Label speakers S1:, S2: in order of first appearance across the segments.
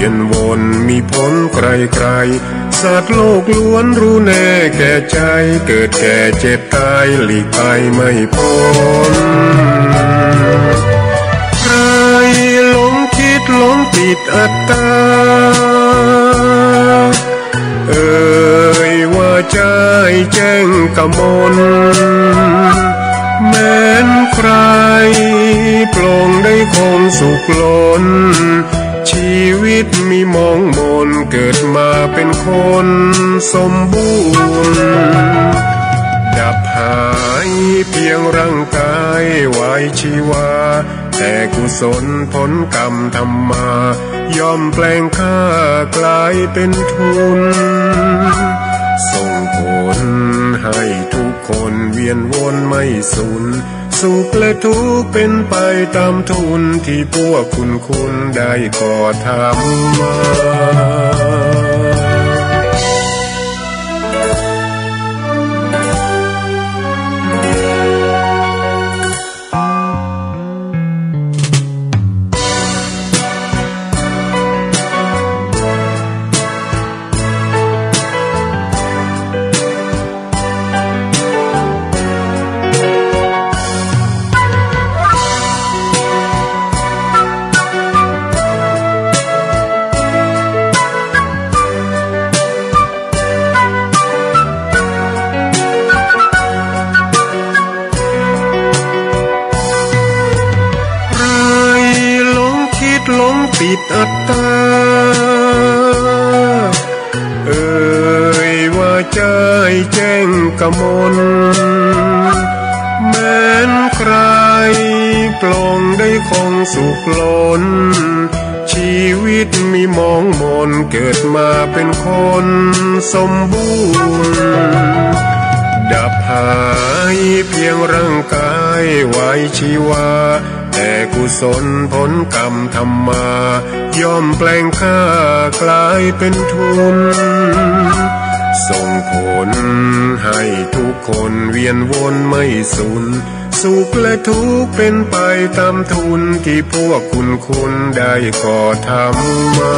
S1: ยนวนมีพ้นไกลๆสัตว์โลกล้วนรู้แน่แก่ใจเกิดแก่เจ็บตายหลีกไปไม่พ้นใครหลงคิดหลงติดอัตตาว่าใจแจ้งกมลแม้นใครปลงได้คงสุขล้นชีวิตมีมองมนเกิดมาเป็นคนสมบูรณ์ดับหายเพียงร่างกายไว้ชีวาแต่กุศลผลกรรมทำมาย่อมแปลงค่ากลายเป็นทุนส่งผลให้ทุกคนเวียนวนไม่สูญสุขและทุกข์เป็นไปตามทุนที่พวกคุณได้ก่อทำมาติดอัตตาว่าใจแจ้งกมลแม้นใครปลงได้คงสุขล้นชีวิตมีมองมนเกิดมาเป็นคนสมบูรณ์ดับหายเพียงร่างกายไว้ชีวาแต่กุศลผลกรรมทำมาย่อมแปลงค่ากลายเป็นทุนส่งผลให้ทุกคนเวียนวนไม่สูญสุขและทุกข์เป็นไปตามทุนที่พวกคุณได้ก่อทำมา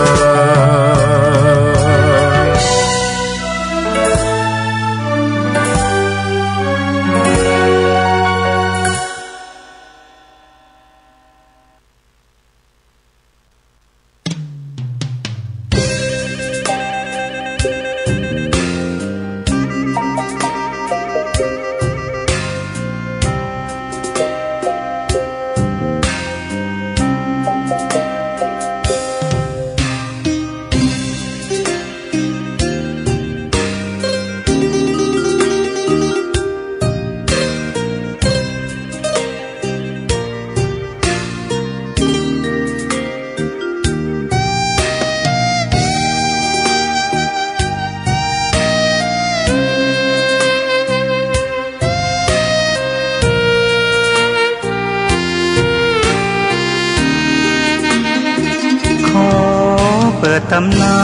S2: ตำนา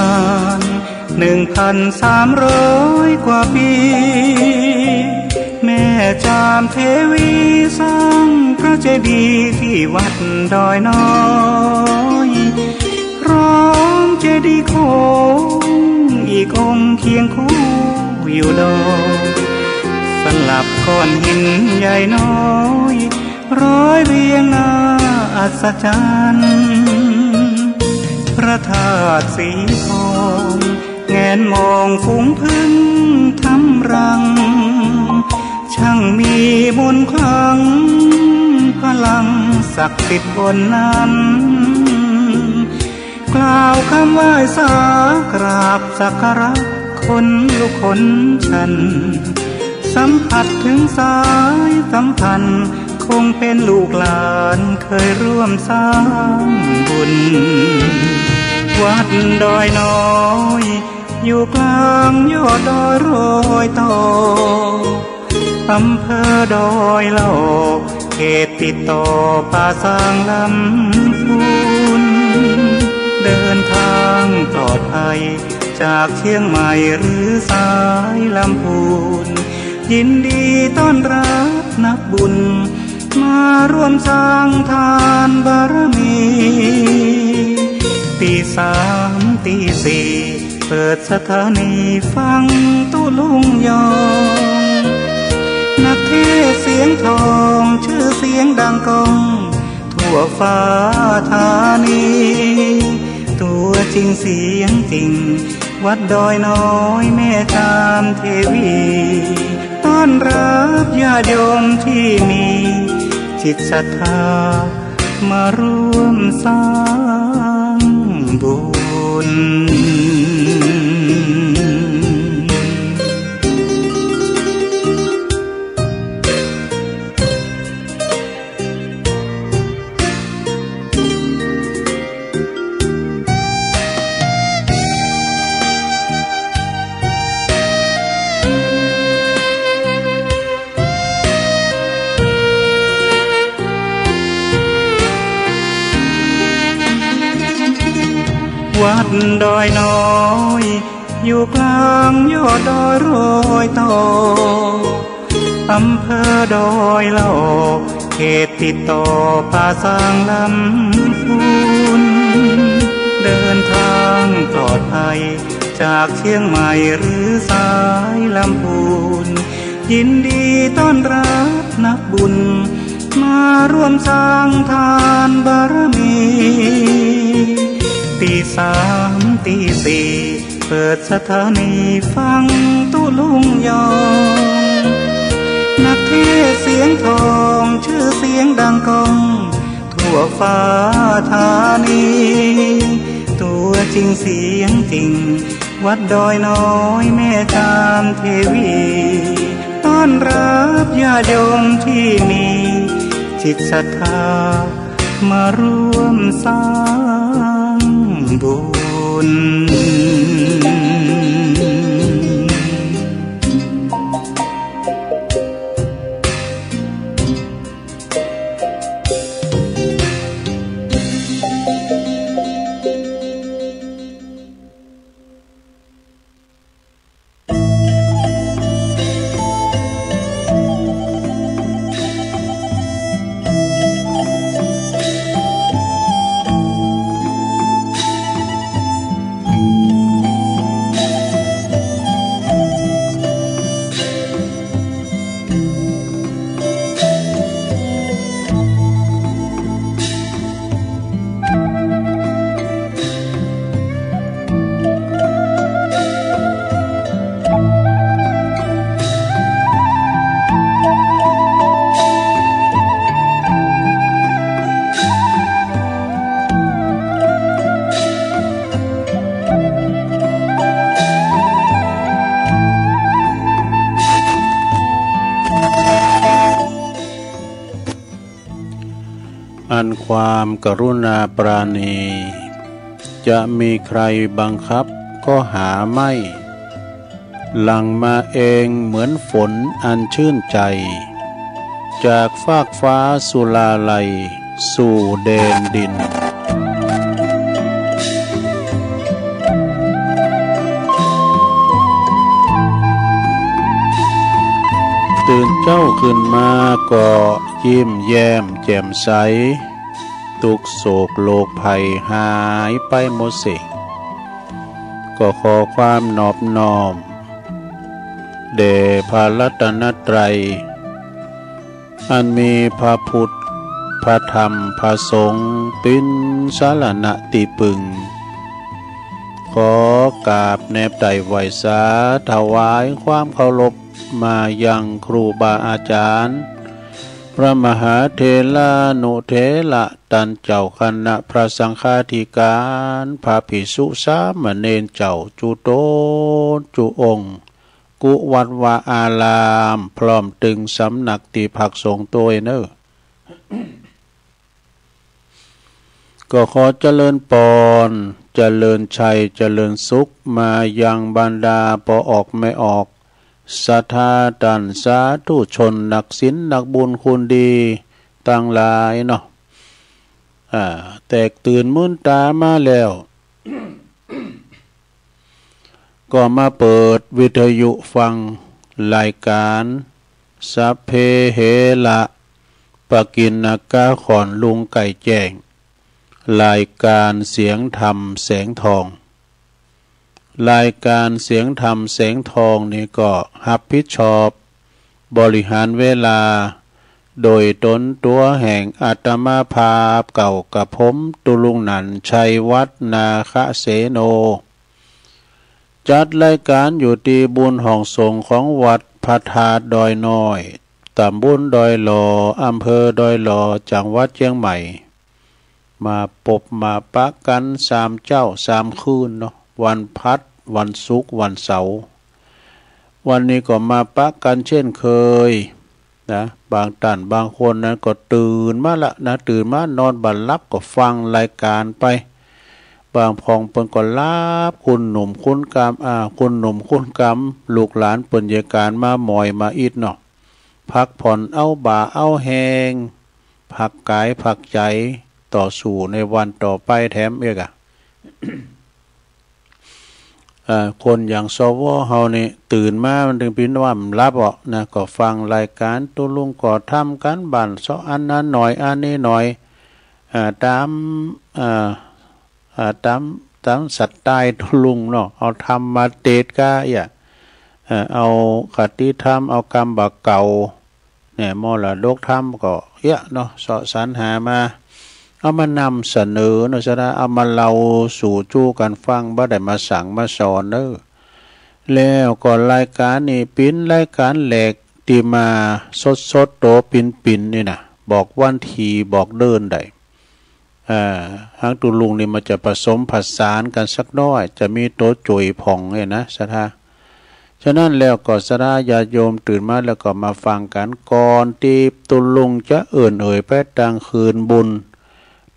S2: น1,300 กว่าปีแม่จามเทวีสร้างพระเจดีย์ที่วัดดอยน้อยพร้อมเจดีย์โคงอีกองค์เคียงคู่อยู่ดอยสลับก้อนหินใหญ่น้อยร้อยเรียงหน้าอัศจรรย์พระธาตุสีทองแงนมองฝูงพึ่งทำรังช่างมีมนต์ขลังพลังศักดิ์สิทธิ์บนนั้นกล่าวคำไหว้สากราบสักการะคนลุกขนชันสัมผัสถึงสายสัมพันธ์คงเป็นลูกหลานเคยร่วมสร้างบุญวัดดอยน้อยอยู่กลางยอดดอยโรยต่ออำเภอดอยเหล่าเขตติดต่อป่าสางลำพูนเดินทางปลอดภัยจากเชียงใหม่หรือสายลำพูนยินดีต้อนรับนักบุญมาร่วมสร้างทานบารมีตี3 สถานีฟังตุลุงยองนักเทศเสียงทองชื่อเสียงดังก้องทั่วฟ้าธานีตัวจริงเสียงจริงวัดดอยน้อยแม่ตามเทวีต้อนรับญาติโยมที่มีจิตศรัทธามาร่วมสร้างบุญวัดดอยน้อยอยู่กลางยอดดอยโรยต่ออำเภอดอยละออเขตติดต่อป่าสางลำพูนเดินทางปลอดภัยจากเชียงใหม่หรือสายลำพูนยินดีต้อนรับนักบุญมาร่วมสร้างทานบารมีตีสามตีสี่เปิดสถานีฟังตุลุงยองนักเทศเสียงทองชื่อเสียงดังก้องทั่วฟ้าธานีตัวจริงเสียงจริงวัดดอยน้อยแม่ตามเทวีต้อนรับญาติโยมที่มีจิตศรัทธามาร่วมสร้างบุญอันความกรุณาปราณีจะมีใครบังคับก็หาไม่หลั่งมาเองเหมือนฝนอันชื่นใจจากฟากฟ้าสุลาลัยสู่แดนดินตื่นเจ้าขึ้นมาก็ยิ้มแย้มแจ่มใสทุกโศกโลกภัยหายไปหมดสิ้นก็ขอความนอบน้อมแด่พระรัตนตรัยอันมีพระพุทธพระธรรมพระสงฆ์เป็นสรณะที่พึ่งขอกราบแนบไต่ไหวสาถวายความเคารพมายังครูบาอาจารย์พระมหาเถรานุเถระตันเจ้าคณะพระสังฆาธิการพระภิกษุสามเณรเจ้าจุโตจุองค์กุวัดวาอารามพร้อมตึงสำนักติภักสงฆ์ตัวเนอ ก็ขอเจริญปอนเจริญชัยเจริญสุขมายังบรรดาปออกไม่ออกศรัทธาตันสาธุชนนักศีลนักบุญคุณดีต่างหลายเนาะแตกตื่นมื่นตามาแล้ว ก็มาเปิดวิทยุฟังรายการสัพเพเหระปกิณกะขอนลุงไก่แจ้งรายการเสียงธรรมแสงทอง
S3: รายการเสียงธรรมแสงทองนี่ก็รับผิดชอบบริหารเวลาโดยตนตัวแห่งอาตมาภาพเก่ากับผมตุลุงนันชัยวัฒนาคะเสโนจัดรายการอยู่ที่บุญห้องสงฆ์ของวัดพระธาตุดอยน้อยตำบลดอยหล่ออำเภอดอยหล่อจังหวัดเชียงใหม่มาปบมาปะกัน3 เจ้า3 คืนเนาะวันพัดวันศุกร์วันเสาร์วันนี้ก็มาปะกันเช่นเคยนะบางท่านบางคนนั้นก็ตื่นมาละนะตื่นมานอนบัดลับก็ฟังรายการไปบางพองเปิ้นก็ลาบคุณหนุ่มคุณกำคุณหนุ่มคุณกำลูกหลานเปิ้นยการมาหมอยมาอิดเนาะพักผ่อนเอาบ่าเอาแหงพักกายพักใจต่อสู่ในวันต่อไปแถมเอกคนอย่างสวเฮานี่ตื่นมามันถึงพินว่ามันรับอ่ะนะก็ฟังรายการตุลุงก็ทำกันบ้านซออันนั้นหน่อยอันนี้หน่อยตามสัตว์ตายตุลุงเนาะเอาทำมาเตดกะเอาคติธรรมเอากรรมบาเก่าเนี่ยมรดกธรรมก็เยอะเนาะสอสรรหามาเอามานำเสนอเนาะซะนะเอามาเล่าสู่จู้กันฟังบ่ได้มาสั่งมาสอนเด้อแล้วก็รายการนี่ปิ้นรายการแหลกที่มาสดโตปิ่นนี่นะบอกวันทีบอกเดินได้หางตุลุงนี่มันจะผสมผสานกันสักน้อยจะมีโตจุยผ่องเนี่ยนะสะทาฉะนั้นแล้วก็สระญาติโยมตื่นมาแล้วก็มาฟังกันก่อนที่ตุลุงจะเอ่ยไปตังคืนบุญ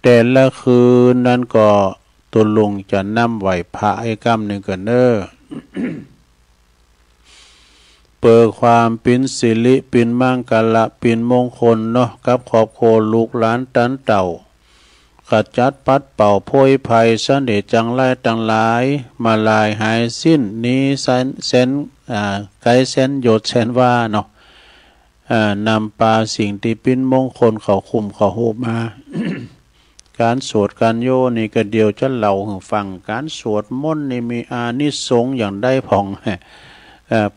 S3: แต่ละคืนนั้นก็ตุลุงจะนำไหวพระให้กำหนึ่งกันเนอ เปิดความปินสิริปินมังกละปินมงคลเนาะกับขอบโคลูกหลานตันเต่าขจัดปัดเป่าโพยภัยเสน่ห์จังไรต่างหลายมาลายหายสิ้นนี้เส้นไกลเส้นโยดเส้นว่าเนาะนำปาสิ่งที่ปินมงคลเขาคุมเขาโหมา การสวดการโยนี่ก็เดียวจะเล่าให้ฟังการสวดมนต์นี่มีอานิสงส์อย่างได้ผ่อง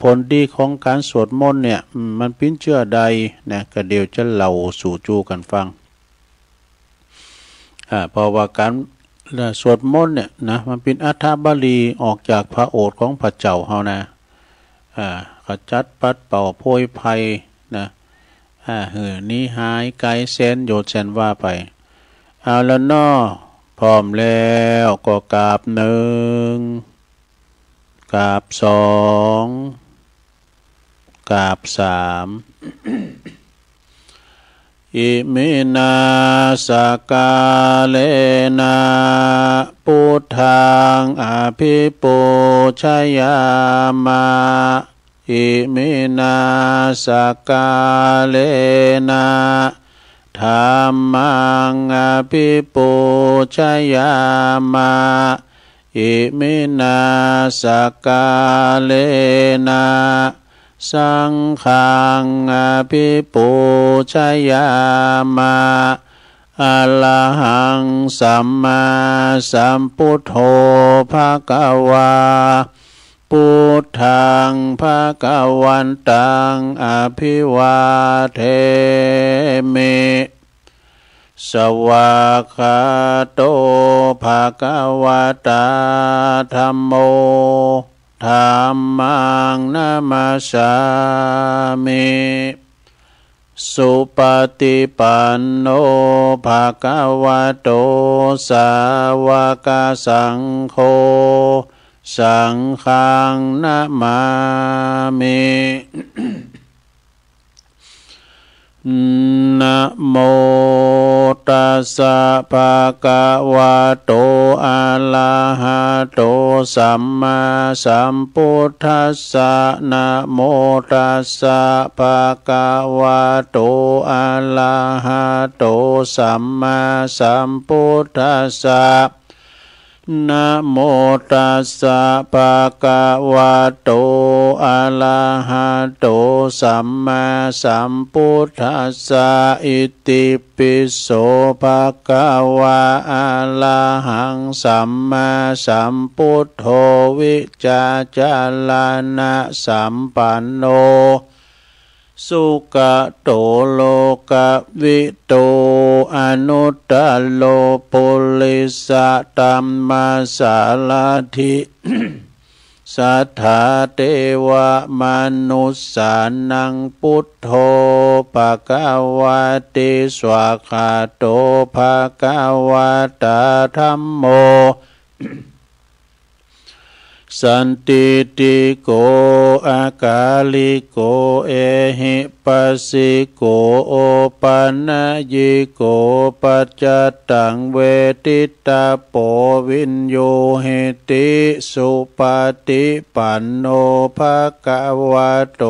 S3: ผลดีของการสวดมนต์เนี่ยมันปิ้นเชื่อใดนะก็เดียวจะเล่าสู่จูกันฟังเพราะว่าการสวดมนต์เนี่ยนะมันเป็นอัฏฐบาลีออกจากพระโอษฐ์ของพระเจ้าเฮานะขจัดปัดเป่าโพยภัยนะนี้หายไกลเส้นโยดเส้นว่าไปเอาละเนาะพร้อมแล้วก็กราบ1กราบ2กราบ3อิมินาสกาเลนะพุทธังอภิปูชยามะอิมินาสกาเลนะธัมมังอภิปูชยามะอิมินาสกาเลนะสังฆังอภิปูชยามะอะระหังสัมมาสัมพุทโธภควาพุทธังภควันตังอภิวาเทมิสวากขาโตภควตาธัมโมธัมมังนามัสสามิสุปฏิปันโนภควโตสาวกสังโฆสังฆังนะมามินะโมตัสสะภะคะวะโตอะระหะโตสัมมาสัมพุทธัสสะนะโมตัสสะภะคะวะโตอะระหะโตสัมมาสัมพุทธัสสะ นะโมตัสสะภะคะวะโตอะระหะโตสัมมาสัมพุทธัสสะอิติปิโสภะคะวะอะระหังสัมมาสัมพุทโธวิจาจารณะสัมปันโนสุขโตโลกวิโตอนุตตโลปุริสตัมมาสาลาธิ สัทธาเทวมนุสสานังพุทโธภควาติสวากขาโตภควตาธัมโม สันติติโกอากาลิโกเอหิปัสสิโกโอปันญิโกปัจจตังเวทิตาโปวินโยเหติสุปฏิปันโนภะคะวะโต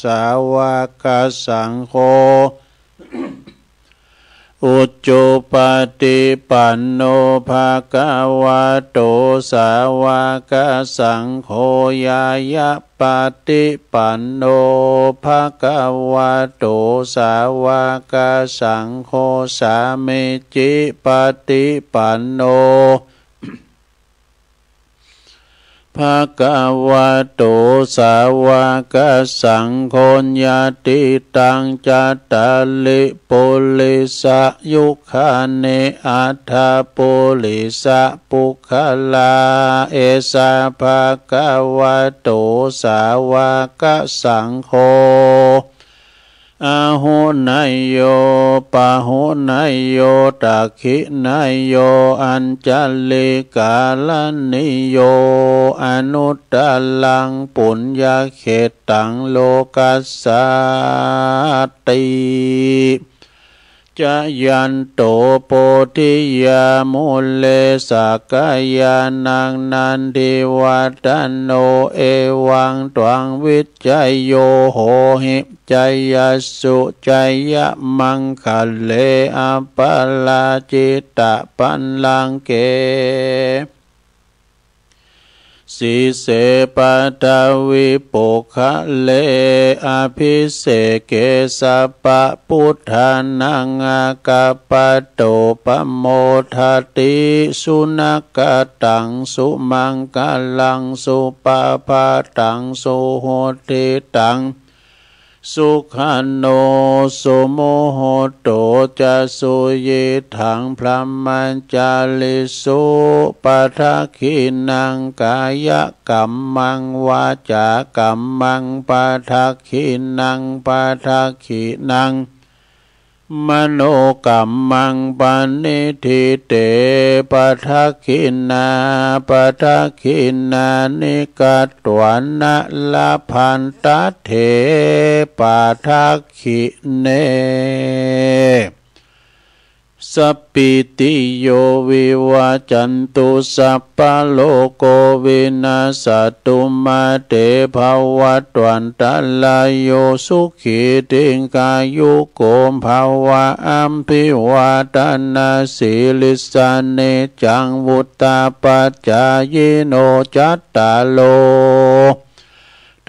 S3: สาวกสังโฆอุจจุปฏิปันโนภะคะวะโตสาวกสังโฆญายะปฏิปันโนภะคะวะโตสาวกสังโฆสามิจิปฏิปันโนภะคะวะโตสาวกสังโฆญาติตังจัตตาลิปุริสยุคาเนอัฏฐปุริสปุคลาเอสะภะคะวะโตสาวกสังโฆอาหุนายโยปะหุนายโยตักขินายโยอัญจัลลิกาลนิโยอนุตตลังปุญญเขตังโลกัสสติจะยันโตโพธิยามุเลสกายานังนันทิวัตโนเอวังตวังวิจัยโยโหหิจยสุจยมังคะเลอปลาจิตะปันลังเกสิเสปัตวิปุคะเลอภิเสเกสัพพะพุทธานังอากัปปะโตปโมทติสุนักกตังสุมังกลังสุปปาตังสุโหติตังสุขันโนสุโมโหโตจะสุยิถังพระมัญจาลิสุปัทขินังกายกัมมังวาจากัมมังปัทขินังปัทขินังมโนกัมมังปันนิทิเตปัทขินาปัทขินานิกัตวันนะลาพันตเถปัทขิเนสัพพิติโยวิวัจจันตุสัพพะโลกโควินาศตุมาเตภวัตวันตลายโยสุขีติกายุโกมภวะอัมภิวาตนาสิลิสาเนจังวุตตาปัจจายโนจัตตาโล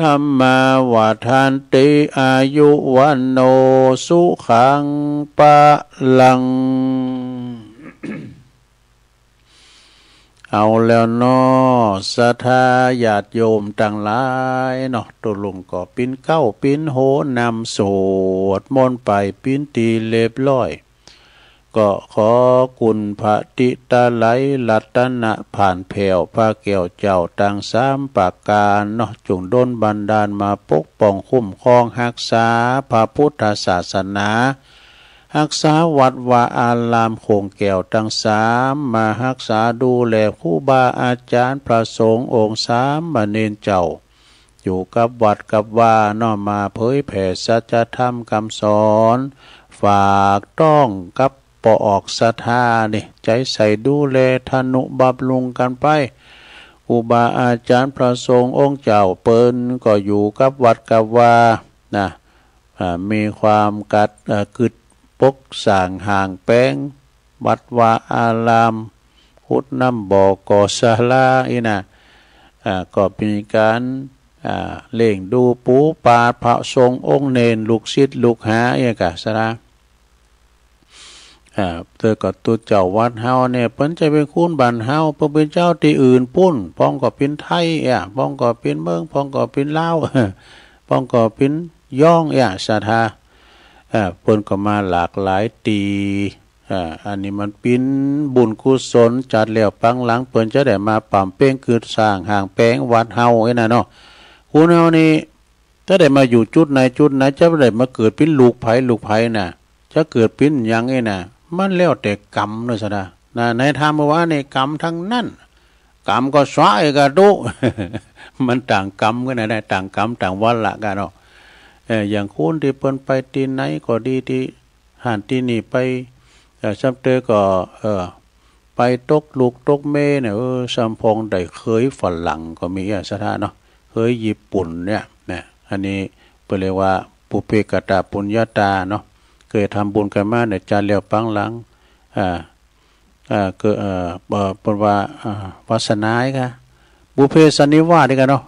S3: ธรรมาวัฏันติอายุวันโนสุขังปะลัง เอาแล้วเนาะศรัทธาญาติโยมทั้งหลายเนาะตุลุงก็ปิ้นเก้าปิ้นโหนำสวดมนต์ไปปิ้นตีเรียบร้อยก็ขอคุณพระติตาไลรัตนะผ่านแผ่วพระแก้วเจ้าตังสามปากการเนาะจงดลบันดาลมาปกป้องคุ้มครองรักษาพระพุทธศาสนารักษาวัดวาอารามโคงแก้วตังสามมารักษาดูแลครูบาอาจารย์พระสงฆ์องค์สามมเณรเจ้าอยู่กับวัดกับว่าเนาะมาเผยแผ่สัจธรรมคำสอนฝากต้องกับปออกศรัทธานี่ใจใส่ดูแลทนุบำรุงกันไปอุบาอาจารย์พระสงฆ์องค์เจ้าเปิ้นก็อยู่กับวัดกับว่านะมีความกึดปกสร้างห่างแป้งวัดวาอารามโค หุดน้ำบ่อก่อศาลาอีนะก็มีการเล่งดูปูปาพระทรงองค์เนนลูกศิษย์ลูกหาเอกะสระเธอก็ตัวเจ้าวัดเฮาเนี่ยเพิ่นจะเป็นคุณบ้านเฮาเพิ่นเป็นเจ้าที่อื่นปุ้นพ้องก็เป็นไทยพ้องก็เป็นเมืองพ้องก็เป็นลาวพ้องก็เป็นย่องศรัทธาเพิ่นก็มาหลากหลายตีอันนี้มันเป็นบุญกุศลจัดแล้วปังหลังเพิ่นจะได้มาป่ำเป้งคือสร้างห่างแปลงวัดเฮาไอ้น่ะเนาะคุณเฮานี่ถ้าได้มาอยู่จุดไหนจะได้มาเกิดเป็นลูกไผน่ะจะเกิดเป็นหยังไอ้น่ะมันแล้วแต่กรรมเนาะซะนะในธรรมว่าในกรรมทั้งนั้นกรรมก็สวายก็ดุ มันต่างกรรมกันได้ต่างกรรมต่างวันละกันเนาะอย่างคุณที่เปิ้นไปที่ไหนก็ดีที่หันที่นี่ไปซัมเตอก็ไปตกลูกตกเมเนี่ยซัมพงได้เคยฝรั่งก็มีสถานเนาะเคยญี่ปุ่นเนี่ยอันนี้เปิ้นเรียกว่าปุเพกตาปุญญาตาเนาะเคยทำบุญกันมาเนี่ยจานเลี้ยวปังหลังเกิดเปิ้นว่าวาสนาค่ะบุเพสันนิวาสกันเนาะ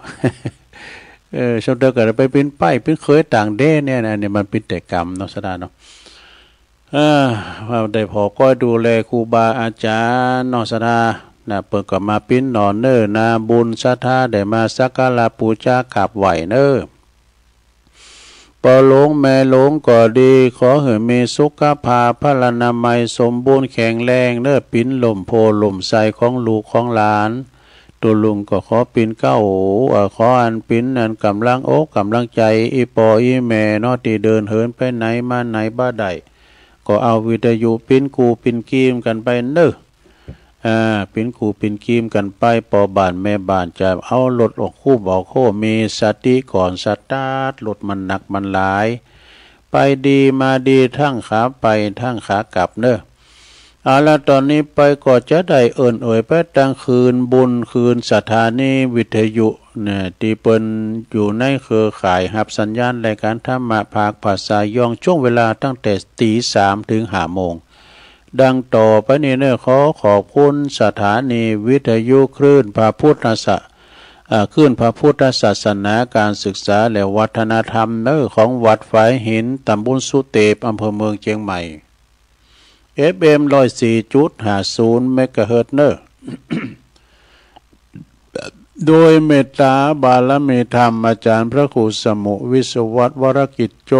S3: ซัมเตอก็ไปเป็นป้ายเป็นเคยต่างเด้เนี่ยนะเนี่ยมันเป็นแต่กรรมเนาะสถานเนาะได้พอก็ดูแลครูบาอาจารย์นอสนาเปิดก็มาปิ้นนอนเนอนาบุญศรัทธาได้มาสักการะปูชาขับไหวเนอปอหลงแม่หลงก็ดีขอให้มีสุขภาพพลานามัยสมบูรณ์แข็งแรงเนอปิ้นลมโพลมใสของลูกของหลานตัวลุงก็ขอปิ้นเก้าขออันปิ้นอันกำลังอกกำลังใจอีปออีแม่นอที่เดินเหินไปไหนมาไหนบ้าใดก็เอาวิทยุปิ้นกูปิ้นกีมกันไปเนอะปิ้นกูปิ้นกีมกันไปปอบ้านแม่บ้านจะเอารถออกคู่บอกโคมีสติก่อนสตาร์ทรถมันหนักมันหลายไปดีมาดีทั้งขาไปทั้งขากลับเนอะแล้วตอนนี้ไปก็จะได้เอ่ยไปตั้งคืนบุญคืนสถานีวิทยุเนี่ยที่เปิ้นอยู่ในเครือข่ายรับสัญญาณรายการธรรมะภาคภาษายองช่วงเวลาตั้งแต่ 3:00 ถึง 5:00 นดังต่อไปนี้เนี่ยขอบคุณสถานีวิทยุคลื่นพระพุทธศาสนาการศึกษาและวัฒนธรรมของวัดฝายหินตำบลสุเตปอำเภอเมืองเชียงใหม่ FM 104.50 เมกะเฮิรตซ์ โดยเมตตาบารมีธรรมอาจารย์พระครูสมุวิศวัตวรกิจโจ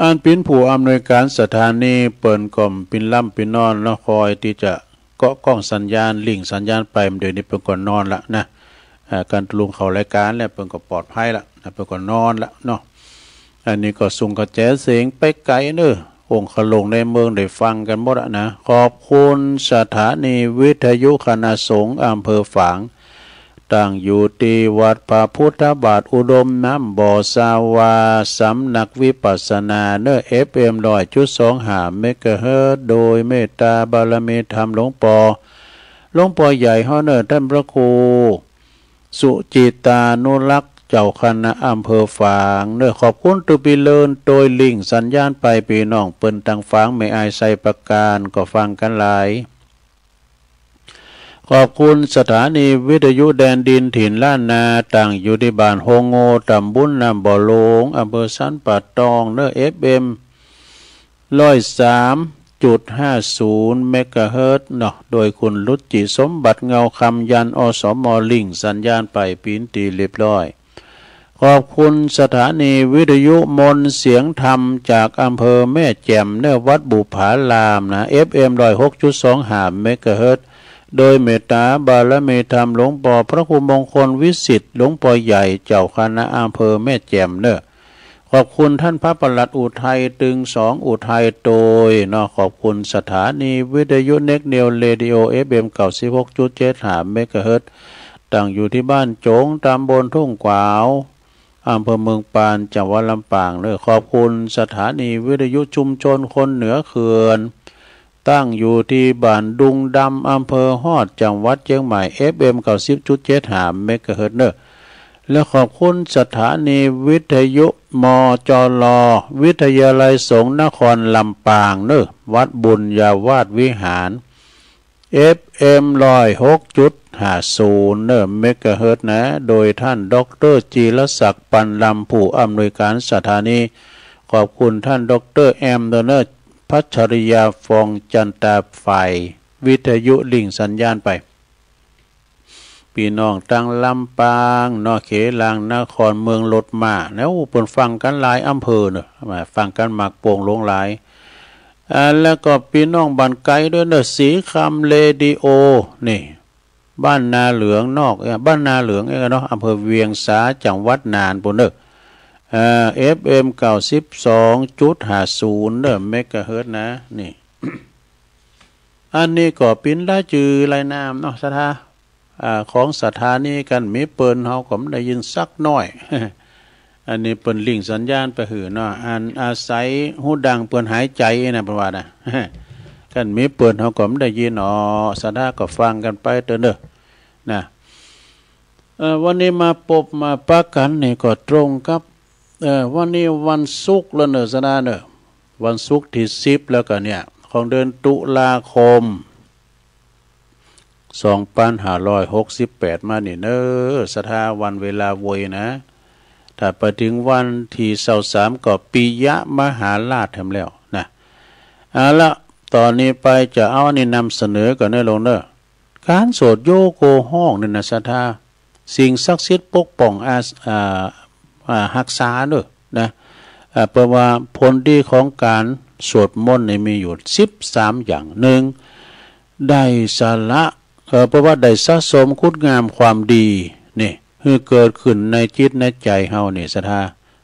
S3: อันเป็นผู้อำนวยการสถานีเปิ่นก่อมปินล่ำปินนอนแล้วคอยที่จะเกาะกล้องสัญญาณลิงสัญญาณไปเดี๋ยวนี้เปิ่นก่อนนอนละนะการตกลงเข้ารายการแล้วเปิ่นก็ปลอดภัยละเปิ่นก่อนนอนละเนาะอันนี้ก็ส่งกระแจเสียงไปไกลเนอะองค์ขลงในเมืองได้ฟังกันหมดนะขอบคุณสถานีวิทยุคณะสงฆ์อำเภอฝางตั้งอยู่ที่วัดพระพุทธบาทอุดมน้ำบ่อสาวาสำนักวิปัสสนาเนอ FM 100.25 เมกะเฮิรตซ์โดยเมตตาบารมีธรรมหลวงปอใหญ่เฮาเนอท่านพระครูสุจิตานุรักษ์เจ้าคณะอำเภอฝางเนอขอบคุณตุปิเลินโดยลิงสัญญาณไปพี่น้องเปิ้นตังฝางไม่อายใส่ประการก็ฟังกันหลายขอบคุณสถานีวิทยุแดนดินถิ่นล้านนาตั้งอยู่ที่บ้านโฮโงตำบลน้ำบ่อหลงอำเภอสันป่าตองเนอ FM 103.50 เมกะเฮิรตซ์เนาะโดยคุณรุจิสมบัติเงาคำยันอสมลิงสัญญาณไปปีนตีเรียบร้อยขอบคุณสถานีวิทยุมนเสียงธรรมจากอำเภอแม่แจ่มเนอวัดบุผาลามนะ FM 106.25 เมกะเฮิรตซ์โดยเมตตาบารมีธรรมหลวงปอพระครูมงคลวิสิทธิ์หลวงปอใหญ่เจ้าคณะอำเภอแม่แจ่มเนอขอบคุณท่านพระปลัดอุทัยตึง2อุทัยโดยขอบคุณสถานีวิทยุเน็กเนลเรดิโอ FM 96.75 เมกะเฮิรตซ์ตั้งอยู่ที่บ้านโจงตำบลทุ่งกวาวอำเภอเมืองปานจังหวัดลำปางเนอขอบคุณสถานีวิทยุชุมชนคนเหนือเขื่อนตั้งอยู่ที่บ้านดุงดำอำเภอฮอดจังหวัดเชียงใหม่ FM 90.75 เมกะเฮิรตซ์ และขอบคุณสถานีวิทยุมจลวิทยาลัยสงฆ์นครลำปางเนอะวัดบุญญาวาสวิหาร FM 106.50 เนอะเมกะเฮิรตซ์นะโดยท่านดร.จีรศักดิ์ปันลำผู้อำนวยการสถานีขอบคุณท่านดร.แอมเนอร์พัชริยาฟองจันตาฝ่ายวิทยุลิงสัญญาณไปพี่น้องตั้งลำปางนอเขลางนครเมืองรถมาแล้วเปิ่นฟังกันหลายอำเภอเนอะมาฟังกันหมากโป่งลงหลายแล้วก็พี่น้องบ้านไกลด้วยเนอะสีคำเรดิโอนี่บ้านนาเหลืองนอกบ้านนาเหลืองเนาะอำเภอเวียงสาจังหวัดน่านปุ่นเนอะFM 92.50 เนอะเมกะเฮิรตซ์นะนี่ อันนี้ก็เป็นได้จือรายนามเนาะสถาของสถานีกันมีเปิ้นเฮาก็ได้ยินสักน้อย อันนี้เปิ้นลิงสัญญาณไปหือเนาะอันอาศัยหูดังเปิ้นหายใจนะเพิ่นว่านะ กันมีเปิ้นเฮาก็ได้ยินสถาก็ฟังกันไปเด้อเด้อนะวันนี้มาพบมาปะกันนี่ก็ตรงกับวันนี้วันศุกร์แล้วเนอะสถาเนอะวันศุกร์ที่10แล้วก็เนี่ยของเดือนตุลาคม2568มานี่เนอะสถาวันเวลาโวยนะถ้าไปถึงวันที่23ก็ปิยมหาราชทำแล้วนะละตอนนี้ไปจะเอานี่นำเสนอก่อนเนอะลงเนอะการโสดโยโกห้องนี่นะสถาสิ่งศักดิ์สิทธิ์ปกป้องรักษาเนอะนะเพราะว่าผลดีของการสวดมนต์นี่มีอยู่13อย่างหนึ่งได้สาระเพราะว่าได้สะสมคุณงามความดีนี่คือเกิดขึ้นในจิตในใจเฮานี่ศรัทธา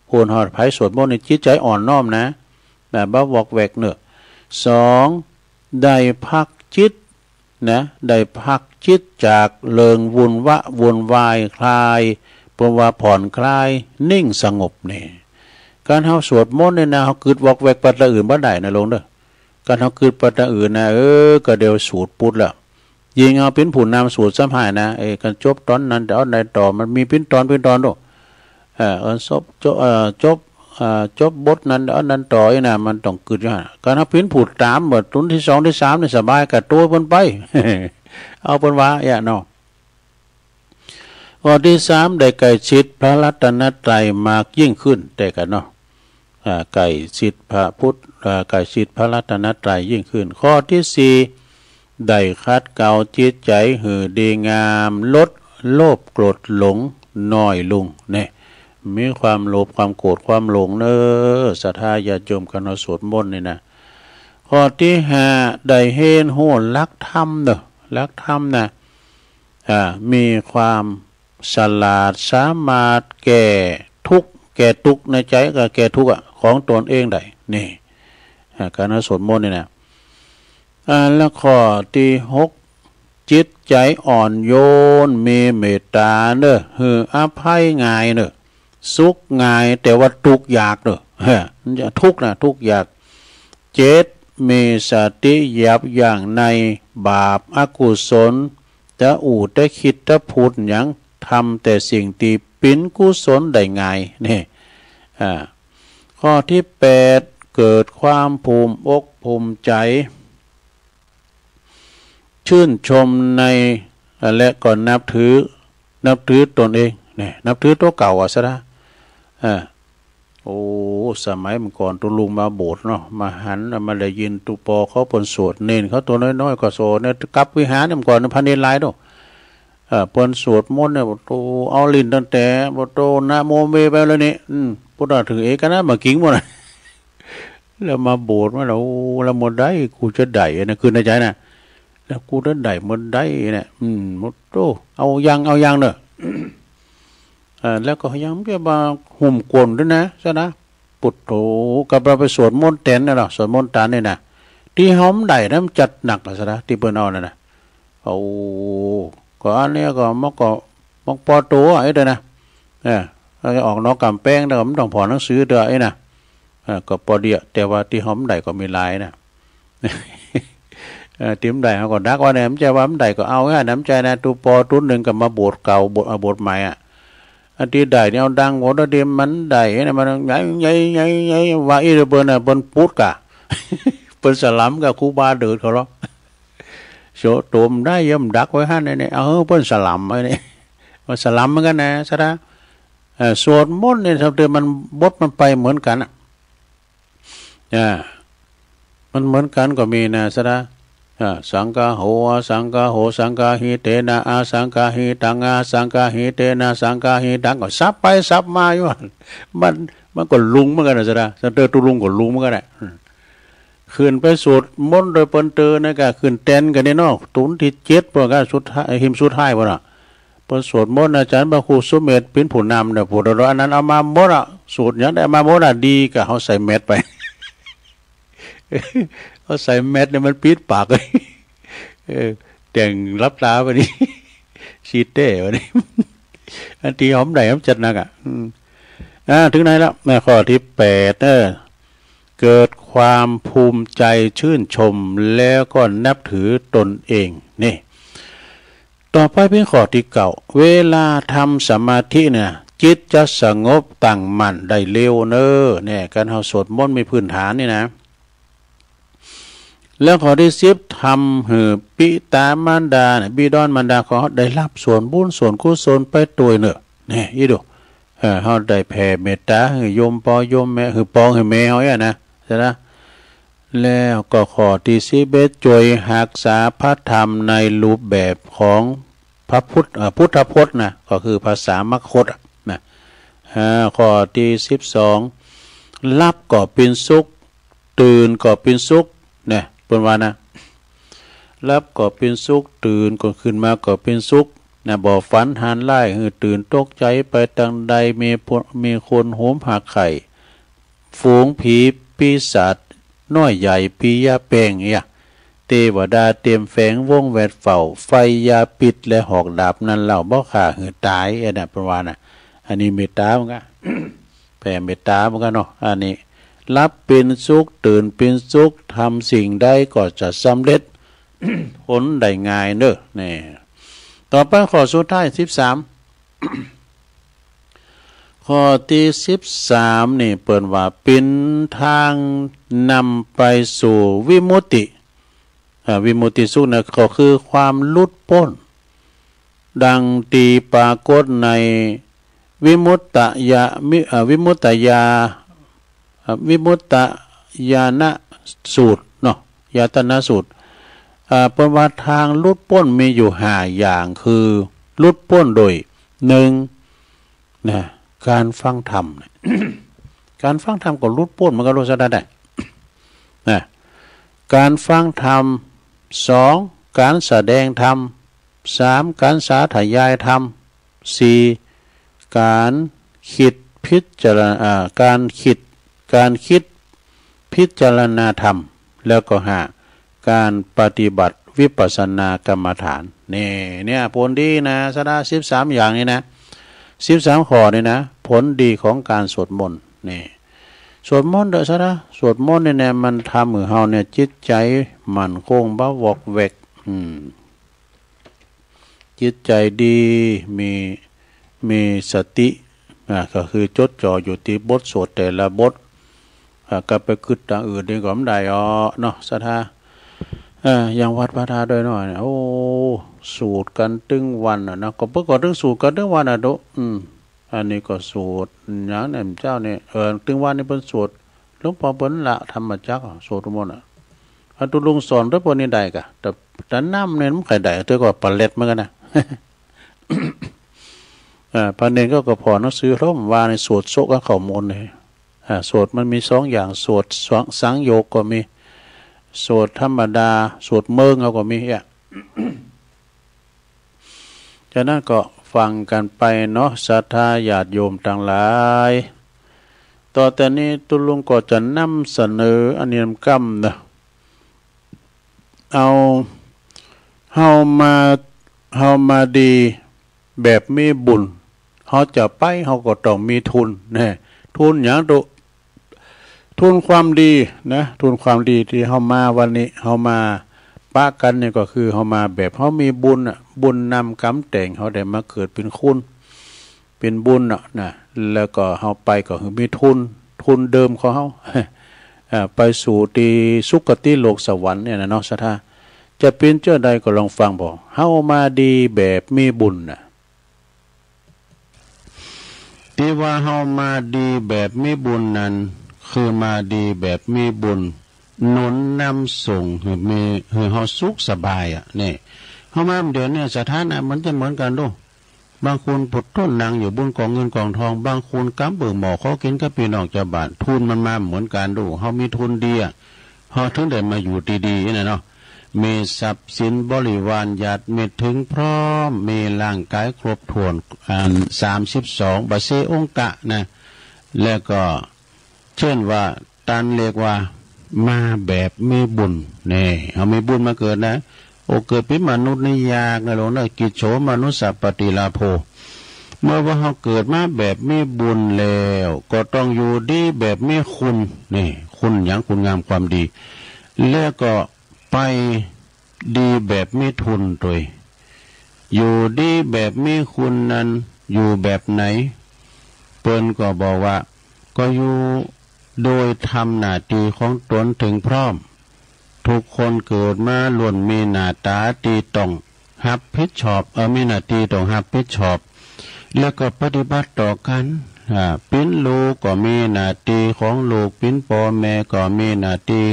S3: โอนหอดไผสวดมนต์ในจิตใจอ่อนน้อมนะแบบบ่วอกแวกเนอะ2ได้พักจิตนะได้พักจิตจากเริงวุ่นวายคลายเพราะว่าผ่อนคลายนิ่งสงบนี่การเฮาสวดมนต์เนี่ยนะเฮาคิดวอกแวกปัดละอื่นบ่ได้นะลงเด้อการเฮาคิดปัดละอื่นนะก็เดี๋ยวสูตรปุดละยิงเอาเป็นผู้นำสูตรซ้ำหายนะกันจบตอนนั้นเดี๋ยวในต่อมันมีเป็นตอนด้วยจบบทนั้นเดี๋ยวนั้นต่อนะมันต้องคิดอยู่หั่นการเฮาเป็นผู้ตามเบิดตุนที่2ที่3นี่สบายก็ตัวเพิ่นไป เอาเพิ่นว่าอย่าเนาะข้อที่3ได้ใกล้ชิดพระรัตนตรัยมากยิ่งขึ้นแต่กันเนาะใกล้ชิดพระพุทธใกล้ชิดพระรัตนตรัยยิ่งขึ้นข้อที่4ได้คัดเกลาจิตใจหือดีงามลดโลภโกรธหลงน้อยลงเนี่ยมีความโลภความโกรธความหลงเนอศรัทธาญาติโยมกันเอาสวดมนต์นี่นะข้อที่5ได้เห็นโหลักธรรมเนอะลักธรรมนะมีความฉลาดสามารถแก้ทุกข์ในใจก็แก้ทุกข์ของตนเองได้นี่การเอาสวดมนต์นี่นะแล้วข้อที่6จิตใจอ่อนโยนมีเมตตาเนอะคืออภัยง่ายเนอะสุขง่ายแต่ว่าทุกข์ยากเนอะทุกข์นะทุกข์ยาก7มีสติยับยั้งในบาปอกุศลแต่แต่คิดแต่พูดหยังทำแต่สิ่งที่เป็นกุศลได้ง่ายนี่ข้อที่8เกิดความภูมิอกภูมิใจชื่นชมในและก็นับถือตนเองเนี่ยนับถือตัวเก่าซะนะโอ้สมัยเมื่อก่อนตุลุงมาโบสถ์เนาะมาหันมาได้ยินตุปอเขาเปิ้นสวดเน้นเขาตัวน้อยๆก็โสดเนี่ยกลับวิหารเมื่อก่อนพันเนรหลายเนาะเปิ้นสวดมนต์เนี่ยบ่โตเอาลิ้นตั้งแต่บ่โตนะโมเมไปแล้วนี่พุทธะถึงเอกนะมากิ้งหมดแล้วมาโบสถ์มาแล้วแล้วหมดได้กูจะได้นะคือในใจนะแล้วกูจะได้หมดได้เนี่ยหมดโตเอายังเนอะ แล้วก็ยังจะมาหุ่มกลด้วยนะซะนะปุตโธกับเราไปสวดมนต์แตนน่ะเนาะสวดมนต์ตานนี่นะที่หอมได้นะมันจัดหนักซะนะที่เปิ้นเอานั่นน่ะเอาก็อันนี้ก็มักปอโตไอ้เด้อนะออกนอกกำแป้งแล้วมันต้องผ่อนหนังสือเด้อไอ้น่ะก็พอดีแต่ว่าที่หอมได้ก็มีหลายนะติมได้เขาก็ดักว่าเนี่ยมันใจว่ามันได้ก็เอาน้ำใจนะตูปอตุ้นหนึ่งกับมาโบสถ์เก่าโบสถ์ใหม่ อันที่ได้เนี่ยดังหมดเดียมันได้เนี่ยมันใหญ่ใหญ่ใหญ่ใหญ่ว่าอีเปิ้นน่ะเปิ้นพูดกะ เปิ้นสลัมกับครูบาเดิดเขาหรอโชตมได้ย่ำดักไว้ให้เนี่ยเปิ้นสลัมไว้เนี่ยว่าสลัมเหมือนกันนะซะนะสวดมนต์เนี่ยทำเตือนมันบทมันไปเหมือนกันมันเหมือนกันก็มีนะซะนะสังฆโหสังฆโหสังฆหิเตนะอาสังฆหิตังอาสังฆหิเตนะสังฆหิตังก็ซับไปซับมาอยู่มันก็ลุงเหมือนกันนะซะนะซะเตอตุลุงก็ลุงเหมือนกันแหละขึ้นไปสวดมนต์โดยเปิ้นเตอนะก็ขึ้นเต้นกันนี่เนาะตุนที่7บ่ก็สุดท้ายหิมสุดท้ายบ่น่ะเปิ้นสวดมนต์อาจารย์พระครูสุเมธเป็นผู้นำเนี่ยผู้ดอันนั้นเอามาหมดอ่ะสวดหยังได้มาหมดอ่ะดีก็เฮาใส่เม็ดไปเขาใส่เม็ดเนี่ยมันปิดปากเลยแต่งรับตาไปนี่ชีเต้ไปนี่อันที่หอมไหนหอมจัดนักถึงไหนแล้วในข้อที่8เกิดความภูมิใจชื่นชมแล้วก็นับถือตนเองนี่ต่อไปเป็นข้อที่9เวลาทำสมาธิเนี่ยจิตจะสงบตั้งมั่นได้เร็วเนี่ยการเฮาสวดมนต์มีพื้นฐานนี่นะแล้วข้อที่10ทำให้ปิตามารดาบิดอนมารดาของเขาได้รับส่วนบุญส่วนกุศลไปตัวเนอะนี่อีดูเขาได้แผ่เมตตาให้โยมปอโยมแม่คือปองให้แม่เขาอ่ะนะใช่ไหมแล้วก็ข้อที่11ช่วยรักษาพระธรรมในรูปแบบของพระพุทธพจน์นะก็คือภาษามคธนะข้อที่12รับก็เป็นสุขตื่นก็เป็นสุขเนี่ยเป็นว่านะรับก็เป็นสุขตื่นก็ขึ้นมาก็เป็นสุขนะบ่ฝันหันไล่คือตื่นตกใจไปทางใดมีคนโหมหักไข่ฝูงผีปีศาจน้อยใหญ่ปียาแป้งเนี่ยเทวดาเตรียมแฝงวงแวดเฝ้าไฟยาปิดและหอกดาบนั้นเล่าบ่ขาหือตายเนี่ยเป็นว่านะอันนี้เมตตาเหมือนกันแผ่เมตตาเหมือนกันเนาะอันนี้รับเป็นสุขตื่นเป็นสุขทำสิ่งใดก็จะสำเร็จ ผลได้ง่ายเนอะนี่ต่อไปข้อสุดท้าย13 ข้อที่13นี่เปิดว่าเป็นทางนำไปสู่วิมุตติวิมุตติสุขนะก็คือความหลุดพ้นดังตีปรากฏในวิมุตตยาวิมุตตยาวิมุตตญาณสูตรเนาะญาตนะสูตรเป็นว่าทางลุดพ้นมีอยู่5อย่างคือลุดพ้นโดย1นะการฟังธรรม การฟังธรรมก็ลุดพ้นมันก็รู้ซะได้นะการฟังธรรม2การแสดงธรรม3การสาธยายธรรม4การคิดพิจารณาการคิดพิจารณาธรรมแล้วก็การปฏิบัติวิปัสสนากรรมฐานเนี่ยผลดีนะสดา13อย่างนี้นะ13ข้อนี่นะผลดีของการสวดมนต์นี่สวดมนต์เด้อสดาสวดมนต์เนี่ยมันทำให้เฮาเนี่ยจิตใจมั่นคงบ่วอกแวกจิตใจดีมีสติก็คือจดจ่ออยู่ที่บทสวดแต่ละบทก็ไปคิดทางอื่นนี่ก็ไม่ได้เนาะสถาอย่างวัดพระธาตุด้วยหน่อยโอ้สูตรกันตึงวันนะก็เพิ่งก็ตึงสูตรกันตึงวันนะดูอันนี้ก็สูตรอย่างนี้เจ้าเนี่ยตึงวันนี่เป็นสูตรหลวงพ่อเปิ้นละธรรมจักรสูตรมนต์อันตุลุงสอนด้วยปนนี่ได้กะแต่น้ำเนี่ยมันใครได้เธอก็ปลาเล็ดเหมือนกันนะพันเนรก็พอหนังสือร่มว่าในสวดโซกเขามนเลยสวดมันมี2อย่างสวดสังโยกก็มีสวดธรรมดาสวดเมืองเขาก็มีจากนั้นก็ฟังกันไปเนาะศรัทธาญาติโยมทั้งหลายต่อแต่นี้ตุลุงก็จะนำเสนออนิยมกรรมนะเอาเฮามาดีแบบมีบุญเขาจะไปเขาก็ต้องมีทุนนะทุนอย่างตุทุนความดีนะทุนความดีที่เขามาวันนี้เขามาปะกันเนี่ยก็คือเขามาแบบเขามีบุญบุญนำกำแต่งเขาได้มาเกิดเป็นคุณ เป็นบุญนะแล้วก็เฮาไปก็คือมีทุนเดิมของเฮา ไปสู่ตีสุคติโลกสวรรค์เนี่ยนะเนาะสถาจะเป็นเจ้าใดก็ลองฟังบอกเฮามาดีแบบมีบุญน่ะที่ว่าเฮามาดีแบบมีบุญนั้นคือมาดีแบบมีบุญหนุนนำส่งให้เฮาสุขสบายนี่เฮามาเดี๋ยวเนี่ยสถานะมันจะเหมือนกันดูบางคนปวดต้นนางอยู่บนกองเงินกองทองบางคนกำเบื่อหมอเขากินกับพี่น้องชาวบ้านทุนมันมาเหมือนกันดูเฮามีทุนดีเฮาถึงได้มาอยู่ดีๆนะเนาะมีทรัพย์สินบริวารญาติมีถึงพร้อมมีร่างกายครบถ้วน32บาเซองกะนะแล้วก็เช่นว่าตันเรียกว่ามาแบบมีบุญนี่เอามีบุญมาเกิดนะโอเกิดเป็นมนุษย์นี่ยากนะหลวงนะกิจโฉมนุสสปฏิลาโภเมื่อว่าเขาเกิดมาแบบมีบุญแล้วก็ต้องอยู่ดีแบบมีคุณนี่คุณอย่างคุณงามความดีแล้วก็ไปดีแบบมีทุนตัวอยู่ดีแบบมีคุณนั้นอยู่แบบไหนเปิ้นก็บอกว่าก็อยู่โดยทำหน้าที่ของตนถึงพร้อมทุกคนเกิดมาล้วนมีหน้าตาตีต้องรับผิดชอบมีหน้าที่ต้องรับผิดชอบแล้วก็ปฏิบัติต่อกันเป็นลูกก็มีหน้าที่ของลูกเป็นพ่อแม่ก็มีหน้าที่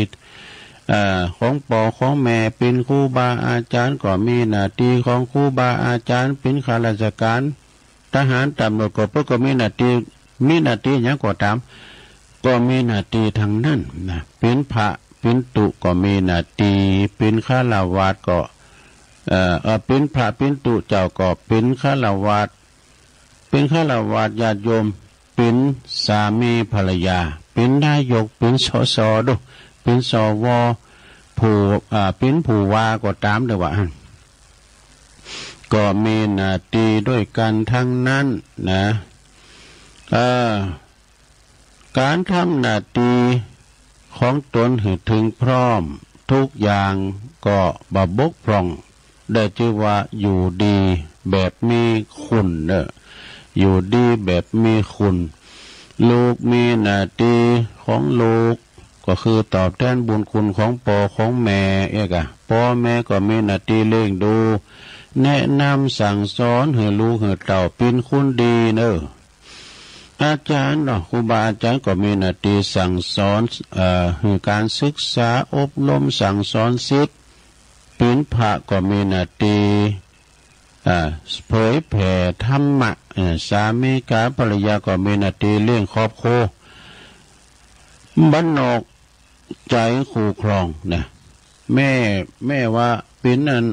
S3: ของพ่อของแม่เป็นครูบาอาจารย์ก็มีหน้าที่ของครูบาอาจารย์เป็นข้าราชการทหารตำรวจก็มีหน้าที่อย่างก็ตามก็มีหน้าที่ทางนั้นนะเป็นพระเป็นตุก็มีหน้าที่เป็นฆราวาสก็เป็นพระเป็นตุเจ้าก็เป็นฆราวาสญาติโยมเป็นสามีภรรยาเป็นนายกเป็นสสดูเป็นสวผู้เป็นผู้ว่าก็ตามเด้อว่าก็มีหน้าที่ด้วยกันทั้งนั้นนะการทำหน้าที่ของตนให้ถึงพร้อมทุกอย่างก็บ่บกพร่องได้ชื่อว่าอยู่ดีแบบมีคุณอยู่ดีแบบมีคุณลูกมีหน้าที่ของลูกก็คือตอบแทนบุญคุณของพ่อของแม่พ่อแม่ก็มีหน้าที่เลี้ยงดูแนะนำสั่งสอนให้ลูกให้เต่าเป็นคนดีอาจารย์ครูบาอาจารย์ก็มีหน้าที่สั่งสอนให้การศึกษาอบรมสั่งสอนศิษย์เป็นพระก็มีหน้าที่เผยแผ่ธรรมะสามีภรรยาก็มีหน้าที่เลี้ยงครอบครัวบ้านนอกใจคู่ครองนะแม่ว่าเป็นนั้น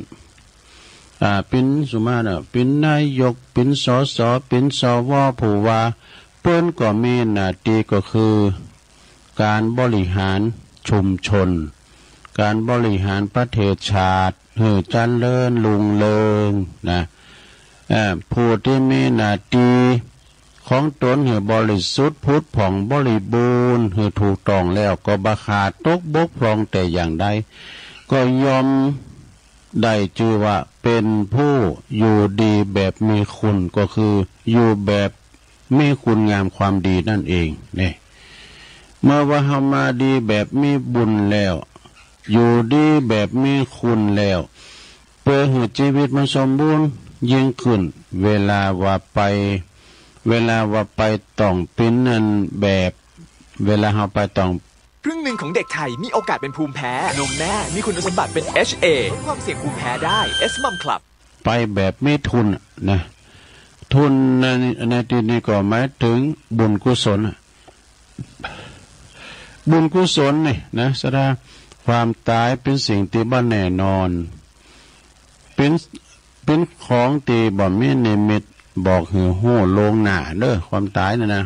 S3: เป็นสุมาณเป็นนายกเป็นสสเป็นสวผู้ว่าเปิ้นก็มีหน้าที่ก็คือการบริหารชุมชนการบริหารประเทศชาติให้เจริญรุ่งเรืองนะผู้ที่มีหน้าที่ของตนให้บริสุทธิ์พุทธผ่องบริบูรณ์ให้ถูกต้องแล้วก็บ่ขาดตกบกพร่องแต่อย่างใดก็ยอมได้ชื่อว่าเป็นผู้อยู่ดีแบบมีคุณก็คืออยู่แบบมีคุณงามความดีนั่นเองนี่เมื่อว่าเฮามาดีแบบมีบุญแล้วอยู่ดีแบบมีคุณแล้วเพื่อให้ชีวิตมันสมบูรณ์ยิ่งขึ้นเวลาว่าไปต้องเป็นนั่นแบบเวลาเฮาไปต้อง
S4: ครึ่งหนึ่งของเด็กไทยมีโอกาสเป็นภูมิแพ้นมแม่มีคุณสมบัติเป็น HA ลดความเสี่ยงภูมิแพ้ได้ S-Mom Club
S3: ไปแบบไม่ทุนนะทุนในที่นี้ก็หมายถึงบุญกุศลนี่นะแสดงความตายเป็นสิ่งที่บ่แน่นอนเป็นของที่บ่มีนิมิตบอกหือฮู้ลงหน้าความตายนะ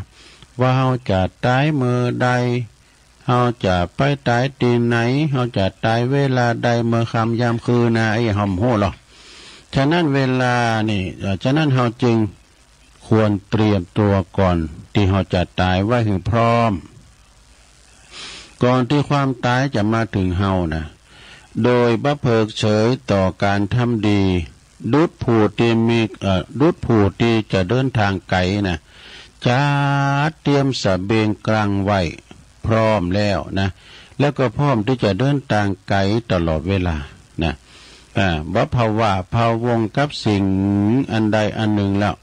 S3: ว่าเฮาจะตายเมื่อใดเฮาจะไปตายที่ไหนเฮาจะตายเวลาใดเมื่อค่ำยามคืนนะไอ้ห่มโหหรอกฉะนั้นเวลานี่ฉะนั้นเฮาจึงควรเตรียมตัวก่อนที่เฮาจะตายไว้ให้พร้อมก่อนที่ความตายจะมาถึงเฮานะโดยบ่เพิกเฉยต่อการทำดี ดุจผู้ที่มีดุจผู้ที่จะเดินทางไกลนะจัดเตรียมสเสบียงกลางไว้พร้อมแล้วนะแล้วก็พร้อมที่จะเดินทางไกลตลอดเวลานะบ่ภาวะพาวงกับสิ่งอันใดอันหนึ่งแล้ว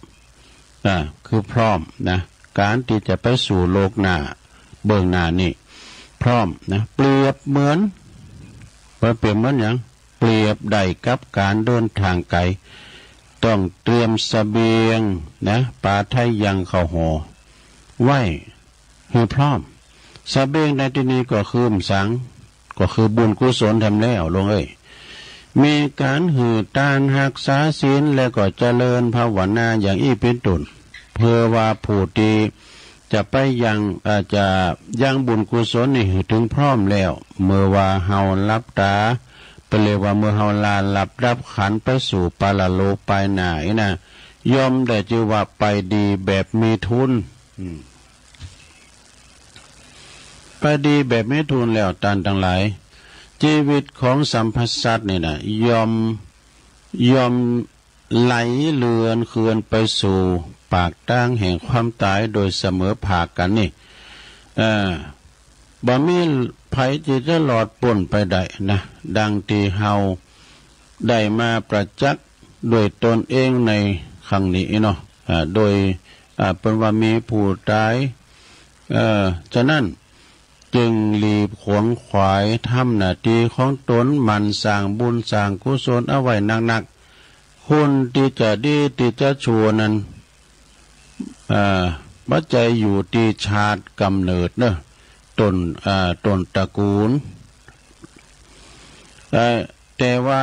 S3: คือพร้อมนะการที่จะไปสู่โลกหน้าเบื้องหน้านี่พร้อมนะเปรียบเหมือนอย่างเปรียบใดกับการเดินทางไกลต้องเตรียมเสบียงนะปาไทยยังเข้าห่อไว้ให้พร้อมเสบียงในที่นี้ก็คือสังก็คือบุญกุศลทำแล้วลงมีการหือตานรักษาศีลและก็เจริญภาวนาอย่างอีเป็นต้นเพื่อว่าผู้ที่จะไปยังบุญกุศลนี่ถึงพร้อมแล้วเมื่อว่าเฮารับตาไปเลยว่าเมื่อเฮาลาหลับรับขันไปสู่ปาลโลกไปไหนนะยอมได้ชื่อว่าไปดีแบบมีทุนไปดีแบบไม่ทุนแล้วตันทั้งหลายชีวิตของสัมพสัตว์นี่นะยอมไหลเลือนเคือนไปสู่ปากตั้งแห่งความตายโดยเสมอภาคกันนี่บ่มีภัยที่จะหลอดป่นไปได้นะดังที่เฮาได้มาประจักษ์โดยตนเองในครั้งนี้เนาะโดยเป็นว่ามีผู้ตายฉะนั้นจึงรีบขวนขวายทำหน้าที่ของตนมันสร้างบุญสร้างกุศลเอาไว้หนักๆคนที่จะดีที่จะชั่วนั้นปัจจัยอยู่ที่ชาติกำเนิดเนอะต้นตระกูลแต่ว่า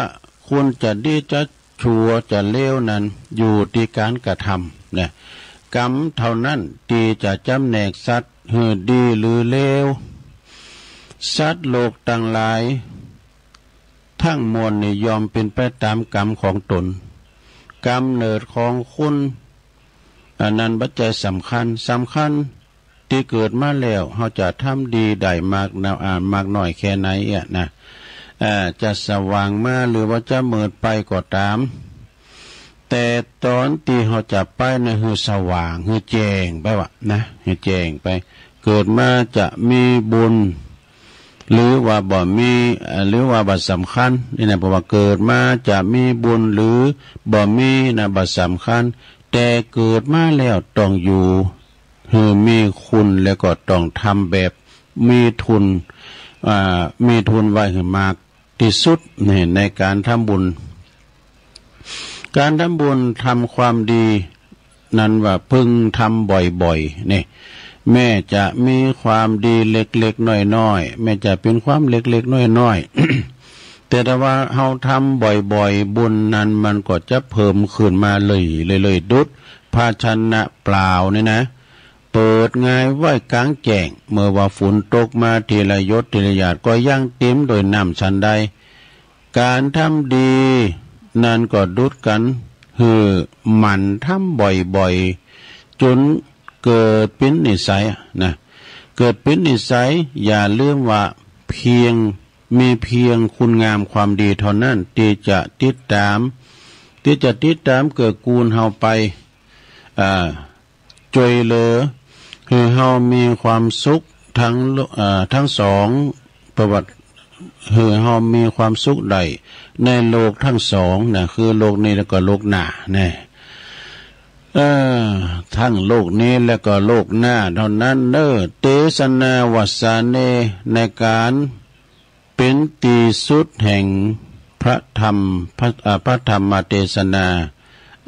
S3: คุณจะดีจะชั่วจะเลวนั้นอยู่ที่การกระทำเนี่ยกรรมเท่านั้นที่จะจำแนกสัตว์หือดีหรือเลวสัตว์โลกต่างหลายทั้งมวลนี่ยอมเป็นไปตามกรรมของตนกำเนิดของคุณอันนั้นปัจจัยสำคัญที่เกิดมาแล้วเขาจะทำดีได้มากมากหน่อยแค่ไหนนะจะสว่างมาหรือว่าจะมืดไปก็ตามแต่ตอนที่เขาจะไปนะคือสว่างคือแจ้งไปวะนะคือแจ้งไปเกิดมาจะมีบุญหรือว่าบ่มีหรือว่าบ่สำคัญนี่นะเพราะว่าเกิดมาจะมีบุญหรือบ่มีนะบ่สำคัญแต่เกิดมาแล้วต้องอยู่คือมีคุณแล้วก็ต้องทำแบบมีทุนไว้ให้มากที่สุดในการทำบุญทำความดีนั้นว่าพึงทำบ่อยๆนี่แม่จะมีความดีเล็กๆน้อยๆแม่จะเป็นความเล็กๆน้อยๆแต่ถ้าว่าเฮาทำบ่อยๆบุญนั้นมันก็จะเพิ่มขึ้นมาเลยดุจภาชนะเปล่านี่นะเปิดง่ายไว้กลางแจ้งเมื่อว่าฝนตกมาทีละหยดทีละหยาดก็ยั่งเต็มโดยน้ำชั้นใดการทำดีนั้นก็ดุจกันคือหมั่นทำบ่อยๆจนเกิดเป็นนิสัยนะเกิดเป็นนิสัยอย่าลืมว่าเพียงคุณงามความดีเท่านั้นที่จะติดตามเกิดกูลเฮาไปจอยเหลือคือเฮามีความสุขทั้งสองประวัติคือเฮามีความสุขใดในโลกทั้งสองนะคือโลกนี้แล้วก็โลกหน้าเนี่ยทั้งโลกนี้แล้วก็โลกหน้าเท่านั้นเตสนาวัสสาเนในการเป็นตีสุดแห่งพระธรรมเทศนา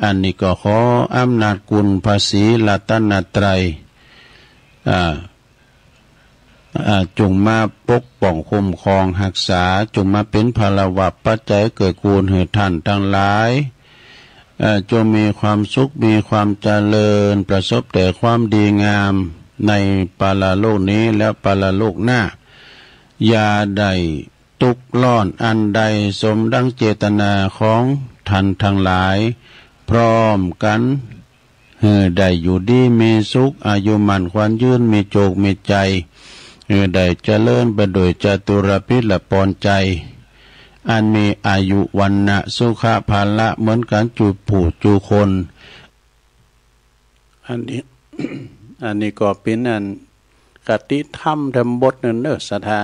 S3: อันนี้ก็ขออำนาจคุณภาษีรัตนตรัยจงมาปกป้องคุ้มครองรักษาจงมาเป็นพลวัตปัจจัยเกิดกูลให้ท่านทั้งหลายจงมีความสุขมีความเจริญประสบแต่ความดีงามในปาลโลกนี้และปาลโลกหน้าอย่าได้ตุกล่อนอันใดสมดังเจตนาของท่านทั้งหลายพร้อมกันได้อยู่ดีมีสุขอายุมั่นขวัญยืนมีโจกมีใจได้เจริญไปโดยจตุรพิธและปอนใจ อันมีอายุวันนะสุขภาละเหมือนกันจูผู้จูคนอันนี้ อันนี้ก็เป็นอันกติธรรมธรรมบทนั่นเด้อศรัทธา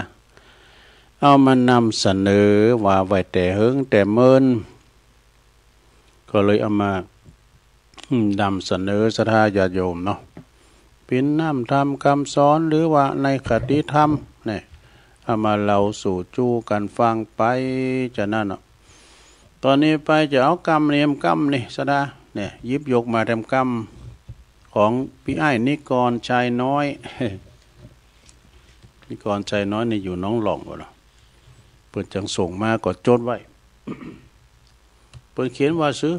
S3: เอามานำเสนอว่าไว้แต่เฮิงแต่เมินก็เลยเอามานำเสนอศรัทธาญาติโยมเนาะเป็นน้ำธรรมคำสอนหรือว่าในคติธรรมเนี่ยเอามาเราสู่จู้กันฟังไปจะนั่นเนาะตอนนี้ไปจะเอากรรมเนียมกรรมนี่ศรัทธาเนี่ยยิบยกมาทำกรรมของพี่ไอ้นิกรชายน้อย นิกรชายน้อยนี่อยู่น้องหล่องวะเนาะเปิดจังส่งมาก็จดไว้ เปิดเขียนว่าซื้อ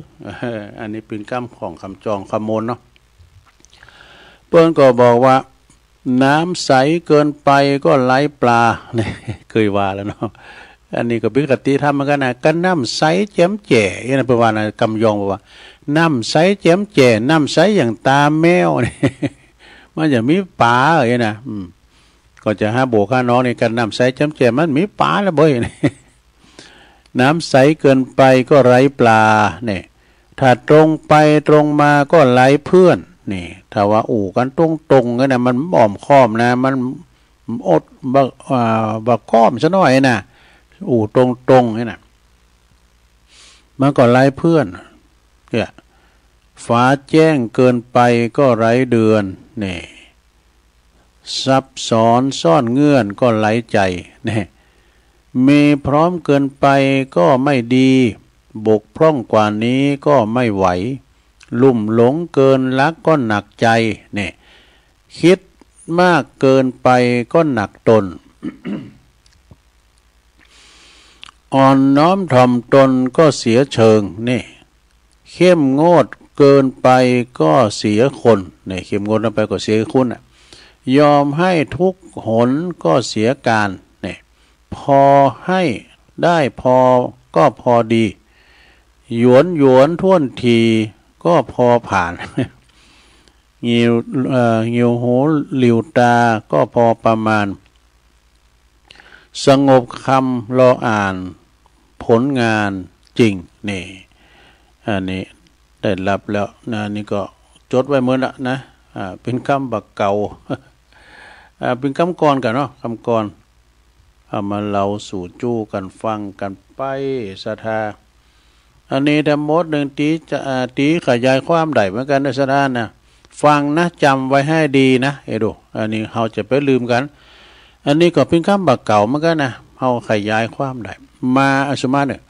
S3: อันนี้เป็นกรรมของคำจองคำมนเนาะเปิดก็บอกว่าน้ำใสเกินไปก็ไหลปลาเนี่ยเคยว่าแล้วเนาะอันนี้ก็เป็นกติธรรมเหมือนกันนะก็น้ำใสแจ่มแจ๋อย่างนั้นประมาณนั้นกำยองบอกว่าน้ำใสแจ่มแจ๋น้ำใสอย่างตาแมวเนี่ย มันจะมีปลาอย่างนั้นนะก็จะหาโบกหาน้องในการน้ำใสแจ่มแจ๋มันมีปลาแล้วบ่อยเนี่ย น้ำใสเกินไปก็ไร้ปลาเนี่ยถ้าตรงไปตรงมาก็ไร้เพื่อนนี่ถ้าว่ากันตรงๆนะมันอ้อมค้อมนะมันอดบักค้อมซะหน่อยนะตรงนี่นะมันก็ไร้เพื่อนเนี่ยฟ้าแจ้งเกินไปก็ไร้เดือนนี่ซับซ้อนซ่อนเงื่อนก็ไร้ใจนี่มีพร้อมเกินไปก็ไม่ดีบกพร่องกว่านี้ก็ไม่ไหวลุ่มหลงเกินรักก็หนักใจเนี่ยคิดมากเกินไปก็หนักตน อ่อนน้อมถ่อมตนก็เสียเชิงนี่เข้มงวดเกินไปก็เสียคนนี่เข้มงวดลงไปก็เสียคุณอ่ะยอมให้ทุกหนก็เสียการนี่พอให้ได้พอก็พอดีหยวนท่วนทีก็พอผ่าน เงียวหูหลิวตาก็พอประมาณสงบคำรออ่านผลงานจริงนี่อันนี้ได้รับแล้วนะนี่ก็จดไว้เหมือนละนะเป็นคำบักเก่า เป็นคำกรกันเนาะคำกรเอามาเราสู่จู้กันฟังกันไปศรัทธาอันนี้ธรรมดหนึ่งตีขยายความได้เหมือนกันนะศรัทธานะฟังนะจำไว้ให้ดีนะดูอันนี้เราจะไปลืมกันอันนี้ก็เป็นคำบักเก่าเหมือนกันนะเราขยายความได้มาอสุมาเนี่ย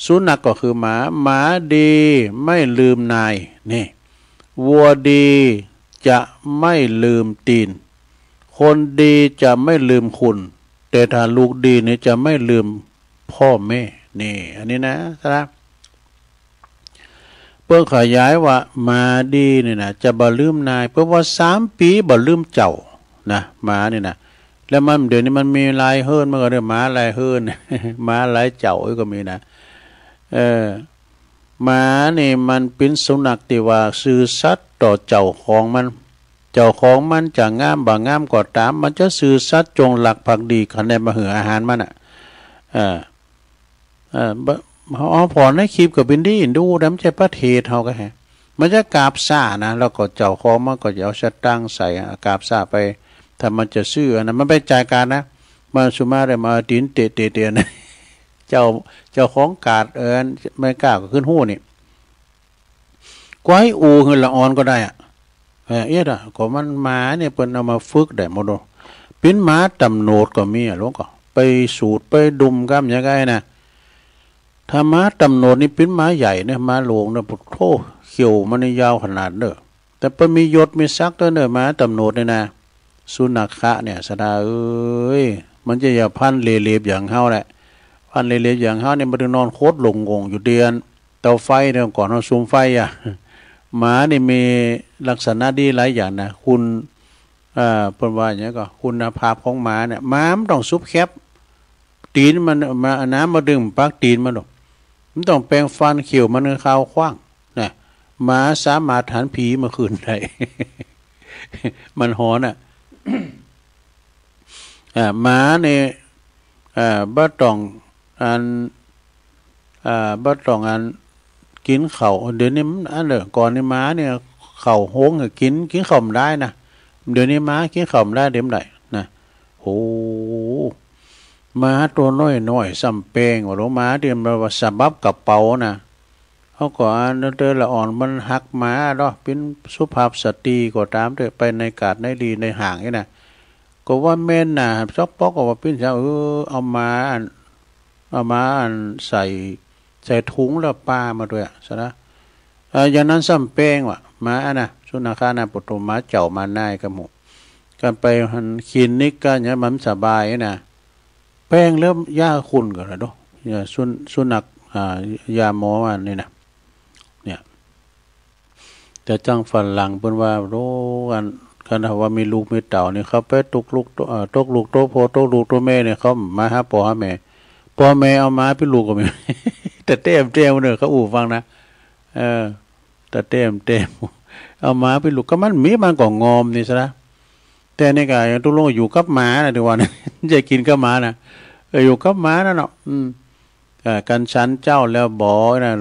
S3: สุนัขก็คือหมาดีไม่ลืมนายนี่วัวดีจะไม่ลืมตีนคนดีจะไม่ลืมคุณแต่ถ้าลูกดีเนี่ยจะไม่ลืมพ่อแม่นี่อันนี้นะครับเพื่อขยายว่ามาดีเนี่ยนะจะบ่ลืมนายเพราะว่า3 ปีบ่ลืมเจ้านะมาเนี่ยนะแล้วมันเดี๋ยวนี้มันมีลายเฮิร์นมันก็เรียกหมาลายเฮิร์น หมาลายเจ้าก็มีนะหมานี่มันเป็นสุนัขที่ว่าซื่อสัตย์ต่อเจ้าของมันจะงามบ่งามก็ตามมันจะซื่อสัตย์จงหลักภักดีคันได้มาหืออาหารมันพอในคลิปกับบินดี้ดูน้ำใจประเทศเขาก็แฮมันจะกราบซ่านะแล้วก็เจ้าของมันก็จะเอาสตังใส่กราบซ่าไปถ้ามันจะซื้อนะมันไปจ่ายการนะมันสุมาได้มาตีนเตะนะเจ้าของกาดไม่กล้าก็ขึ้นหู้นี่ก็ให้เงินละออนก็ได้ก็มันหมาเนี่ยเปิ้นเอามาฝึกได้หมดเป็นหมาตำโนดก็มีลูกก็ไปสูดไปดุมกันยังไงนะถ้าม้าตำโนดนี่เป็นม้าใหญ่เนี่ยม้าหลวงเนี่ยพุทโธเขียวมันยาวขนาดเด้อแต่เปิ้นมียศมีศักดิ์เด้อม้าตำโนดเนี่ยนะสุนัขะเนี่ยสดามันจะอย่าพันเลเลบอย่างเฮาแหละพันเลเลบอย่างเฮาเนี่ยมันนอนโคตรหลงงอยู่เดือนเตาไฟเนี่ยก่อนเราซุมไฟหมานี่มีลักษณะดีหลายอย่างนะคุณเปิ้นว่าอย่างนี้ก็คุณภาพของหมาเนี่ยหมามันต้องซุบแคบตีนมันมาน้ำมาดึงปักตีนมันหรอกมันต้องแปรงฟันเขียวมันขาวคว้างนะหมาสามารถหันผีมาคืนได้ มันหอนหมาเนี่ยบ่ต้อง บ่ต้องอันกินข้าวเดี๋ยวนี้อันเด้อก่อนนี่ม้าเนี่ยข้าวโฮงกินข้าวไม่ได้นะเดี๋ยวนี้ม้ากินข้าวไม่ได้เดี๋ยวได้นะโอ้ม้าตัวน้อยๆซ้ำแป้งว่าโลม้าเดี๋ยวมันว่าสะบับกระเป๋านะเฮาก็อันเด้อละอ่อนมันฮักม้าเนาะเป็นสุภาพสตรีก็ตามเด้อไปในกาดในดีในห่างนี่นะก็ว่าแม่นน่ะซอกปอกก็ว่าเป็นซะเอามาอันใส่ถุงแล้วปลามาด้วยซะนะอย่างนั้นซ้ำแป้งว่ะมาอันน่ะสุนัขน่ะปุตตมมาเจ้ามานายกะหมู่กันไปหันคลินิกก็เนี่ยมันสบายนะแป้งเริ่มยาคุณก็แล้วเนาะเนี่ยสุนัขยาหมออันนี้นะเนี่ยแต่จังฝรั่งเพิ่นว่าโรกันคันว่ามีลูกมีเต่านี่เขาไปตกลูกโตพ่อตกลูกโตแม่เนี่ยเขามาหาพ่อหาแม่เอามาเป็นลูกก็มี แต่เต็มเด้อเขาอู่ฟังนะแต่เต็มเอามาเป็นลูกก็มันก็งอมนี่ซะนะแต่นี่ก็ยังต้องลงอยู่กับหมาน่ะทุกวัน จะกินกับหมาน่ะอยู่กับหมานั่นเนาะกันชั้นเจ้าแล้วบ่นะ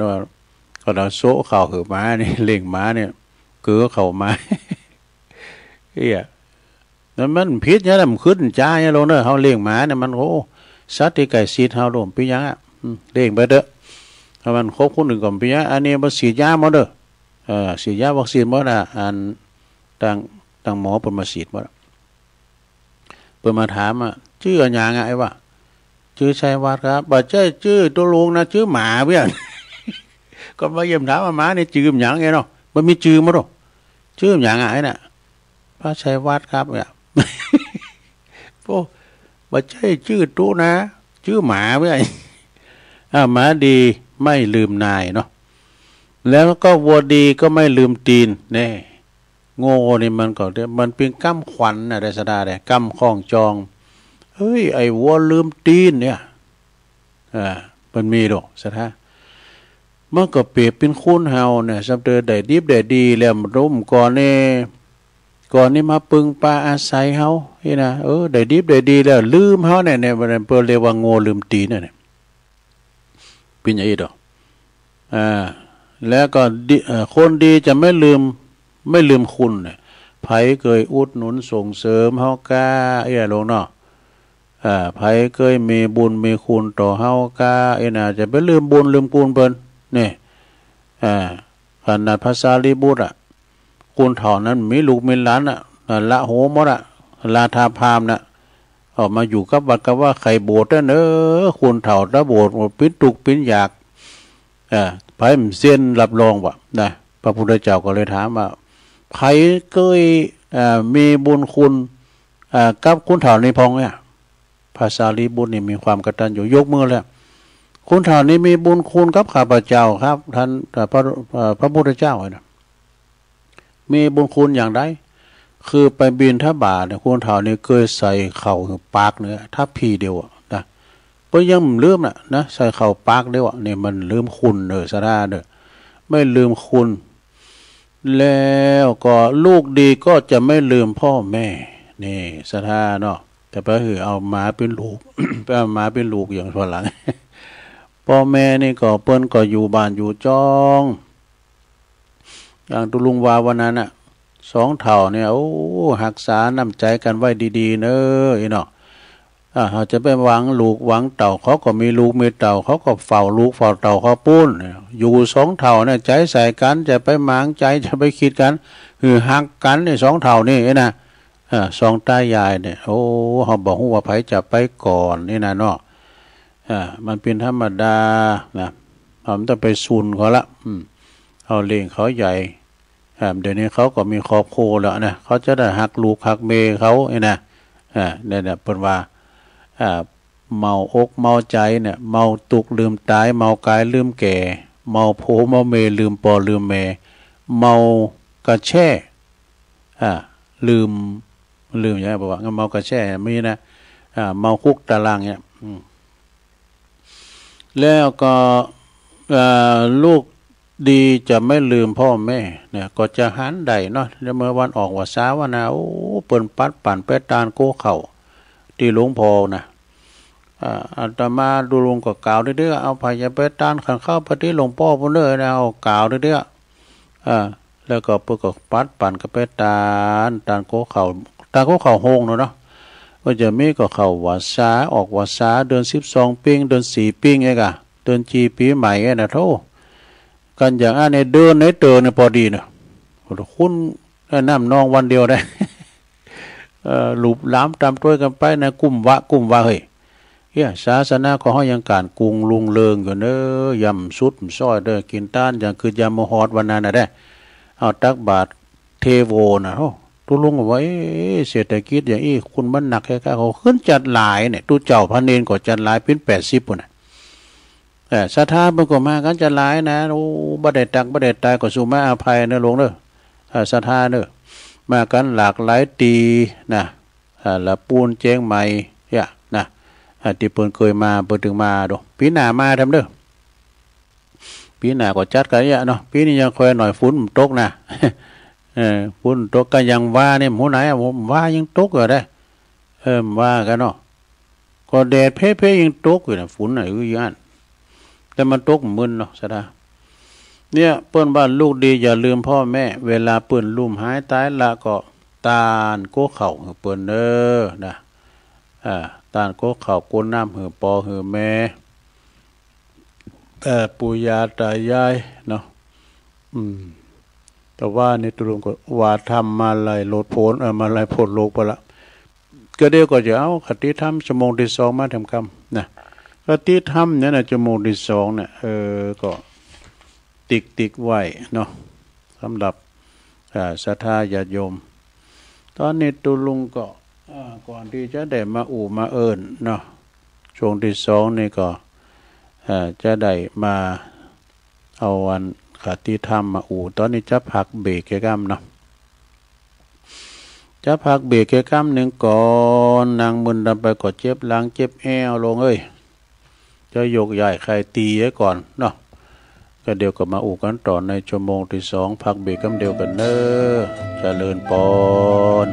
S3: ก็เราโซะเข้าคือหมานี่เลี้ยงหมาเนี่ยคือเข้ามาแล้วมันพิษเนี่ยมันขึ้นจ้าเนี่ยลงเด้อเฮาเลี้ยงหมาเนี่ยมันโอ้สัตว์ที่ไก่ซีดเฮาโดมปิยังอ่ะเลี้ยงไปเด้อถ้ามันครบคนอื่นก่อนปิยังอันนี้บ่ฉีดยาบ่เด้อฉีดยาวัคซีนบ่ล่ะอันตั้งหมอเพิ่นมาฉีดบ่ล่ะเพิ่นมาถามอ่ะชื่อหยังอ่ะไอ้ว่าชื่อชัยวัฒน์ครับบ่ใช่ชื่อตัวลุงนะชื่อหมาเว้ย ก็มาเยี่ยมถามว่าหมานี่ชื่อหยังไงเนาะบ่มีชื่อบ่ดอกชื่อหยังอ่ะไอ้น่ะพระชัยวัฒน์ครับเนี่ย โอ้บ่ใช่ชื่อตู้นะชื่อหมาเว้ยหมาดีไม่ลืมนายเนาะแล้วก็วัวดีก็ไม่ลืมตีนแน่โง่นี่มันก็มันเป็นกำขวัญน่ะได้สดาได้กำข้องจองเฮ้ยไอ้วัวลืมตีนเนี่ยมันมีดอกซะท่ามันก็เปรียบเป็นคุณเฮาเนี่ยสำเร็จได้ดิบได้ดีแล้วร่มก่อนนี่มาปึงปลาอาศัยเฮานี่นะได้ดิบได้ดีแล้วลืมเฮาเนี่ยเปิ้นเรียกว่าโง่ลืมตีนเนี่ยเป็นอย่างนี้ดอกแล้วก็คนดีจะไม่ลืมคุณเนี่ยไผเคยอุดหนุนส่งเสริมเฮากาลงเนาะไผเคยมีบุญมีคุณต่อเฮากาน่ะจะไปลืมบุญลืมคุณเพิ่นนี่ขนาดภาษาลีบุตรคุณเฒ่านั้นมีลูกมีหลานละโหมดลาทาพามน่ะออกมาอยู่กับวัดกับว่าไข่โบสถ์นั่นคุณเฒ่าตะโบสถ์ปิ้นตุกปิ้นอยากไผมันเซียนรับรองว่านะพระพุทธเจ้าก็เลยถามว่าไผเคยมีบุญคุณกับคุณเฒ่าในพองเนี่ยภาษาลีบุตรนี่มีความกตัญญูยกมือแล้วคุณเฒ่านี้มีบุญคุณกับข้าพเจ้าครับท่านพระพุทธเจ้านะมีบุญคุณอย่างไรคือไปบิณฑบาตเนี่ยคุณเฒ่านี่เคยใส่เข่าปากเนื้อทับพีเดียวนะเพิ่นยังลืมนะใส่เข่าปากเดียวเนี่ยมันลืมคุณซะได้ไม่ลืมคุณแล้วก็ลูกดีก็จะไม่ลืมพ่อแม่นี่ซะท่าเนาะแต่ไปเอาหมาเป็นลูก ไปเอาหมาเป็นลูกอย่างฝรั่ง พ่อแม่นี่ก็เปิ้นก็อยู่บ้านอยู่จ้องอย่างตุลุงวาวันนั้นสองเฒ่าเนี่ยโอ้รักษาน้ำใจกันไว้ดีๆเนอะเนาะเขาจะไปหวังลูกหวังเต่าเขาก็มีลูกมีเต่าเขาก็เฝ้าลูกเฝ้าเต่าเขาปุ้นอยู่สองเฒ่าเนี่ยใจใส่กันจะไปหมางใจจะไปคิดกันคือหักกันเนี่ยสองเฒ่านี่นะสองตายายเนี่ยโอ้เขาบอกว่าไผจะไปก่อนนี่นะเนาะมันเป็นธรรมดานะผมต้องไปซุนเขาละเขาเลี้ยงเขาใหญ่เดี๋ยวนี้เขาก็มีครอบครัวแล้วนะเขาจะได้หักลูกหักเมย์เขาเนี่ยเนี่ยเป็นว่าเมาอกเมาใจเนี่ยเมาตุกลืมตายเมากายลืมแก่เมาโผเมาเมลืมปอลืมเมเมากระแช่ลืมอย่างนี้บอกว่าเมากระแช่มีนะเมาคุกตารางเนี่ยแล้วก็ลูกดีจะไม่ลืมพ่อแม่เนี่ยก็จะหันใดเนาะเมื่อวันออกว่าสาวนาโอ้เปิ้นปัดปั่นไปตานโก้เข่าที่หลวงพ่อนะ อาตมาดูลงกับกล่าวเรื่อยๆเอาพายาไปต้านขันเข้าปฏิหลวงพ่อพุ่นเลยนะเอากล่าวเรื่อยๆแล้วก็เพื่อกับปัดปั่นกับไปตานโคเขาโฮงเนาะก็จะมีก็เขาวัดสาออกวัดสาเดือน12ปิ้งเดือน4ปิ้งไงกะเดือนจีปีใหม่ไงนะโธ่กันอย่างอันในเดินในเตอเนี่ยพอดีนะคุณน้ำนองวันเดียวได้ หลุบล้ำตามตัวกันไปนะกุมวะเฮ้ยศาสนาของเขายังการกรุงลุงเลิงอยู่เนอยำสุดซ้อยเด้อกินต้านอย่างคือยำมหอดวันนั้นนะได้เอาตักบาทเทโวนะโอ้ตุลุงบอกว่าเศรษฐกิจอย่างอี้คุณมันหนักแค่เขาขึ้นจัดหลายเนี่ยตู้เจ้าพระเนนก็จัดหลายเป็น80ปุ่นศรัทธามันก็มากันจัดหลายนะโอ้บ่ได้ตักบ่ได้ตายก็สุมาอภัยเนอะหลวงเด้อศรัทธาเนอะมากันหลากหลายตีนะละปูนแจ้งใหม่นะที่เปิ้นเคยมาเปิ้นถึงมาดอกปีหน้ามาทำเด้อปีหน้าก็จัดกันเนาะปีนี้ยังคอยหน่อยฝนตกนะฝนตกก็ยังว่าเนี่ยหมู่ไหนผมว่ายังตกอยู่ได้ว่ากันเนาะก็แดดเพ่ๆยังตกอยู่นะฝนน่ะอยู่อันแต่มันตกมึนเนาะซะดาเนี่ยเปิ้นบ้านลูกดีอย่าลืมพ่อแม่เวลาเปิ้นลุ่มหายตายละก็ตานโกเข่าเปิ้นเด้อนะตานโกเข่าก้นน้ำหือปอหือแม่ปู่ย่าตายายเนาะแต่ว่าในตุลงก็ว่าทำมาลายโลดโผลมาลายโพดโลกไปละก็เดี๋ยวก็จะเอาคติธรรมชั่วโมงที่2มาทำคำนะคติธรรมเนี่ยนะชั่วโมงที่2เนี่ยก็ติ๊กไว้เนาะสำหรับศรัทธาญาติโยมตอนนี้ตุลุงก็ก่อนที่จะได้มามาเอิญเนาะช่วงที่2นี่ก็จะได้มาเอาวันคติธรรมมาตอนนี้จะพักเบรกแค่กำเนาะจะพักเบรกแค่กำหนึ่งก่อนนางมึนดำไปกดเจ็บหลังเจ็บแอวลงเอ้ยจะยกใหญ่ใครตีไว้ก่อนเนาะก็เดี๋ยวก็มากันต่อในชั่วโมงที่2พักเบรกกำเดียวกันเนอะเจริญพร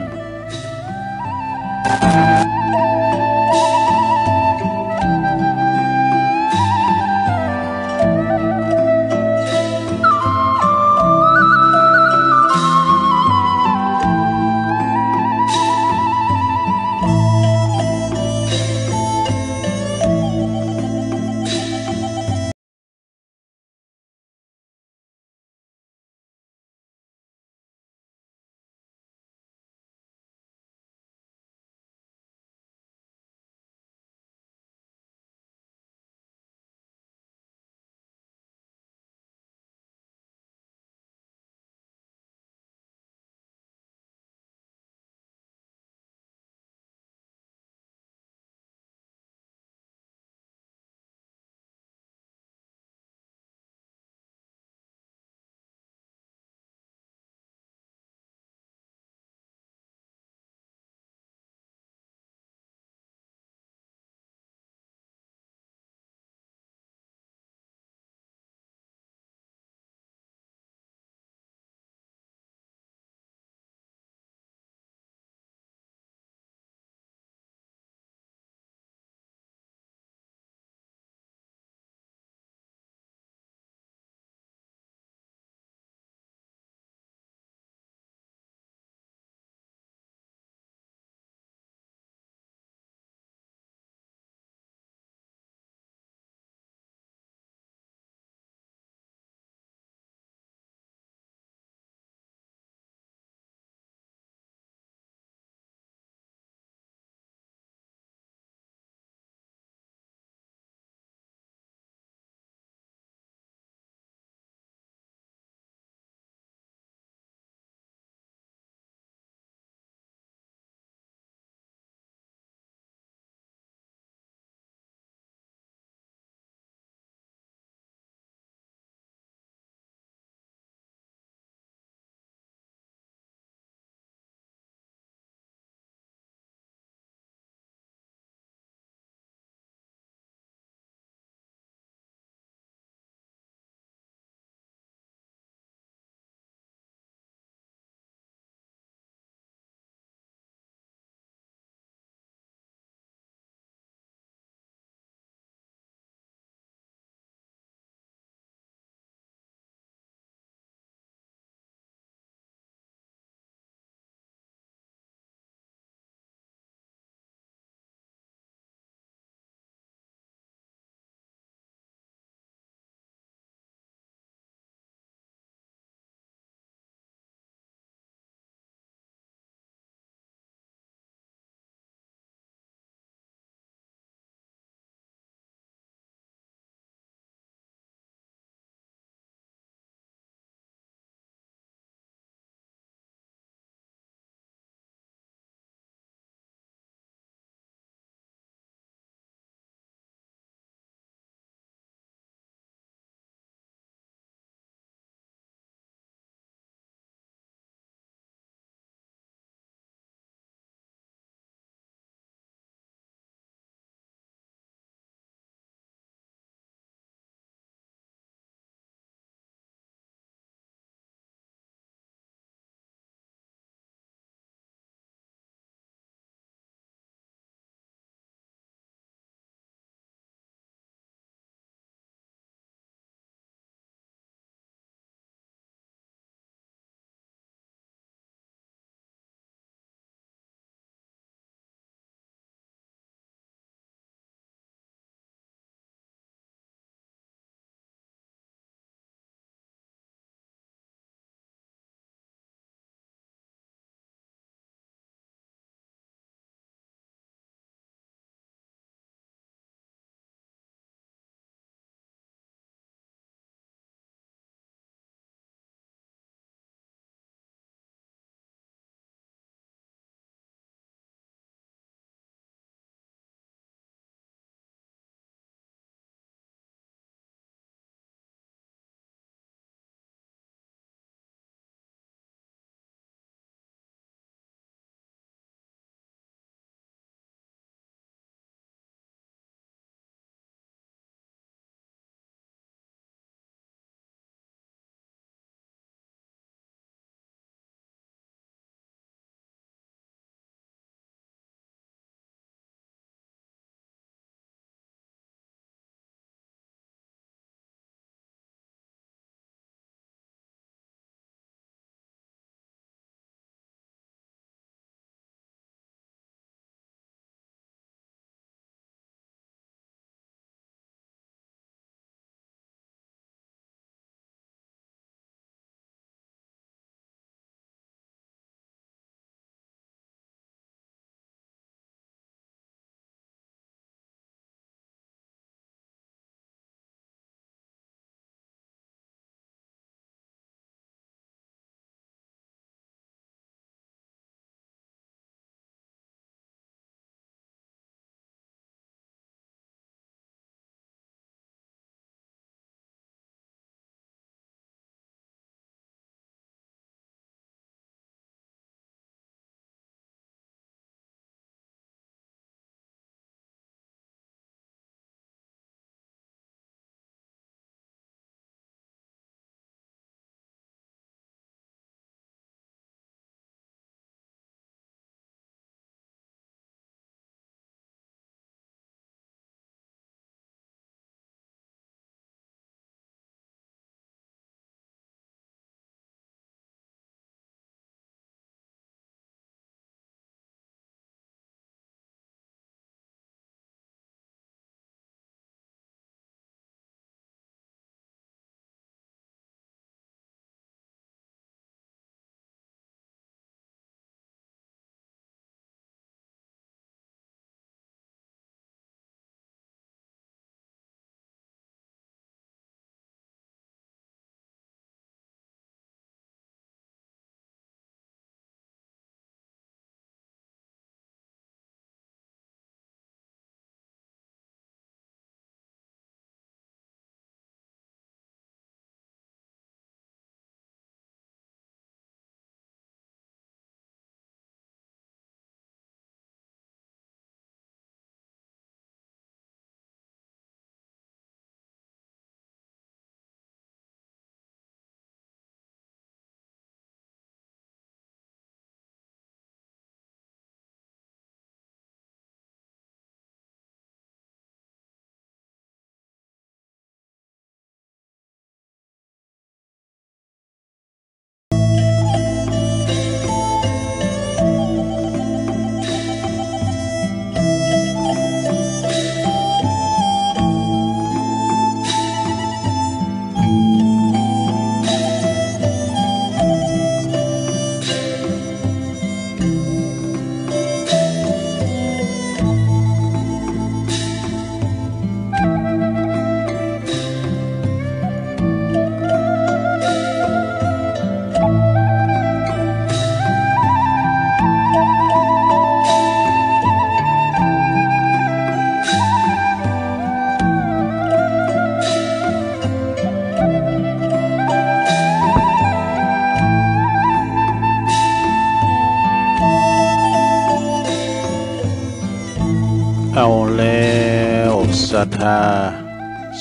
S3: า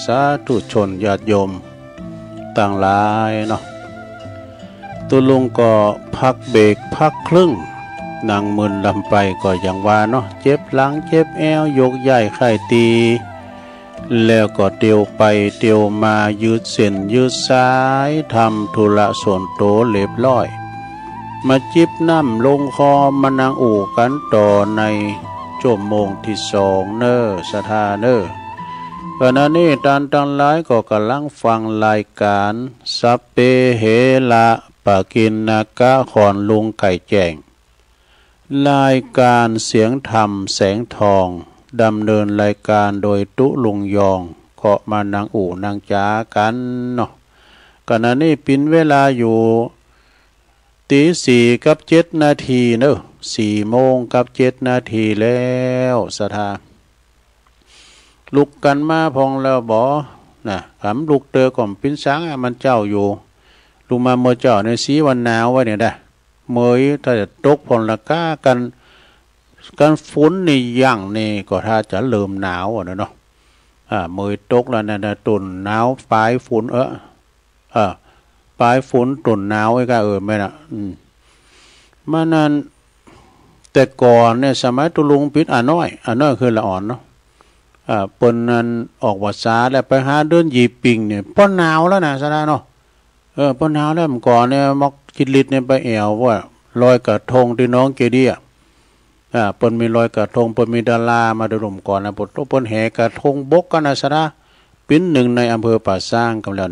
S3: สาธุชนญาติโยมต่างหลายเนาะตุลุงก็พักเบรกพักครึ่งนั่งมึนลำไปก็อย่างว่าเนาะเจ็บหลังเจ็บแอวยกใหญ่ไข้ตีแล้วก็เตียวไปเตียวมายืดเส้นยืดสายทำธุระส่วนโตเรียบร้อยมาจิบน้ำลงคอมานั่งอู่กันต่อในชั่วโมงที่2เนอสถาเนอขณะนี้ตานตั้งหลายก็กำลังฟังรายการสัพเพเหระปะกินนากะขอนลุงไก่แจ้งรายการเสียงธรรมแสงทองดำเนินรายการโดยตุลุงยองเกาะมานั่งอู่นั่งจ้ากันเนาะขณะนี้เป็นเวลาอยู่ตี4:07เนอะ4:07แล้วสถาลุกกันมาพองแล้วบ่นะขำลุกเตอก่อมปิ้นสังมันเจ้าอยู่ลุกมาเมื่อเจ้าในสีวันหนาวไว้เนี่ยได้เมื่อถ้าจะตกพลละก้ากันฝนนี่ย่างนี่ก็ถ้าจะเริ่มหนาวอ่ะเนาะเมื่อตกแล้วนะตุ่นหนาวปลายฝนปลายฝนตุ่นหนาวไอ้ก็ไม่นะมานั้นแต่ก่อนเนี่ยสมัยตุลุงปิดน้อยคือละอ่อนเนาะเปิ้นนั้นออกวัดสาแล้วไปหาเดินยีปิงเนี่ยป้อนหนาวแล้วนะซะนะเนาะป้อนหนาวแล้วเมื่อก่อนเนี่ยมอกจิตลิดเนี่ยไปแอวว่าลอยกระทงที่น้องเกดีเปิ้นมีลอยกระทงเปิ้นมีดารามาดรุมก่อนนะเปิ้นแห่กระทงบกกันนะซะนะเป็นหนึ่งในอำเภอป่าสร้างกำลัง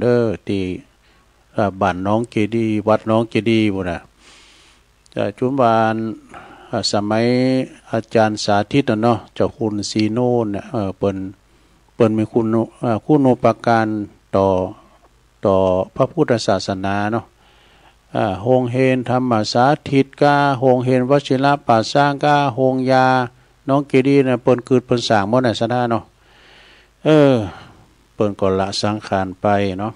S3: ที่บ้านน้องเจดีวัดน้องเจดีบ่น่ะจุบานสมัยอาจารย์สาธิตเนาะเจ้าคุณซีโน่เนี่ยเปิ้นมีคุณูปการต่อพระพุทธศาสนาเนาะโฮงเฮนธรรมสาธิตกาโฮงเฮนวชิระป่าสร้างกาโฮงยาน้องเกดีเนี่ยเปิ้นเกิดเปิ้นสร้างหมดน่ะซะนะเนาะเปิ้นก็ละสังขารไปเนาะ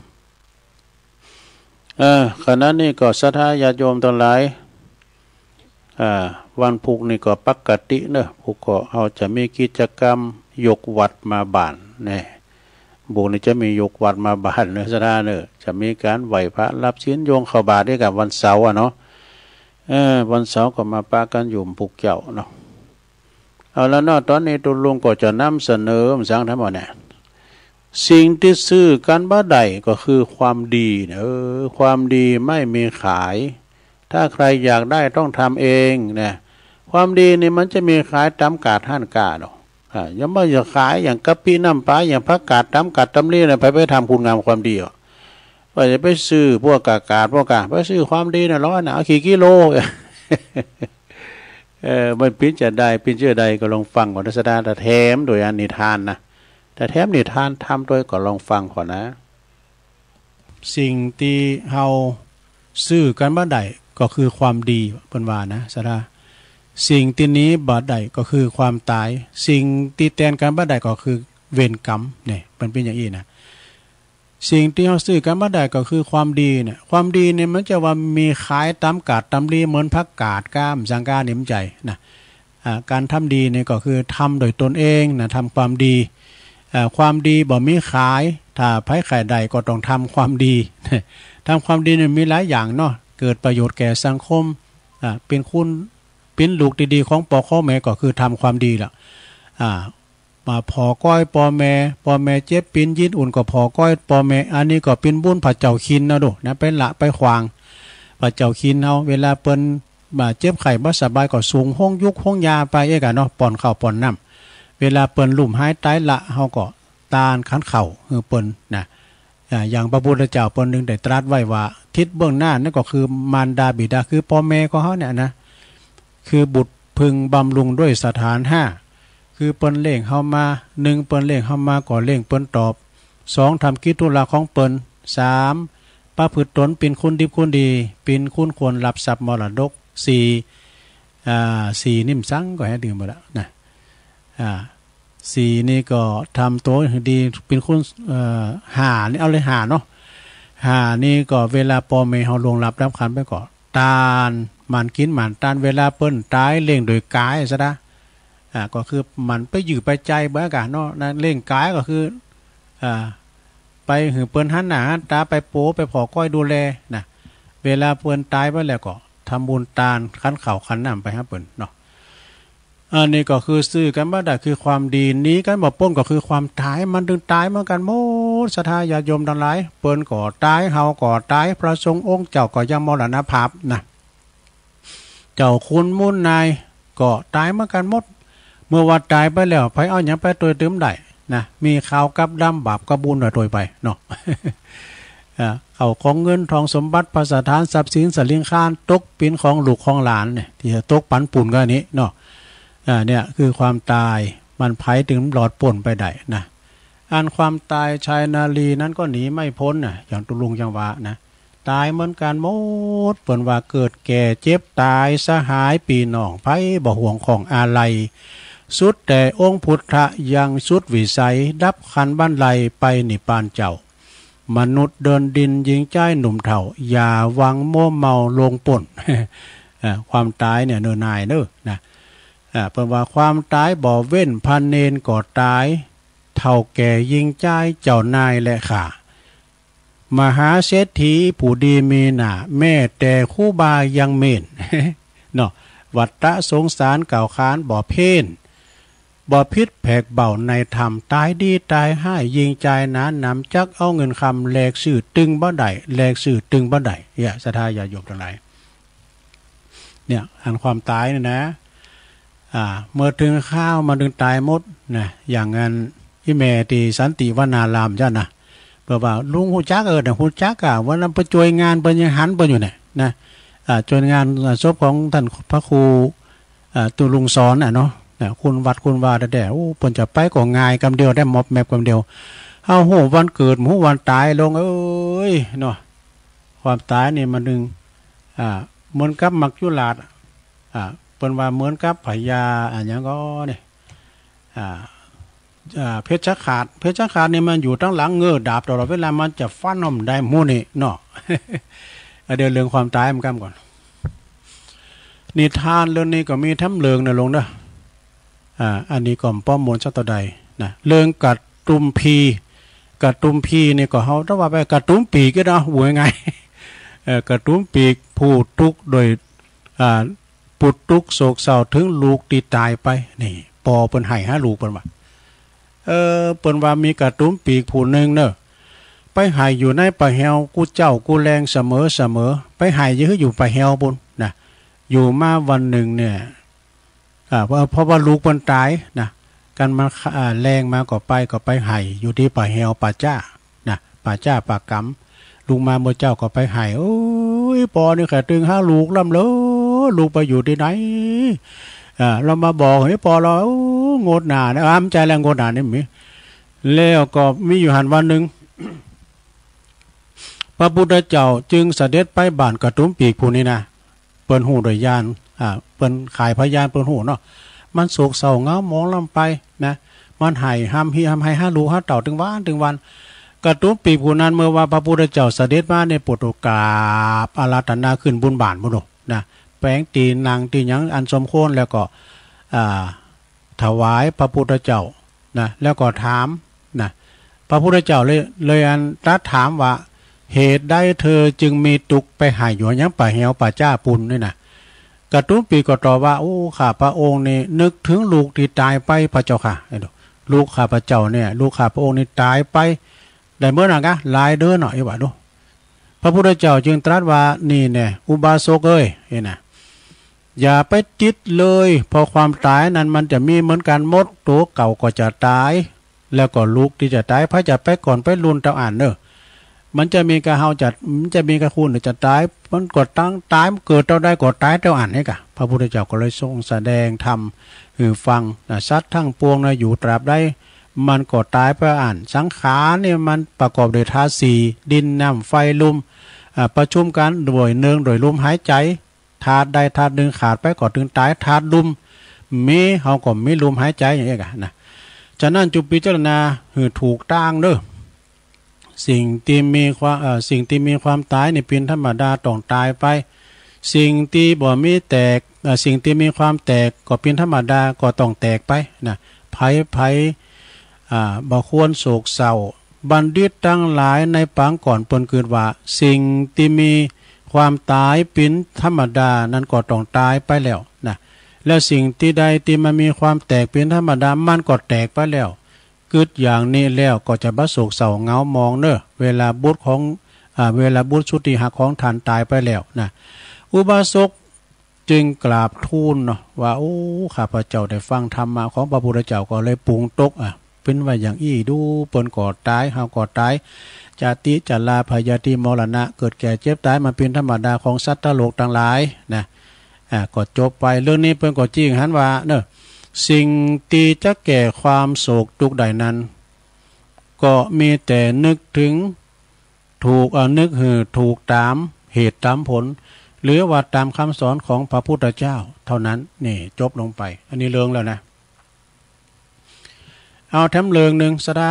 S3: ขณะนี้ก็ศรัทธาญาติโยมทั้งหลายวันพุธนี่ก็ปกติเนอะพุธก็เขาจะมีกิจกรรมยกวัดมาบ้านเนี่ยบุญนี่จะมียกวัดมาบ้านเนอะศรัทธาเนอะจะมีการไหว้พระรับศีลโยงเข้าบาตรด้วยกับวันเสาร์เนาะวันเสาร์ก็มาปากันอยู่ปุกเจ้าเนาะเอาแล้วเนาะตอนนี้ตุลุงก็จะนำเสนอสังทั้งหมดเนี่ยสิ่งที่ซื้อกันบ่ได้ก็คือความดีความดีไม่มีขายถ้าใครอยากได้ต้องทำเองเนี่ยความดีนี่มันจะมีขายตามกาดห้านกาเนาะยังไม่อยากขายอย่างกะปิน้ำปลาอย่างผักกาดตามกาดตำลีเนี่ยไปทำคุณงามความดีว่าจะไปซื้อพวกกาดไปซื้อความดีนะร้อยนะกี่กิโลมันปิ้นจะได้ปิ้นเชื่อใดก็ลองฟังก่อนศาสดาแต่แถมโดยอันนิทานนะแต่แถมนิทานทำโดยก็ลองฟังก่อนนะสิ่งที่เฮาซื้อกันบ่ได้ก็คือความดีเพิ่นว่านะศาสดาสิ่งที่นี้บ่ได้ก็คือความตายสิ่งที่แทนกันบ่ได้ก็คือเวรกรรมเนี่ยมันเป็นอย่างนี้นะสิ่งที่เฮาซื้อกันบ่ได้ก็คือความดีเนี่ยความดีเนี่ยมันจะว่ามีขายตามกาดตำลีเหมือนผักกาดก้ามสังกาเนี่ยมันใจนะการทำดีเนี่ยก็คือทำโดยตนเองนะทำความดีความดีบ่มีขายถ้าไผขายใดก็ต้องทำความดีทำความดีเนี่ยมีหลายอย่างเนาะเกิดประโยชน์แก่สังคมเป็นคุณเป็นลูกดีๆของพ่อแม่ก็คือทำความดีล่ะมาพอก้อยพ่อแม่เจ็บปินยินอุ่นก็พอก้อยพ่อแม่อันนี้ก็เป็นบุญพระเจ้าคินนะดูนะไปละไปขวางพระเจ้าคินเฮาเวลาเปิ้นมาเจ็บไข้บ่สบายก็สูงห้องยุกห้องยาไปเนาะป้อนข้าวป้อนน้ำเวลาเปิ้นลุ่มหายตายละเฮาก็ตานขันเข่าคือเปิ้นนะอย่างพระพุทธเจ้าเปิ้นนึงได้ตรัสไว้ว่าทิศเบื้องหน้านั่นก็คือมารดาบิดาคือพ่อแม่ของเฮาเนี่ยนะคือบุตรพึงบำรุงด้วยสถาน5คือเปิ้นเล่งเฮามา1เปิ้นเล่งเฮามาก็เล่งเปิ้นตอบ2ทำกิจธุระของเปิ้น3ประพฤติตนเป็นคนดีคนดีเป็นคุณควรรับทรัพย์มรดก4นิ่มสังก็ให้ดื่มหมดแล้วนะ4นี่ก็ทำตัวดีเป็นคน5นี่เอาเลย5เนาะ5นี่ก็เวลาพ่อแม่เฮาลงรับขันไปก่อนตานมันกินมันตานเวลาเปิ้นตายเลี้ยงโดยกายซะนะ ก็คือมันไปอยู่ไปใจเบ้อกันเนาะนะเล่งกายก็คือไปหือเปิ้นหันหน้าตาไปโป้ไปผอก้อยดูแลนะเวลาเปิ้นตายไปแล้วก็ทำบุญตาลคั้นเข่าคั้นน้ำไปฮะเปิ้นเนาะอันนี้ก็คือซื้อกันบ่ได้คือความดีนี้กันบ่ป้นก็คือความตายมันถึงตายเหมือนกันหมดศรัทธาญาติโยมทั้งหลายเปิ้นก็ตายเฮาก็ตายพระสงฆ์องค์เจ้าก็ยังมรณภาพนะเจ้าคุณมุ่นนายก็ตายเหมือนกันหมดเมื่อว่าตายไปแล้วไผเอาหยังไปตัวเติมได้นะมีข่าวกับดำบาปกับบุญหน่อยตัวไปเนาะเขาของเงินทองสมบัติภาษาทานทรัพย์สินสลิงคานตกปินของลูกของหลานเนี่ยที่จะตกปันปุ่นก็อันนี้เนาะเนี่ยคือความตายมันไผถึงหลอดป่นไปได้นะอันความตายชายนาลีนั้นก็หนีไม่พ้นนะอย่างตุลุงจังหวะนะตายเหมือนกันหมดเปิ่นว่าเกิดแก่เจ็บตายสหายปีน้องไผบ่ห่วงของอาลัยสุดแต่องค์พุทธะยังสุดวิสัยดับขันบันไลไปนิพพานเจ้ามนุษย์เดินดินยิงใจหนุ่มเฒ่าอย่าวังโม่เมาลงป่น ความตายเนี่ยเนิ่นนายเนอะนะเปิ่นว่าความตายบ่เว้นพันเนนก็ตายเฒ่าแก่ยิงใจเจ้านายและข่ามหาเศรษฐีผู้ดีมีหน้าแม่แต่คู่บายังเม่น เนาะวัฏฏะสงสารเก่าค้านบ่เพ่นบ่พิษแผกเบาในธรรมตายดีตายให้ยิงใจนะนำจักเอาเงินคำแลกสื่อตึงบ่ได้แลกสื่อตึงบ่ได้อย่าศรัทธาอย่าโยมทั้งหลายเนี่ยอันความตายเนี่ยนะเมื่อถึงข้าวมาถึงตายหมดนะอย่างงั้นที่แม่ที่สันติวนารามจ้ะนะเปิดว่าลุงฮู้จักนะฮู้จักวันนั้นไปช่วยงานเปิ้นยังหันเปิ้นอยู่เนี่ยนะช่วยงานศพของท่านพระครูตุลุงสอนเนาะคุณวัดคุณวาแด่ๆโอ้เปิ้นจะไปก็ง่ายกำเดียวได้ม็อบแมปกำเดียวเฮาฮู้วันเกิดฮู้วันตายลงเอ้ยเนาะความตายนี่มันนึงเหมือนกับมักยุราชเปิ้นว่าเหมือนกับพญาหยังก็นี่เพชรขาดนี่มันอยู่ตั้งหลังเงือดาบตลอดเวลามันจะฟันอมได้หมู่นี่เนาะ เดี๋ยวเรื่องความตายมันก่อนนิทานเรื่องนี้ก็มีทำเรื่องนะลงเด้ออันนี้ก็ป้อมมนต์สัตว์ใดนะเรื่องกัดตุมพีนี่ก็เฮาถ้าว่าไปกัดตุมปีก็เนาะว่าไงกัดตุมปีผู้ทุกข์โดยปุดทุกข์โศกเศร้าถึงลูกที่ตายไปนี่ปอเปิ้นให้หาลูกเปิ้นว่าเปิ้นว่ามีกระตุ้มปีกผู้หนึ่งเนอะไปหายอยู่ในป่าแฮวกูเจ้ากูแรงเสมอไปหายอยู่ป่าแฮวบุญนะอยู่มาวันหนึ่งเนี่ยเพราะว่าลูกเปิ้นตายนะกันมาแรงมาก็ไปหายอยู่ที่ป่าแฮวป่าจ้านะป่าจ้าป่ากำลูกมาเมื่อเจ้าก็ไปหายโอ้ยปอนี่แค่ตึงหาลูกลำเลยลูกไปอยู่ที่ไหนเรามาบอกให้ปอเราโงดหนานะอ้ามใจแรงโงดหนานี่มีแล้วก็มีอยู่หันวันหนึ่ง พระพุทธเจ้าจึงเสด็จไปบ้านกระตุ้มปีกผู้นี้นะเปิ้นหูโดยญาณเปิ้นขายพยานเปิ้นหูเนาะมันโศกเศร้าเงามองลำไปนะมันหายห้ำให้ห้าลูกห้าเต่าถึงวันกระตุ้มปีกผู้นั้นเมื่อว่าพระพุทธเจ้าเสด็จมาในโปรดโอกาสอาราธนาขึ้นบุญบานบุญนะแปลงตีนางตีหยังอันสมควรแล้วก็ถวายพระพุทธเจ้านะแล้วก็ถามนะพระพุทธเจ้าเลยอันตรัสถามว่าเหตุใดเธอจึงมีตุกไปหายอยู่ยังป่าแหวป่าจ้าปุนนี่นะกระตุ้มปีก็ตอบว่าโอ้ข้าพระองค์นี่นึกถึงลูกที่ตายไปพระเจ้าค่ะลูกข้าพระเจ้าเนี่ยลูกข้าพระองค์นี่ตายไปได้เมื่อไหร่กันหลายเดือนหน่อยว่าดูพระพุทธเจ้าจึงตรัสว่านี่เนี่ยอุบาสกเอ้ยนะอย่าไปติดเลยพอความตายนั้นมันจะมีเหมือนกันหมดตัวเก่าก็จะตายแล้วก็ลูกที่จะตายพระจะไปก่อนไปลุนเต่าอ่านเนอะมันจะมีกระเฮาจัดมันจะมีกระคุณหรือจะตายมันกดตั้งตายเกิดเต่าได้กดตายเต่าอ่านนี่กะพระพุทธเจ้าก็เลยทรงแสดงธรรมฟังสัตว์ทั้งปวงนะอยู่ตราบได้มันก็ตายไปอ่านสังขารเนี่ยมันประกอบด้วยธาตุสี่ดินน้ำไฟลมประชุมกันโดยเนืองโดยลมหายใจธาตุใดธาตุหนึ่งขาดไปก็ถึงตายธาตุลมมีเฮาก็มีลมหายใจอย่างนี้กันนะฉะนั้นจุพิจารณาถูกตั้งเด้อสิ่งที่มีความตายนี่เป็นธรรมดาต้องตายไป สิ่งที่บ่มีแตกสิ่งที่มีความแตกก็เป็นธรรมดาก็ต้องแตกไปนะไผบ่ควรโศกเศร้าบัณฑิตทั้งหลายในปางก่อนเปิ้นเกิดว่าสิ่งที่มีความตายเป็นธรรมดานั้นก็ต้องตายไปแล้วนะแล้วสิ่งที่ใดที่มันมีความแตกเป็นธรรมดามันก็แตกไปแล้วกึดอย่างนี้แล้วก็จะบ่โศกเศร้าเหงามองเด้อเวลาบุตรสุติหักของท่านตายไปแล้วนะอุบาสกจึงกราบทูลเนาะว่าโอ้ข้าพเจ้าได้ฟังธรรมะของพระพุทธเจ้าก็เลยปรุงตกเป็นว่าอย่างอี้ดูเปิ้นก่อตายเฮาก่อตายจาติจัลลาพยาธิมรณะเกิดแก่เจ็บตายมาเป็นธรรมดาของสัตว์โลกทั้งหลายนะก็จบไปเรื่องนี้เปิ้นก็จริงหันว่าเนอะสิ่งที่จะแก่ความโศกทุกข์ใดนั้นก็มีแต่นึกถึงถูกนึกถูกตามเหตุตามผลหรือว่าตามคำสอนของพระพุทธเจ้าเท่านั้นนี่จบลงไปอันนี้เรื่องแล้วนะเอาแถมเรื่องหนึ่งสดา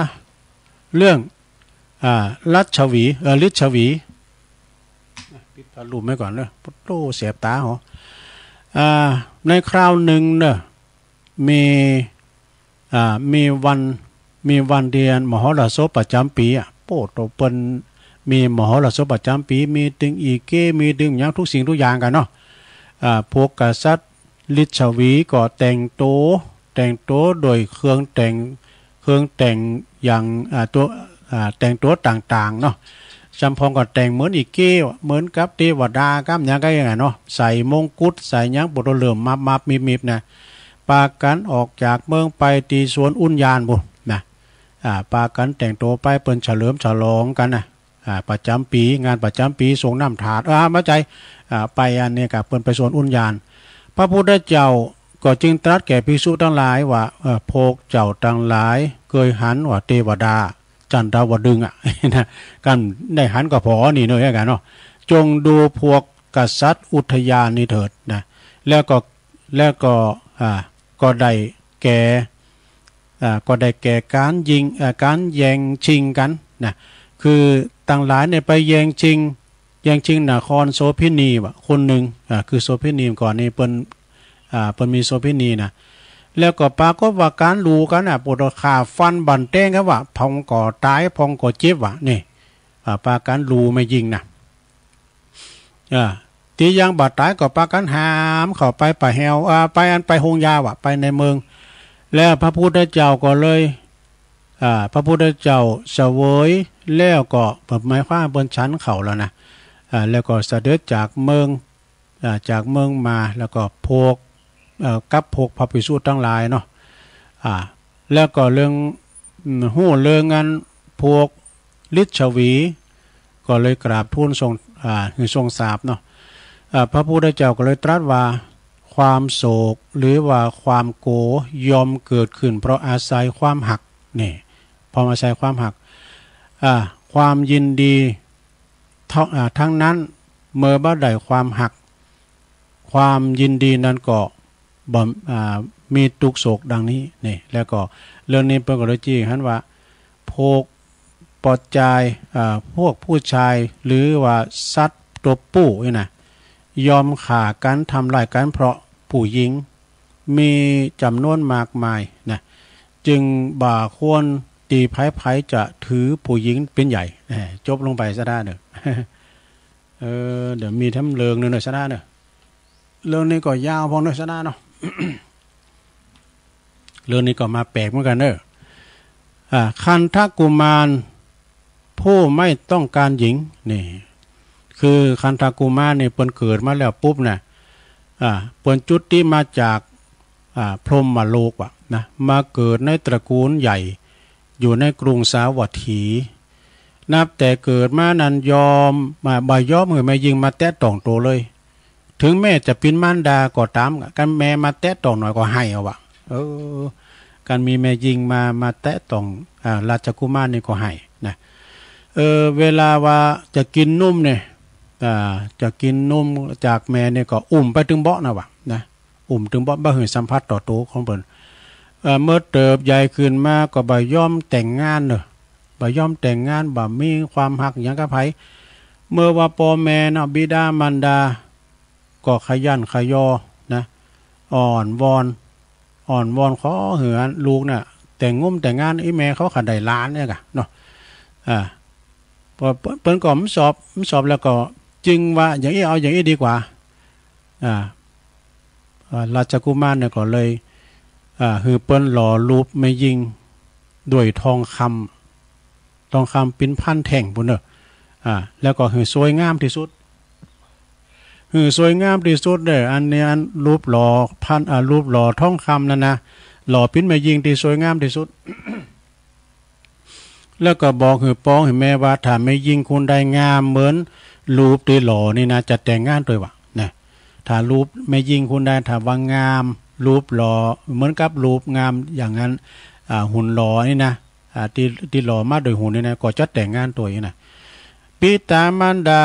S3: เรื่องลิชวีปิดพัดลมไว้ก่อนเนอะพุทโธเสียบตาเหรอในคราวหนึ่งเนอะมีวันเดือนมหรสพประจำปีโปโตเปิ้นมีมหรสพประจำปีมีตึงอีเก้มีดึงอย่างทุกสิ่งทุกอย่างกันเนาะพวกกษัตริย์ลิชวีก็แต่งโตโดยเครื่องแต่งอย่างตัวแต่งตัวต่างๆเนาะจำพองก็แต่งเหมือนอีเก้เหมือนกับเทวดากับอย่างก็อย่างไงเนาะใส่มงกุฎใส่ยังบุตรเหลื่อมมับมีบนะปากันออกจากเมืองไปตีสวนอุ่นยานบุนะปากันแต่งตัวไปเปิ้นเฉลิมฉลองกันนะประจำปีงานประจำปีส่งน้ำถาดมาใจไปอันนี้กับเปิ้นไปสวนอุ่นยานพระพุทธเจ้าก็จึงตรัสแก่ภิกษุทั้งหลายว่าพวกเจ้าทั้งหลายเคยหันว่าเทวดาจันทวดึงนะกันได้หันก็พอนี่เนอะกันเนาะจงดูพวกกษัตริย์อุทยานนี่เถิดนะแล้วก็ได้แก่การแย่งชิงกันนะคือต่างหลายเนี่ยไปแย่งชิงนครโสพินีว่ะคนหนึ่งคือโสพินีก่อนนี่เปิ้นมีโสพินีนะแล้วก็ปรากฏว่าการรู้กันปวดขาฟันบันเต้งกันว่าพองก่อตายพองก่อเจ็บว่ะนี่ปาการรู้ไม่ยิงนะตียังบาดตายก็ปาการหามเข้าไปป่าแหวไปหงยาว่ะไปในเมืองแล้วพระพุทธเจ้าก็เลยพระพุทธเจ้าเสวยแล้วก็หมายความบนชั้นเขาแล้วนะแล้วก็เสด็จจากเมืองมาแล้วก็พวกกับพวกพระภิกษุทั้งหลายเนาะแล้วก็เรื่องเรื่องงานพวกฤทธิ์ชวีก็เลยกราบทูลทรงสาบเนาะพระพุทธเจ้าก็เลยตรัสว่าความโศกหรือว่าความโกยอมเกิดขึ้นเพราะอาศัยความหักนี่พออาศัยความหักความยินดีทั้งนั้นเมื่อบ่ได้ความหักความยินดีนั้นก็มีทุกโศกดังนี้นี่แล้วก็เรื่องนี้เปิ้นก็เลยจี้หันว่าพวกปอดใจพวกผู้ชายหรือว่าสัตว์ตัวปู่นี่นะยอมฆ่ากันทำลายกันเพราะผู้หญิงมีจำนวนมากมายนะจึงบ่าควรตีไผ่จะถือผู้หญิงเป็นใหญ่จบลงไปซะได้เด้อเดี๋ยวมีทั้งเรื่องนึงหน่อยซะได้เด้อเรื่องนี้ก็ยาวพอหน่อยซะได้เนาะ เรื่องนี้ก็มาแปลกเหมือนกันเนอะคันทกุมารผู้ไม่ต้องการหญิงนี่คือคันทกุมารนี่เปิ้นเกิดมาแล้วปุ๊บนะเปิ้นจุดที่มาจากพรหมโลกว่ะนะมาเกิดในตระกูลใหญ่อยู่ในกรุงสาวัตถีนับแต่เกิดมานั้นยอมมาบ่ยอมไม่ยิงมาแตะต้องโตเลยถึงแม่จะเป็นมารดาก็ตามกันแม่มาแตะต้องหน่อยก็ให้เอาวะการมีแม่ยิงมาแตะต้องราชกุมารนี่ก็ให้นะเวลาว่าจะกินนุ่มเนี่ยจะกินนุ่มจากแม่เนี่ยก็อุ้มไปถึงเบาะนะวะนะอุ้มถึงเบาะบ่ให้สัมผัสต่อโตของเพิ่นเมื่อเติบใหญ่ขึ้นมาก็บ่ยอมแต่งงานเนอะบ่ยอมแต่งงานบ่มีความหักหยังกับไผเมื่อว่าพ่อแม่เนาะบิดามารดา ก็ขยันขยอนะอ่อนวอนขอเหือลูกน่ะแต่งงุ่มแต่งงานอีแม่เขาขัดได้ล้านเนี่ยกะเนาะพอเปิ้นก็สอบแล้วก็จึงว่าอย่างนี้เอาอย่างนี้ดีกว่าราชกุมารเนี่ยก็เลยคือเปิ้นหล่อรูปไม่ยิงด้วยทองคำปิ้นพันแท่งพุ่นเนอะแล้วก็คือสวยงามที่สุดคือสวยงามที่สุดเด้ออันนี้อันรูปหล่อพันรูปหล่อทองคำนั่นนะหล่อปิ้นไม่ยิงที่สวยงามที่สุด แล้วก็บอกคือป้องให้แม่ว่าถ้าไม่ยิงคุณได้งามเหมือนรูปที่หล่อนี่นะจะแต่งงานด้วยวะนะถ้ารูปไม่ยิงคุณได้ถ้าว่างามรูปหล่อเหมือนกับรูปงามอย่างนั้นหุ่นหล่อนี่นะที่หล่อมาโดยหุ่นนี่นะก็จะแต่งงานตัวนี้นะปิตามารดา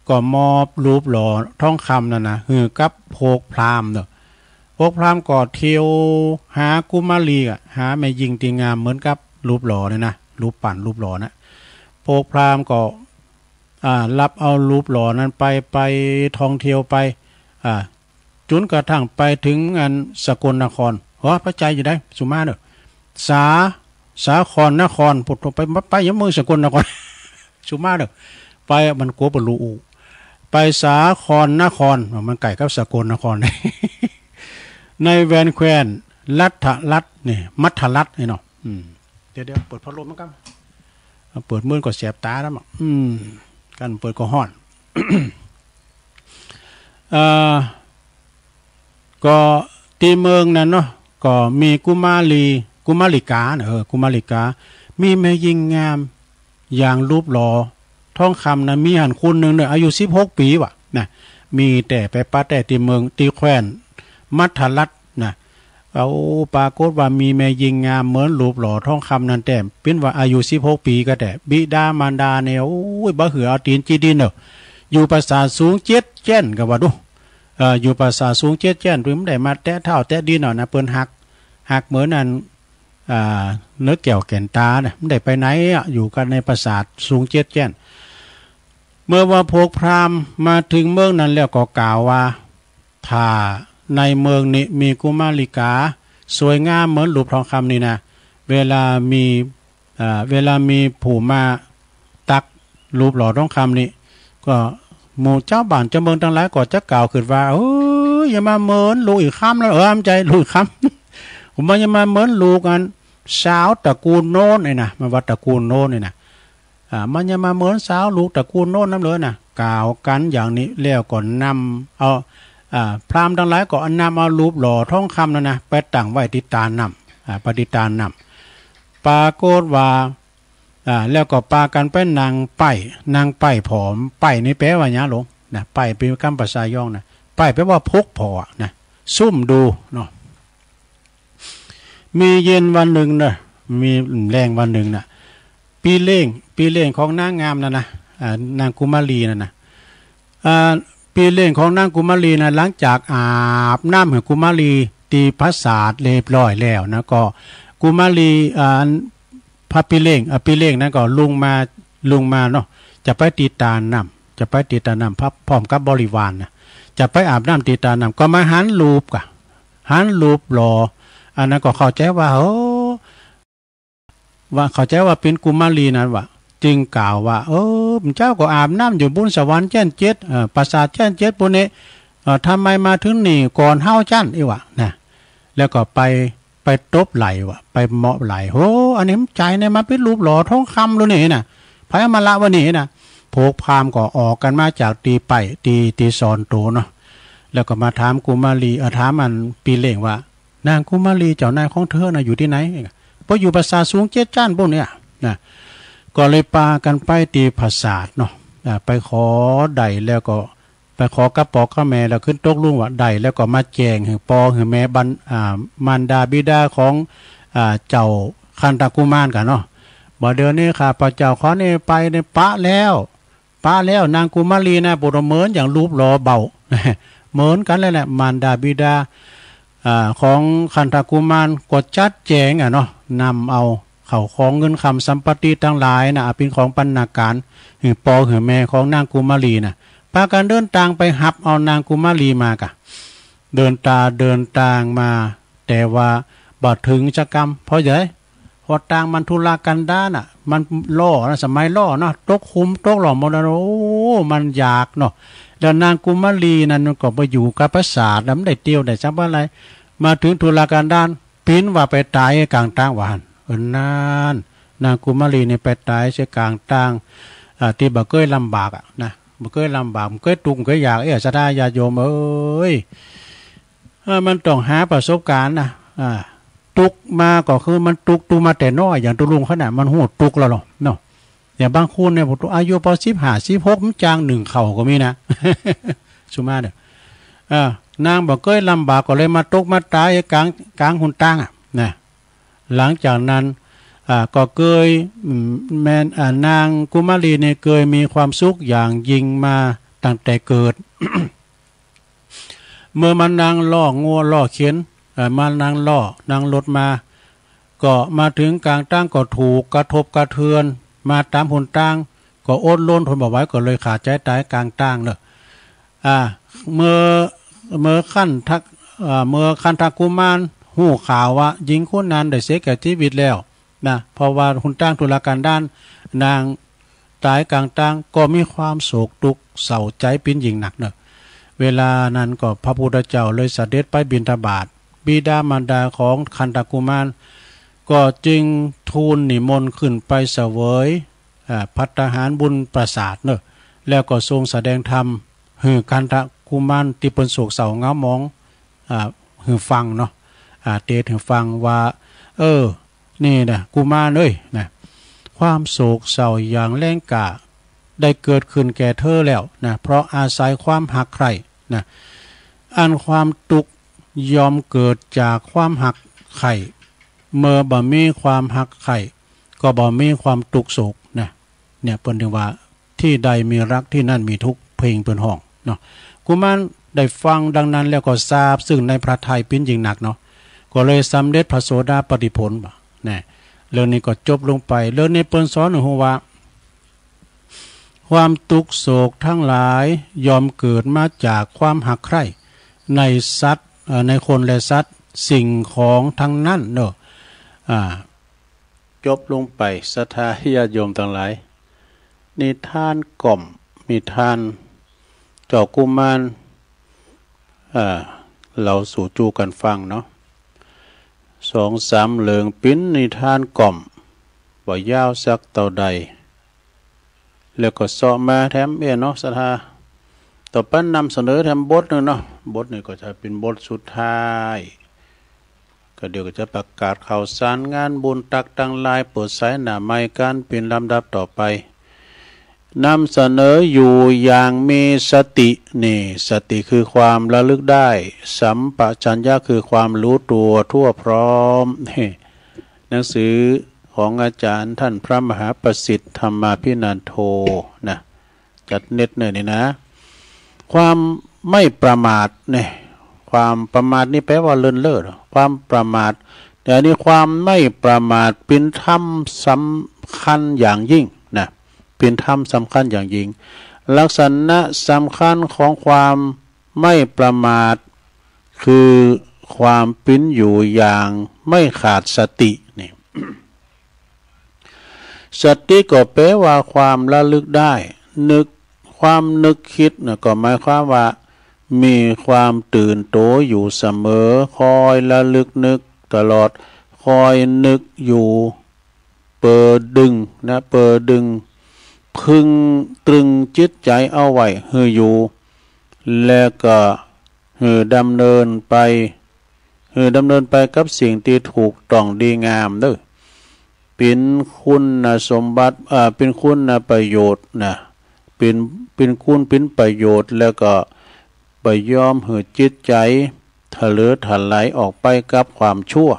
S3: ก็มอบรูปหล่อทองคำนั่นนะคือกับโพกพรามเนอะโพกพรามก็เที่ยวหากุมารีหาไม่ยิงตีงามเหมือนกับรูปหล่อนี่นะรูปปั่นรูปหล่อนะโพกพรามก็รับเอารูปหล่อนั้นไปท่องเที่ยวไปจนกระทั่งไปถึงอันสกลนครพระใจอยู่ได้สุมาเนอะสาครนครพุทธไปยังมือสกลนคร สุมาเนอะไปมันกัวปลูไปสาครนครมันไก่กับสกลนคร ในแวนแควนรัฐนี่มัทรัฐนี่เนาะเดี๋ยวเปิดพัดลมมั้งครับเปิดมือก็แสบตาแล้วมั้งกันเปิดก็ห้อน ก็ตีเมืองนั้นเนาะก็มีกุมาริกากุมาริกามีแม่ยิงงามอย่างรูปหล่อทองคำนะมีหันคุณหนึ่งเนี่ยอายุ16 ปีว่ะนะมีแต่ไปป้าแต่ตีเมืองตีแคว้นมัทรัฐนะเอาปรากฏว่ามีแม่ยิงงามเหมือนรูปหล่อทองคำนั่นแต่เป็นว่าอายุ16 ปีก็แต่บิดามารดาเนี่ยโอ้ยบ่เหือเอาตีนจีดินเนอะอยู่ปราสาทสูง7 แจ้นก็ว่าดูอยู่ปราสาทสูง7 แจ้นเพิ่นได้มาแตะเท้าแตะดินเนาะนะเปิ้นหักเหมือนนั้นเนื้อแก้วแก่นตาเนี่ยมันได้ไปไหนอยู่กันในปราสาทสูง7 แจ้นเมื่อว่าพวกพราหมณ์มาถึงเมืองนั้นแล้วก็กล่าวว่าถ้าในเมืองนี้มีกุมาริกาสวยงามเหมือนรูปทองคำนี่นะเวลามีผู้มาตักรูปหล่อทองคำนี่ก็หมู่เจ้าบ้านเจ้าเมืองทั้งหลายก็จะกล่าวขึ้นว่าอย่ามาเหมือนลูกอีกคำแล้วอ้ำใจลูกอีกคำผมว่าอย่ามาเหมือนลูกกันสาวตระกูลโน้นนี่นะมาว่าตระกูลโน้นนี่นะมันอย่ามาเหมือนสาวลูกตระกูลโน้นนั่นเลยนะกล่าวกันอย่างนี้แล้วก่อนนำเอาพราหมณ์ทั้งหลายก็นำเอารูปหล่อทองคำนะไปตั้งไว้ที่ตาน้ำปฏิตาน้ำปรากฏว่าแล้วก็ปากันไปนางไปผอมไปนี่แปลว่าหยังหลงนะไปเป็นคำภาษาย่องนะไปแปลว่าพกพอนะซุ่มดูเนาะมีเย็นวันหนึ่งนะมีแรงวันหนึ่งนะปีเล่งของนางงามนะนางกุมารีนะปีเล่งของนางกุมารีนะหลังจากอาบน้ำของกุมารีตีพระศาสตร์เรียบร้อยแล้วนะก็กุมารีพระปีเล่งนั้นก็ลุงมาเนาะจะไปตีตาน้ำพระพร้อมกับบริวารนะจะไปอาบน้ำตีตาน้ำก็มาหันรูปหล่ออันนั้นก็เข้าใจว่าเข้าใจว่าเป็นกุมารีนั้นว่ะจึงกล่าวว่าเจ้าก็อาบน้ำอยู่บนสวรรค์แจ้น7ปราสาทแจ้น7ปุ่นนี้ทำไมมาถึงนี่ก่อนเฮาจั่นอีวะนะแล้วก็ไปตบไหลวะไปเหมาะไหลอันนี้ใจเนี่ยมาเป็นรูปหล่อทองคำดูนี่นะพระมาละวันนี้นะพวกพราหมณ์ก็ออกกันมาจากตีซอนโตเนาะแล้วก็มาถามกุมารีถามอันปีเล่งว่านางกุมารีเจ้านายของเธอนะอยู่ที่ไหนเพราะอยู่ปราสาทสูง7 จ้านพวกเนี้ยนะก็เลยปากันไปตีปราสาทเนาะไปขอใดแล้วก็ไปขอกระปอกข้าแม่แล้วขึ้นตกลุงว่าใดแล้วก็มาแจงถึงปอถึงแม่มารดาบิดาของเจ้าคันตะกุมารกันเนาะบ่เดือนนี้ค่ะพระเจ้าขอนี่ไปในปะแล้วนางกุมารีนะปุระเหมือนอย่างรูปหล่อเบาเหมือนกันเลยแหละมารดาบิดาของคันตะกุมารก็จัดแจงเนาะนำเอาเขาของเงินคำสัมปติทั้งหลายนะเป็นของปันนาการหือปอหือแม่ของนางกุมารีนะ พากันเดินทางไปหับเอานางกุมารีมากะเดินทางมาแต่ว่าบ่ถึงจะกรรมเพราะใหญ่พอต่างมันทุลากันด้านอ่ะมันล่อนะสมัยล่อเนาะตกคุมตกหล่อมรณะโอ้มันอยากเนาะแล้วนางกุมารีนั้นก็ไปอยู่กับพระศาสแล้วได้เตียวได้จับอะไรมาถึงทุลากันด้านปิ้นว่าไปตายกลางต่างหวานนางกุมารีนี่ไปตายเสียกลางต่างที่บ่เคยลำบากอ่ะนะบ่เคยลำบากบ่เคยตุกบ่เคยอยากศรัทธาญาติโยมเอ้ยมันต้องหาประสบการณ์นะตุกมาก็คือมันตุกมาแต่น้อยอย่างตุลุงขนาดมันโหดตุกแล้วเนาะอย่างบางคนเนี่ยผมอายุพอ15-16มันจาง1เข่าก็มีนะสุมาเด้อนางบอกเคยลำบากก็เลยมาตกมาตายกลางหุ่นตั้งอ่ะนะหลังจากนั้นก็เคยแม่นางกุมารีเนี่ยเคยมีความสุขอย่างยิ่งมาตั้งแต่เกิด เมื่อมันนางล่องัวล่อเขียนมานางล่อนางรถมาก็มาถึงกลางตั้งก็ถูกกระทบกระเทือนมาตามหุ่นตั้งก็อดล้นทนบ่ไหวก็เลยขาดใจตายกลางตั้งเลยเมื่อขั้นทักกุมารหู้ข่าวว่าหญิงคนนั้นได้เสียแก่ชีวิตแล้วนะเพราะว่าหุ่นตั้งตุลาการด้านนางตายกลางตั้งก็มีความโศกทุกข์เศร้าใจเป็นยิ่งหนักเนอะเวลานั้นก็พระพุทธเจ้าเลยเสด็จไปบิณฑบาตบิดามารดาของคันธกุมารก็จึงทูลนิมนต์ขึ้นไปเสวยภัตตาหารบุญประสาทเนอะแล้วก็ทรงแสดงธรรมให้คันธกุมารที่เป็นโศกเศร้าเงามองให้ฟังเนาะเทศให้ฟังว่านี่นะกุมารนะความโศกเศร้าอย่างแรงกล้าได้เกิดขึ้นแก่เธอแล้วนะเพราะอาศัยความหักใคร่นะอันความทุกข์ยอมเกิดจากความหักใคร่เมื่อบ่มีความหักใคร่ก็บ่มีความทุกข์โศกนะเนี่ยเปิ้นถึงว่าที่ใดมีรักที่นั่นมีทุกข์เพลงเปิ้นห้องเนาะกุมารได้ฟังดังนั้นแล้วก็ทราบซึ่งในพระทัยเป็นยิ่งหนักเนาะก็เลยสำเร็จพระโสดาปัตติผลบ่นะเรื่องนี้ก็จบลงไปเรื่องนี้เปิ้นสอนให้ว่าความทุกข์โศกทั้งหลายยอมเกิดมาจากความหักใคร่ในสัตว์ในคนและสัตว์สิ่งของทั้งนั้นเนอะจบลงไปศรัทธาญาติโยมทั้งหลายนิทานกล่อมนิทานเจ้ากุมารเราสู่จูกันฟังเนาะ2-3เหลืองปิ้นนิทานกล่อมบ่ยาวสักเท่าใดแล้วก็สอบมาแถมเนาะศรัทธาต่อไปนำเสนอแถมบทนึงเนาะบทนี้ก็จะเป็นบทสุดท้ายก็เดี๋ยวก็จะประกาศข่าวสารงานบุญตักตั้งลายเปิดสายหน้าไม้การเป็นลำดับต่อไปนำเสนออยู่อย่างมีสตินี่สติคือความระลึกได้สัมปชัญญะคือความรู้ตัวทั่วพร้อมนี่หนังสือของอาจารย์ท่านพระมหาประสิทธิ์ธรรมาภินันโทนะจัดเน็ตเนี่ยนี่นะความไม่ประมาทเนี่ยความประมาทนี่แปลว่าเลินเล่อความประมาทแต่อันนี้ความไม่ประมาทเป็นธรรมสำคัญอย่างยิ่งนะเป็นธรรมสำคัญอย่างยิ่งลักษณะสำคัญของความไม่ประมาทคือความเป็นอยู่อย่างไม่ขาดสตินี่ สติก็แปลว่าความระลึกได้ความนึกคิดนะก็หมายความว่ามีความตื่นโตอยู่เสมอคอยระลึกนึกตลอดคอยนึกอยู่เปิดดึงพึงตรึงจิตใจเอาไว้ให้อยู่แล้วก็ดำเนินไปกับสิ่งที่ถูกต้องดีงามเด้อเป็นคุณสมบัติเป็นคุณประโยชน์นะเป็นคุณเป็นประโยชน์แล้วก็ไปยอมให้จิตใจทะเลถลายออกไปกับความชั่ว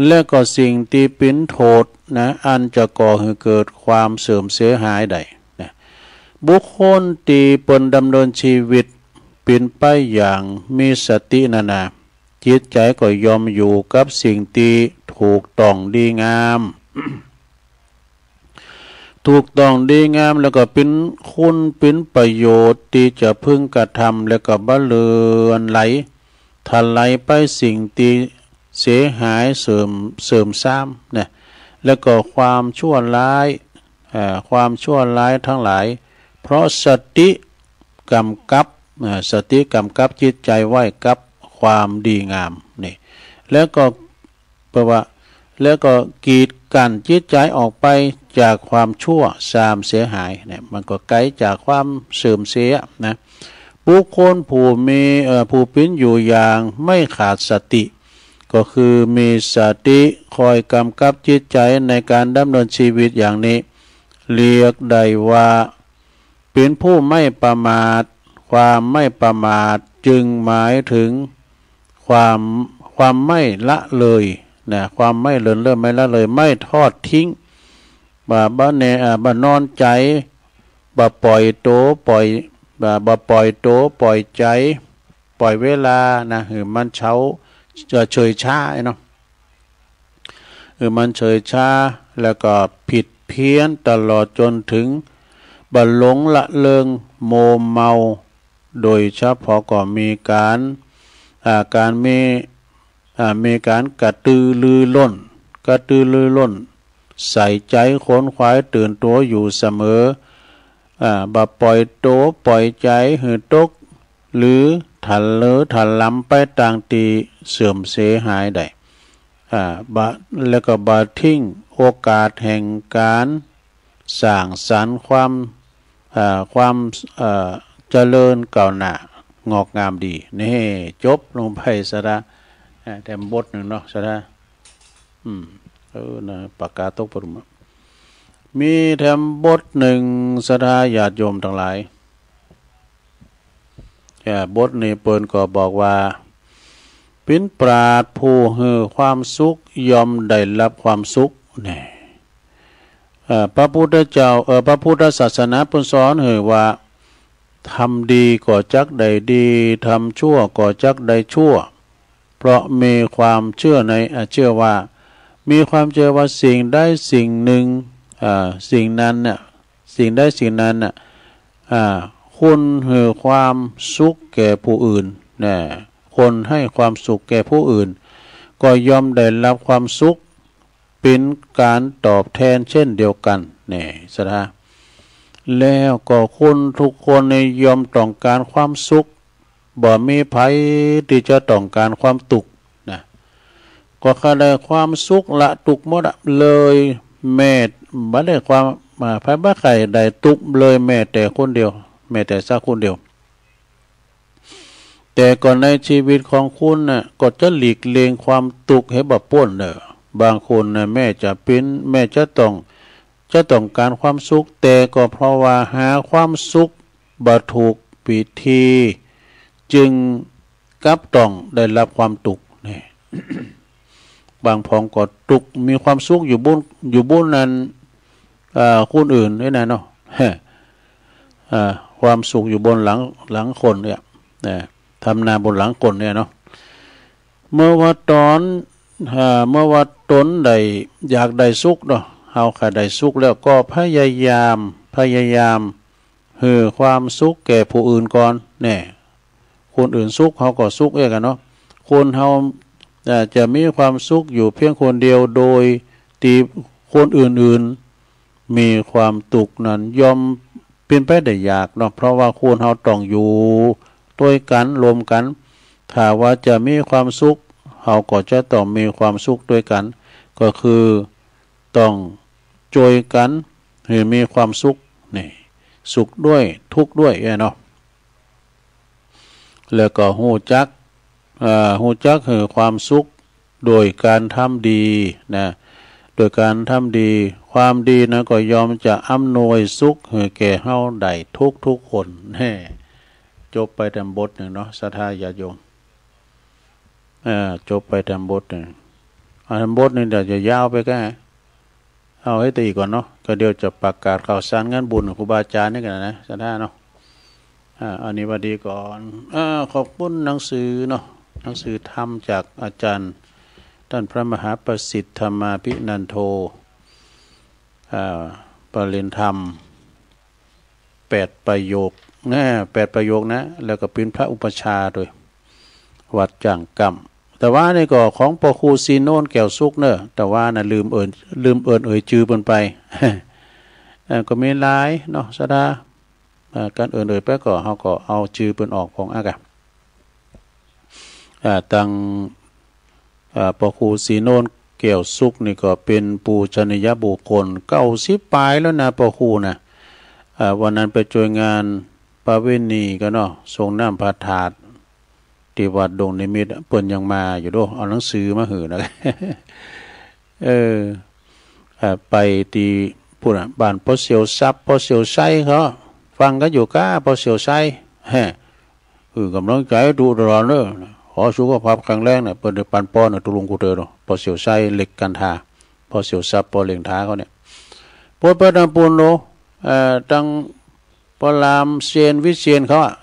S3: และก็สิ่งที่เป็นโทษนะอันจะก่อให้เกิดความเสื่อมเสียหายใดนะบุคคลที่เปิ้นดำเนินชีวิตเป็นไปอย่างมีสตินาจิตใจก็ยอมอยู่กับสิ่งที่ถูกต้องดีงาม ถูกต้องดีงามแล้วก็เป็นคุณเป็นประโยชน์ที่จะพึงกระทำแล้วก็บ่เลือนไหลทลายไปสิ่งที่เสียหายเสริมซ้ำเนี่ยแล้วก็ความชั่วร้ายทั้งหลายเพราะสติกำกับจิตใจไว้กับความดีงามนี่แล้วก็แปลว่าแล้วก็กีดกันจิตใจออกไปจากความชั่วซามเสียหายเนี่ยมันก็ไกลจากความเสื่อมเสียนะบุคคลผู้เป็นอยู่อย่างไม่ขาดสติก็คือมีสติคอยกำกับจิตใจในการดำเนินชีวิตอย่างนี้เรียกได้ว่าเป็นผู้ไม่ประมาทความไม่ประมาทจึงหมายถึงความไม่ละเลยนะความไม่เลินเล่อไม่ละเลยไม่ทอดทิ้งบ่นอนใจบ่ปล่อยโตปล่อยใจปล่อยเวลานะมันเฉยช้าเนาะมันเฉยช้าแล้วก็ผิดเพี้ยนตลอดจนถึงบหลงละเลงโมเมาโดยเฉพาะก็มีการกระตือรือร้นใส่ใจขนขวายตื่นตัวอยู่เสมอบ่ปล่อยโตปล่อยใจหือตกหรือถันล้ำไปต่างตีเสื่อมเสียหายได้แล้วก็บ่ทิ้งโอกาสแห่งการสร้างสรรค์ความเจริญก้าวหน้างอกงามดีนี่จบลงไปซะละแถมบทหนึ่งเนาะซะละนะปากกาตกปรุมมีแถมบทหนึ่งศรัทธาญาติโยมทั้งหลายบทนี้เปิ้นก็บอกว่าเป็นปราชญ์ผู้ให้ความสุขยอมได้รับความสุขนี่พระพุทธเจ้าพระพุทธศาสนาเพิ่นสอนให้ว่าทำดีก็จักได้ดีทำชั่วก็จักได้ชั่วเพราะมีความเชื่อว่าสิ่งได้สิ่งหนึ่งสิ่งนั้นน่ะคุณให้ความสุขแก่ผู้อื่นนะคนให้ความสุขแก่ผู้อื่นก็ย่อมได้รับความสุขเป็นการตอบแทนเช่นเดียวกันนี่สะแล้วก็คนทุกคนในยอมต้องการความสุขบ่มีไผที่จะต้องการความทุกข์นะก็แค่ได้ความสุขละทุกข์หมดเลยแม้บ่ได้ความไผบ่ใครได้ทุกข์เลยแม้แต่คนเดียวแม้แต่สักคนเดียวแต่ก่อนในชีวิตของคุณน่ะก็จะหลีกเลี่ยงความทุกข์ให้บ่พ้นบางคนน่ะแม้จะต้องการความสุขแต่ก็เพราะว่าหาความสุขบ่ถูกวิธีจึงกับต้องได้รับความทุกข์นี่ บางพองก็ทุกข์มีความสุขอยู่บนนั้นคนอื่นด้วยนะเนาะความสุขอยู่บนหลังคนเนี่ยทำนาบนหลังคนเนี่ยเนาะเมื่อว่าตนใดอยากได้สุขเนาะเฮาค่ะได้สุขแล้วก็พยายามให้ความสุขแก่ผู้อื่นก่อนแน่คนอื่นสุขเฮาก็สุขเองกันเนาะคนเฮาจะมีความสุขอยู่เพียงคนเดียวโดยที่คนอื่นๆมีความทุกข์นั้นย่อมเป็นไปได้ยากเนาะเพราะว่าคนเฮาต้องอยู่ด้วยกันรวมกันถ้าว่าจะมีความสุขเฮาก็จะต้องมีความสุขด้วยกันก็คือต้องช่วยกันให้มีความสุขนี่สุขด้วยทุกข์ด้วยเนาะแล้วก็ฮู้จักให้ความสุขโดยการทำดีนะโดยการทำดีความดีนะก็ยอมจะอำนวยสุขให้แก่เฮาได้ทุกคนแน่จบไปตามบทหนึ่งเนาะศรัทธาญาติโยมจบไปตามบทหนึ่งบทนี้เดี๋ยวจะยาวไปก็เอาให้ตีก่อนเนาะก็เดี๋ยวจะประกาศข่าวสารงานบุญครูบาอาจารย์นี่กันนะศรัทธาเนาะอันนี้วันดีก่อนขอบคุณหนังสือเนาะหนังสือธรรมจากอาจารย์ท่านพระมหาประสิทธิ์ธรรมาภินันโท ปริญธรรม8 ประโยคนะ8 ประโยคนะแล้วก็เป็นพระอุปชาโดยวัดจ่างกำแต่ว่านี่ก็ของพ่อครูซีโนนแก้วสุกเนอะแต่ว่าน่ะลืมเอ่ยชื่อเพิ่นไป ก็มีหลายเนาะสะดาการเอ่ยไปก็เฮาก็เอาชื่อเพิ่นออกของอากะตั้งพ่อครูซีโนนแก้วสุกนี่ก็เป็นปูชนียบุคคล90 ปลายแล้วนะพ่อครูนะวันนั้นไปช่วยงานประเวณีก็เนาะส่งน้ำพระธาตุที่วัดดงนิมิตเปิ้นยังมาอยู่ด้วยเอาหนังสือมาหือนะ ไปที่พูดบ้านพ่อเสียวซับพ่อเสียวไส้เขาฟังก็อยู่ก้าพ่อเสียวไส้กำลังใจดูตลอดเลยขอสุขภาพแข็งแรงเนี่ยเปิ้นได้ปันป้อนตุลุงกูเตอร์พ่อเสียวไส้เหล็กกันทาพ่อเสียวซับพ่อเหล็กท้าเขาเนี่ยปวดประดับปูนโลตั้งพอลามเซียนวิเชียนเขาอ่ะ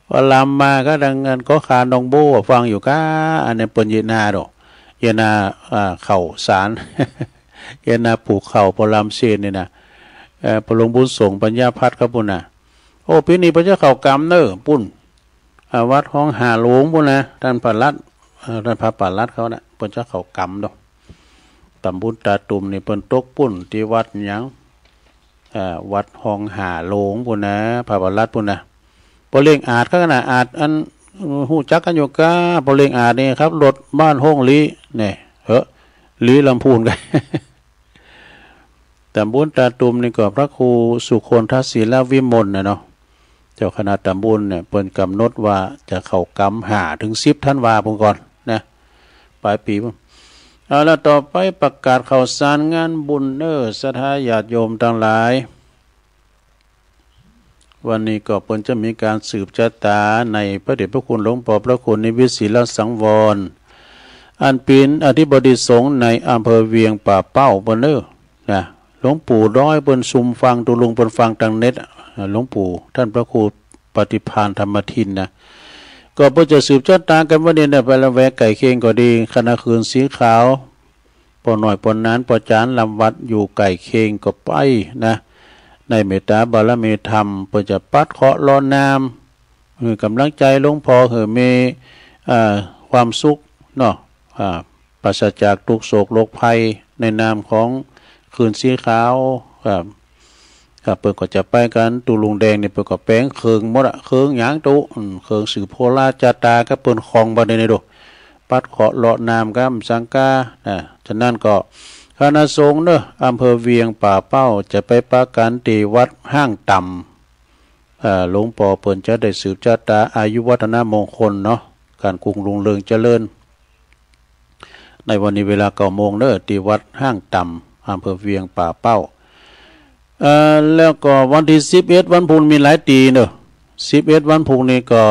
S3: พอลามมาก็ดังนั้นก็คานองโบฟังอยู่ก้าอันนี้เปิ้นเยนาดอกเยนาเข่าสาร เยนาปลูกเข่าพอลามเซียนนี่นะพระหลวงบุญส่งปัญญาพัฒน์ครับปุ่นนะโอ้ปีนี้พระเจ้าเข่ากำเนอปุ่นวัดห้องหาหลวงปุ่นนะท่านปลัดท่านพระปลัดเขานะพระเจ้าเข่ากำดอกตำบุญตาตุ่มนี่เปิ้นตกปุ่นที่วัดหยังวัดห้องหาหลวงปุ่นนะพระปลัดปุ่นนะพอเลี้ยงอาจก็ขนาดอาจอันหูจักกันอยู่ก้าพอเลี้ยงอาจนี่ครับรถบ้านห้องลีเนี่ยลีลำพูนกัน ตำบุญตาตุ่มนี่ก็พระครูสุคนทศิลวิมลนะเนาะเจ้าคณะตำบุญเนี่ยเปิ้นกำหนดว่าจะเข้ากำหาถึง10 ธันวาคมก่อนนะปลายปีเอาละต่อไปประกาศข่าวสารงานบุญศรัทธาญาติโยมทั้งหลายวันนี้ก็เปิ้นจะมีการสืบชะตาในพระเดชพระคุณหลวงพ่อพระคุณนิวิตศิลสังวรอันเป็นอธิบดีสงฆ์ในอำเภอเวียงป่าเป้าเปิ้นนะหลวงปู่ร้อยเปิ้นซุมฟังตุลุงเปิ้นฟังทางเน็ตหลวงปู่ท่านพระครูปฏิภาณธรรมทินนะก็เพื่อจะสืบชะตากันว่าเนี่ยไปละแวกไก่เคียงก็ดีคณะคืนสีขาวปอหน่อยปนนั้นปอจานลำวัดอยู่ไก่เคียงก็ไปนะในเมตตาบารมีธรรมเพื่อจะปัดเคาะล้อนน้ำกำลังใจหลวงพ่อมีความสุขเนาะปราศจากทุกโศกโรคภัยในนามของคืนสีขาวเปิดก็จะไปกันตูลุงแดงเนี่ยเปิดก็แป้งเคืองหมดเคืองหยางตุเคืองสื่อโพลาจาตาก็เปิดคลองบันไดในดูปัดเคาะเลาะน้ำกัสังกาฉะนั้นก็คณะสงฆ์เนอะอำเภอเวียงป่าเป้าจะไปประกันตีวัดห้างต่ำหลวงพ่อเปิ่นจะได้สืบชะตาอายุวัฒนมงคลเนาะการกรุงรุ่งเรืองเจริญในวันนี้เวลา9 โมงเนอะตีวัดห้างต่ำอำเภอเวียงป่าเป้าแล้วก็วันที่11วันพุธมีหลายตีเนอะ11วันพุธนี่ก็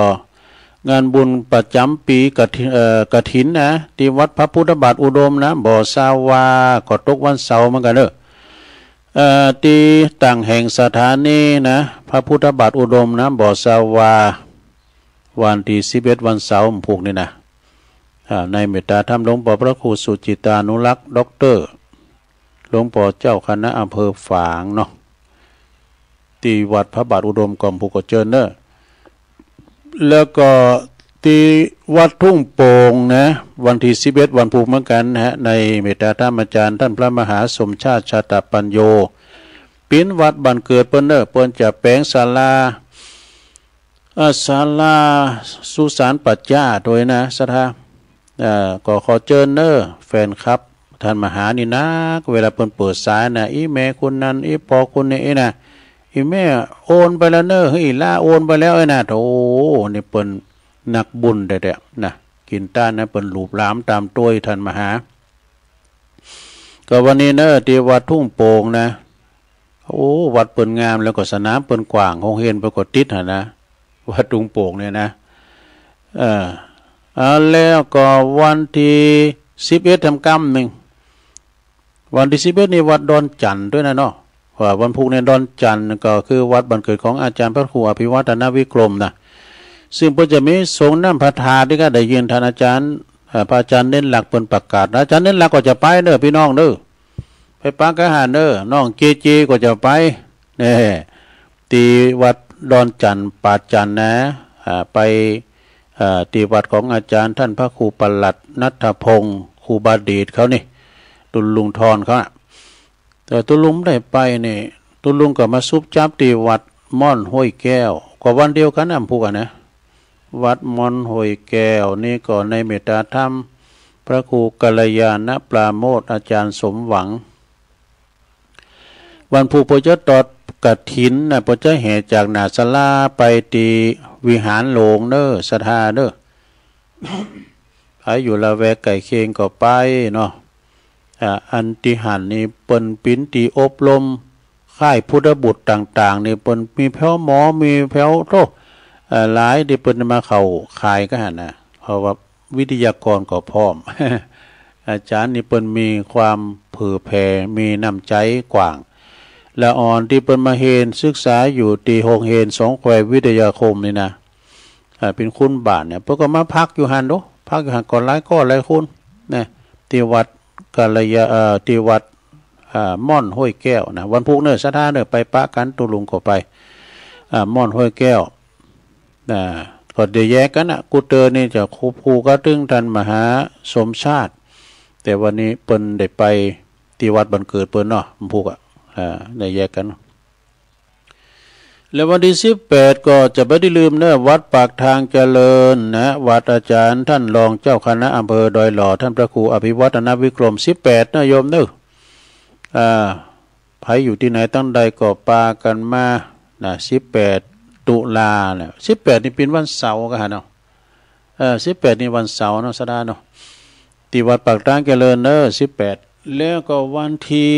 S3: งานบุญประจำปีกฐินนะที่วัดพระพุทธบาทอุดมนะบ่อสาวาก็ตกวันเสาร์เหมือนกันเนอะที่ต่างแห่งสถานีนะพระพุทธบาทอุดมนะบ่อสาวาวันที่11วันเสาร์พุธนี่นะในเมตตาธรรมหลวงพ่อพระครูสุจิตานุรักษ์ด็อกเตอร์หลวงพ่อเจ้าคณะอำเภอฝางเนาะที่วัดพระบาทอุดมกรมภูกเจริญเนอะแล้วก็ที่วัดทุ่งโป่งนะวันที่11วันพุธเหมือนกันนะในเมตตาธรรมอาจารย์ท่านพระมหาสมชาติชาตปัญโยปินวัดบ้านเกิดเปิ้นเนอะเปิ้นจะแปลงศาลาสุสานปัจจาโดยนะสถาก็ขอเชิญเนอะแฟนครับท่านมหานี่นะเวลาเปิ้นเปิดสายนะอีแม่คนนั้นอีพ่อคนนี้นะอีแม่โอนไปแล้วเนอะเฮ้ยล่าโอนไปแล้วไอ้นะโธ่นี่เปิ้นนักบุญเด็ดๆนะกินต้านนะเปิ้นหลูบหลามตามตัวท่านมหาก็วันนี้เนอะที่วัดทุ่งโป่งนะโอ้วัดเปิ้นงามแล้วก็สนามเปิ้นกว้างโรงเรียนปรากฏติดหั่นนะวัดทุ่งโป่งเนี่ยนะแล้วก็วันที่11ทำกรรมหนึ่งวันที่11นี่วัดดอนจันทร์ด้วยนะเนาะว่าวันพุธในดอนจันทร์ก็คือวัดบ้านเกิดของอาจารย์พระครูอภิวัฒนวิกรมนะซึ่งเพิ่นจะมีสงฆ์น้ำพระธาตุที่ก็ได้ยินท่านอาจารย์พระอาจารย์เน้นหลักเปิ้นประกาศอาจารย์เน้นหลักก็จะไปเด้อพี่น้องเด้อ ปักกะหารเด้อน้องเจเจก็จะไปเนี่ยตีวัดดอนจันทร์ปาดจันทร์นะไปตีวัดของอาจารย์ท่านพระครูปลัดณัฐพงศ์ครูบาดีดเขานี่ตุลุงทอนเขาแต่ตุลุงได้ไปนี่ตุลุงก็มาซุบจับตีวัดม่อนห้วยแก้วก็วันเดียวกันอำพูกันนะวัดม่อนห้วยแก้วนี่ก็ในเมตตาธรรมพระครูกัลยาณปราโมทอาจารย์สมหวังวันผู้ปจะตอดกฐินนะปจะแห่จากนาศาลาไปตีวิหารหลวงเด้อศรัทธาเด้อใครอยู่ละแวกไก่เคียงก็ไปเนาะอันติหันนี่เปิ้นปิ้นตีอบรมค่ายพุทธบุตรต่างๆนี่เปิ้นมีแพ้วหมอมีแพ้วโตหลายที่เปิ้นมาเข้าขายก็หั่นน่ะเพราะว่าวิทยากรก็พร้อม อาจารย์นี่เปิ้นมีความเผื่อแผ่มีน้ำใจกว้างละอ่อนที่เปิ้นมาเฮนศึกษาอยู่ที่โรงเรียนสองแคววิทยาคมนี่นะเป็นคุณบาทเนี่ยเพิ่นก็มาพักอยู่หั่นโดพักอยู่หั่นก่อนหลายคุณนะที่วัดกัลยาที่วัดม่อนห้วยแก้วนะวันพุธเนอศรัทธาเนอไปปะกันตุลุงก็ไปม่อนห้วยแก้วก็เดี๋ยวแยกกันกูเตอร์นี่จะครูก็ตึงท่านมหาสมชาติแต่วันนี้เปิ้นได้ไปที่วัดบันเกิดเปิ้นเนาะมันพูกได้แยกกันแล้ววันที่18ก็จะไม่ได้ลืมเนอะวัดปากทางเจริญนะวัดอาจารย์ท่านรองเจ้าคณะอำเภอดอยหล่อท่านพระครูอภิวัฒนวิกรม18นะโยมเนอะไผอยู่ที่ไหนตั้งใดก็ปากันมานะ18ตุลาเนี่ย18นี่เป็นวันเสาร์ก็ฮะเนาะ18นี่วันเสาร์เนาะสดาเนาะที่วัดปากทางเจริญเนอะ18แล้วก็วันที่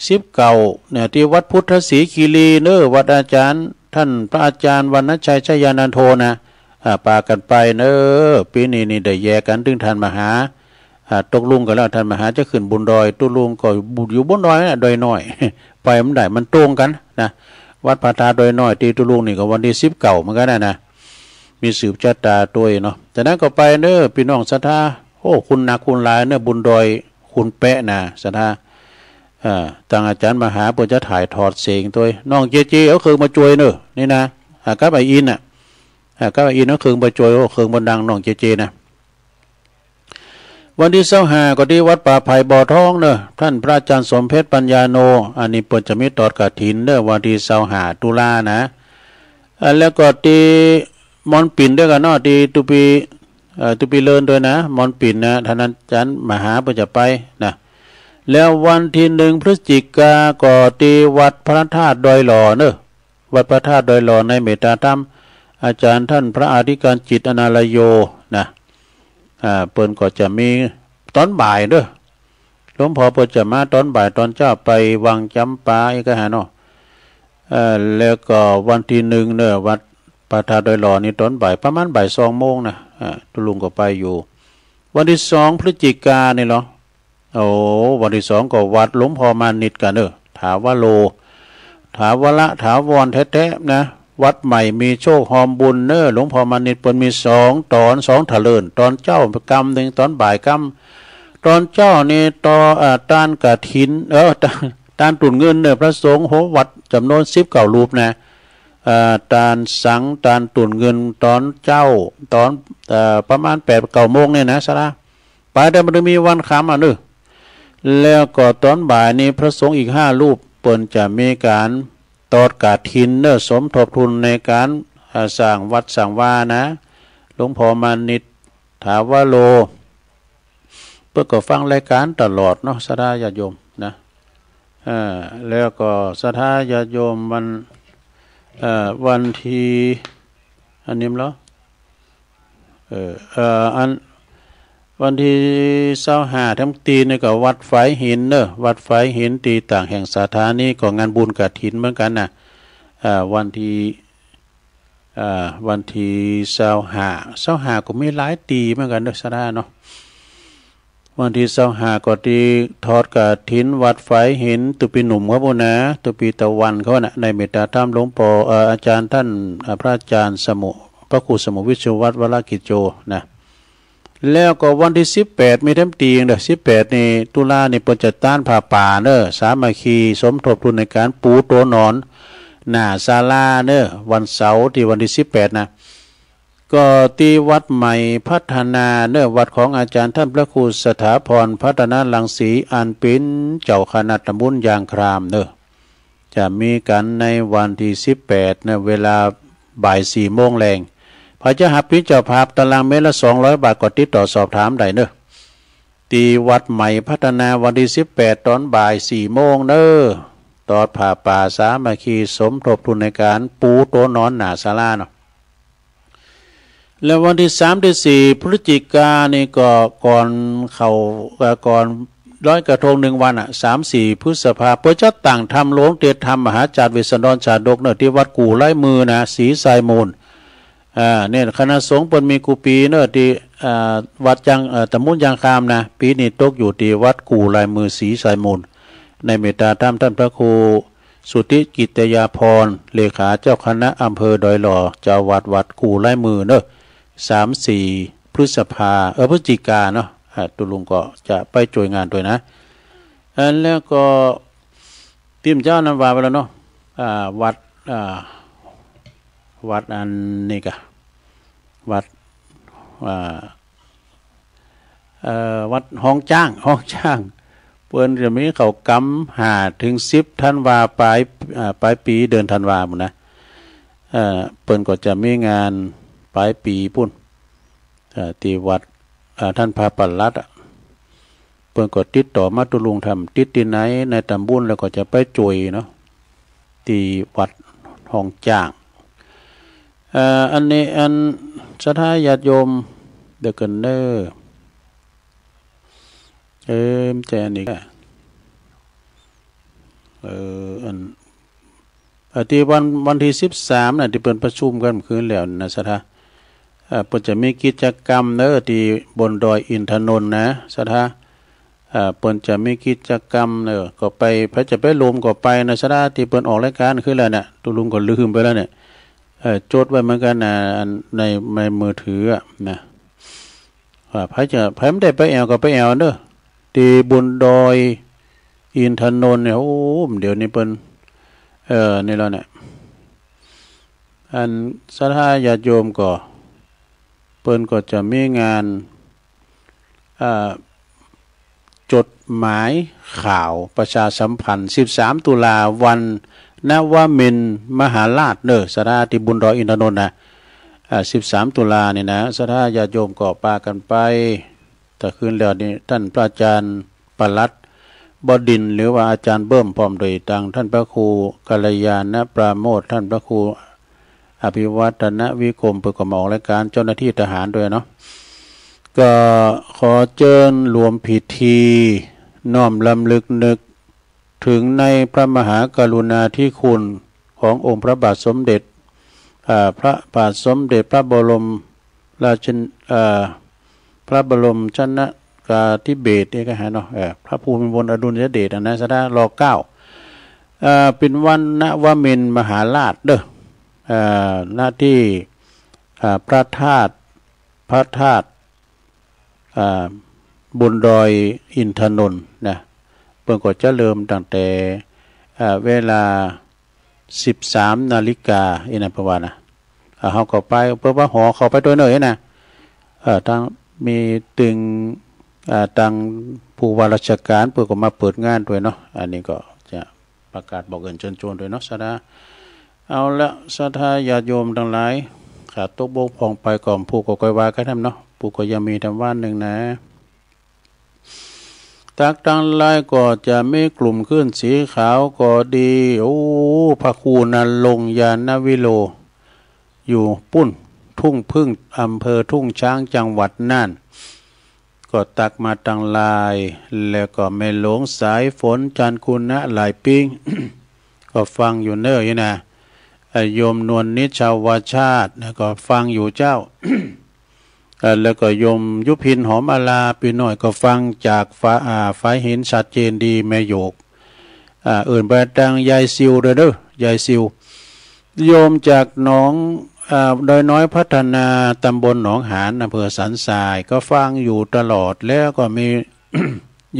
S3: 19เนี่ยที่วัดพุทธศรีคีรีเนอะวัดอาจารย์ท่านพระอาจารย์วรรณชัยชยานันโทนะปากันไปเนอะปีนี้นี่ได้แยกกันถึงท่านมหาตกลุงกันแล้วท่านมหาจะขึ้นบุญดอยตุลุงก็อยู่บนดอยนะดอยน้อย ไปมันได้มันตรงกันนะวัดพระธาตุดอยน้อยตีตุลุงนี่ก็วันที่19เหมือนกันนะมีสืบชะตาตัวเนาะจากนั้นก็ไปเนอะพี่น้องศรัทธาโอ้คุณนักคุณหลายเนอะบุญดอยคุณแปะนะศรัทธาทางอาจารย์มหาปุจจะถ่ายถอดเสียงตัวน้องเจเจเอาเครื่องมาจวยเนอะนี่นะกับไออินกับไออินเอาเครื่องมาจวยเครื่องบนดังน้องเจเจนะวันที่25ก็ที่วัดป่าไผ่บ่อทองเนอะท่านพระอาจารย์สมเพชรปัญญาโนอันนี้เปิดจะมีตอดกฐินเนอะวันที่25ตุลานะแล้วก็ที่มอนปิ่นด้วยกันเนาะที่ตุปีเลินด้วยนะมอนปิ่นนะท่านอาจารย์มหาปุจจะไปนะแล้ววันที่1 พฤศจิกาก็ที่วัดพระธาตุดอยหล่อเนอะวัดพระธาตุดอยหล่อในเมตตาธรรมอาจารย์ท่านพระอธิการจิตอนาลโยนะเปิ้นก็จะมีตอนบ่ายเด้อหลวงพ่อเปิ้นจะมาตอนบ่ายตอนเจ้าไปวังจำปาอีกฮะเนาะแล้วก็วันที่1เนอะวัดพระธาตุดอยหล่อนี่ตอนบ่ายประมาณบ่าย2 โมงนะตุลุงก็ไปอยู่วันที่2 พฤศจิกานี่เหรอโอ้วันที่2ก็วัดหลวงพ่อมานิดกันเนอะถาวโลถาวละถาวรแท้ๆนะวัดใหม่มีโชคหอมบุญเนอะหลวงพ่อมานิดเปิ้นมี2 ตอน2 ทะเลินตอนเจ้ากรรมนึงตอนบ่ายกรรมตอนเจ้านี่ต่อต้านกฐินต้านตุนเงินเนอะพระสงฆ์โหวัดจำนวน19 รูปนะตานสังตานตุนเงินตอนเจ้าตอนประมาณ8-9 โมงเนี่ยนะสระไปแต่มันมีวันค้ำเนอะแล้วก็ตอนบ่ายนี้พระสงฆ์อีก5 รูปเปิ้นจะมีการตอดกฐินเนอะสมทบทุนในการสร้างวัดสร้างว่านะหลวงพ่อมานิดถาวโลเพื่อก็ฟังรายการตลอดเนาะศรัทธาญาติโยมนะแล้วก็ศรัทธาญาติโยมวันที่อันนี้เหรออันวันที่25ทั้งตีนี่ก็วัดฝายหินเนอะวัดฝายหินตีต่างแห่งสถานีก็งานบุญกฐินเหมือนกันนะวันที่25ก็มีหลายตีเหมือนกันเนอะสระเนาะวันที่25ก็ที่ทอดกฐินวัดฝายหินตุปีหนุ่มครับพวกนะตุปีตะวันเขานะในเมตตาธรรมหลวงพ่ออาจารย์ท่านพระอาจารย์พระครูสมุวิชวัฒน์วรกิจโจนะ แล้วก็วันที่18มีเต็มตีเด้อ18นี่ตุลานี่เปิ้นจะต้านผ้าป่าเด้อสามัคคีสมทบทุนในการปูตัวนอนหน้าศาลาเด้อวันเสาร์ที่วันที่18นะก็ที่วัดใหม่พัฒนาเด้อวัดของอาจารย์ท่านพระครูสถาพรพัฒนารังสีอันเป็นเจ้าคณะตำบลยางครามเด้อจะมีกันในวันที่18นะเวลาบ่าย4โมงแรงพระเจ้าหับพิเจ้าภาพตารางเมตรละ200 บาทก็ติดต่อสอบถามได้เด้อตีวัดใหม่พัฒนาวันที่18ตอนบ่าย4โมงเด้อตอดผ่าป่าสามัคคีสมทบทุนในการปูโต๊ะนอนหน้าศาลาเนาะแล้ววันที่3ที่4พฤศจิกายนนี่ก็ก่อนร้อยกระทง1วัน3-4 พฤษภาคมเพื่อจะตั้งทำหลวงเตรียมทำมหาจารย์วิษณุชาดกเนาะที่วัดกู่ไร่มือนะศรีสายมูลเนี่ยคณะสงฆ์เปิ้นมีกูปีเนาะที่วัดจังตำบลยางคามนะปีนี้ตกอยู่ที่วัดกู่ลายมือศรีสายมูลในเมตตาธรรมท่านพระครูสุทธิกิตยาภรณ์เลขาเจ้าคณะอำเภอดอยหล่อเจ้าวัดกู่ลายมือเนาะ3-4 พฤษภาพฤศจิกาเนาะตุลุงก็จะไปช่วยงานด้วยนะแล้วก็ทีมเจ้านั้นว่าไปแล้วเนาะวัดอันนี้กะวัดวัดห้องจ้างเปิ้นจะมีเขากำ5 ถึง 10ธันวาปลายปีเดือนธันวาหมดนะเปิ้นก็จะมีงานปลายปีพุ่นที่วัดท่านพระปลัดเปิ้นก็ติดต่อมาตุลุงทำติดที่ไหนในตำบลแล้วก็จะไปช่วยเนาะที่วัดห้องจ้างอันนี้อันศรัทธาญาติโยมเด็กกันเนอใจอันนี้อันที่วันที่13น่ะที่เปิ้นประชุมกันคืนแล้วนะศรัทธาเปิ้นจะมีกิจกรรมเนอะที่บนดอยอินทนนท์นะศรัทธาเปิ้นจะมีกิจกรรมเนอะก็ไปพระจะไปรวมก็ไปนะศรัทธาที่เปิ้นออกรายการคืนแล้วเนี่ยตุลุงก็ลืมไปแล้วเนี่ยจดไว้เหมือนกันนะในมือถือนะพระไม่ได้ไปแอวก็ไปแอวเนอะที่บนดอยอินทนนท์เนี่ยโอ้เดี๋ยวนี้เปิ้นนี่แล้วเนี่ยอันศรัทธาญาติโยมก็เปิ้นก็จะมีงานจดหมายข่าวประชาสัมพันธ์13ตุลาวันนวมินทร์มหาราชเนอะศรัทธาที่บุญดอยอินทนนท์นะ13ตุลานี่นะศรัทธาญาติโยมก็ปากันไปแต่คืนแล้วนี่ท่านพระอาจารย์ปลัดบดินทร์หรือว่าอาจารย์เบิ้มพร้อมโดยทางท่านพระครูกัลยาณปราโมทย์ท่านพระครูอภิวัฒนวิกรมเพื่อก็มาออกรายการเจ้าหน้าที่ทหารด้วยเนาะก็ขอเชิญรวมพิธีน้อมรำลึกนึกถึงในพระมหากรุณาธิคุณขององค์พระบาทสมเด็จพระบาทสมเด็จพระบรมราชพระบรมชนกาธิเบศรนี่ก็ฮะเนาะพระภูมิพลอดุลยเดชนะศรัทธาร9เป็นวันนวมินทร์มหาราชเด้อหน้าที่พระธาตุบนดอยอินทนนท์นะเพิ่นก็จะเริ่มตั้งแต่เวลา 13 นาฬิกาอินะประมาณนะเฮาก็ไปเพื่อว่าหอเข้าไปด้วยเนยนะทั้งมีตึงตังผู้ว่าราชการเพื่อก็มาเปิดงานด้วยเนาะอันนี้ก็จะประกาศบอกเอิ้นเชิญชวนด้วยเนาะศรัทธาเอาละศรัทธาญาติโยมทั้งหลายขาดตกบกพร่องไปก่อนผู้ก็ค่อยว่ากันนำเนาะผู้ก็ยังมีทำว่านหนึ่งนะตักตั้งหลายก็จะมีกลุ่มขึ้นสีขาวก็ดีโอ้พระครูนันลงยานวิโลอยู่ปุ้นทุ่งพึ่งอำเภอทุ่งช้างจังหวัดน่านก็ตักมาตั้งลายแล้วก็แม่หลวงสายฝนจันคุณนะหลายปิ้ง ก็ฟังอยู่เนอะนะโยมนวลนิชาวชาติก็ฟังอยู่เจ้า แล้วก็โยมยุพินหอมอาลาปีหน่อยก็ฟังจากฟ้าหินชัดเจนดีแม่โยกอื่นไปดังยายซิวเด้อยายซิวโยมจากน้อง โดยน้อยพัฒนาตำบลหนองหานอำเภอสันทรายก็ฟังอยู่ตลอดแล้วก็มี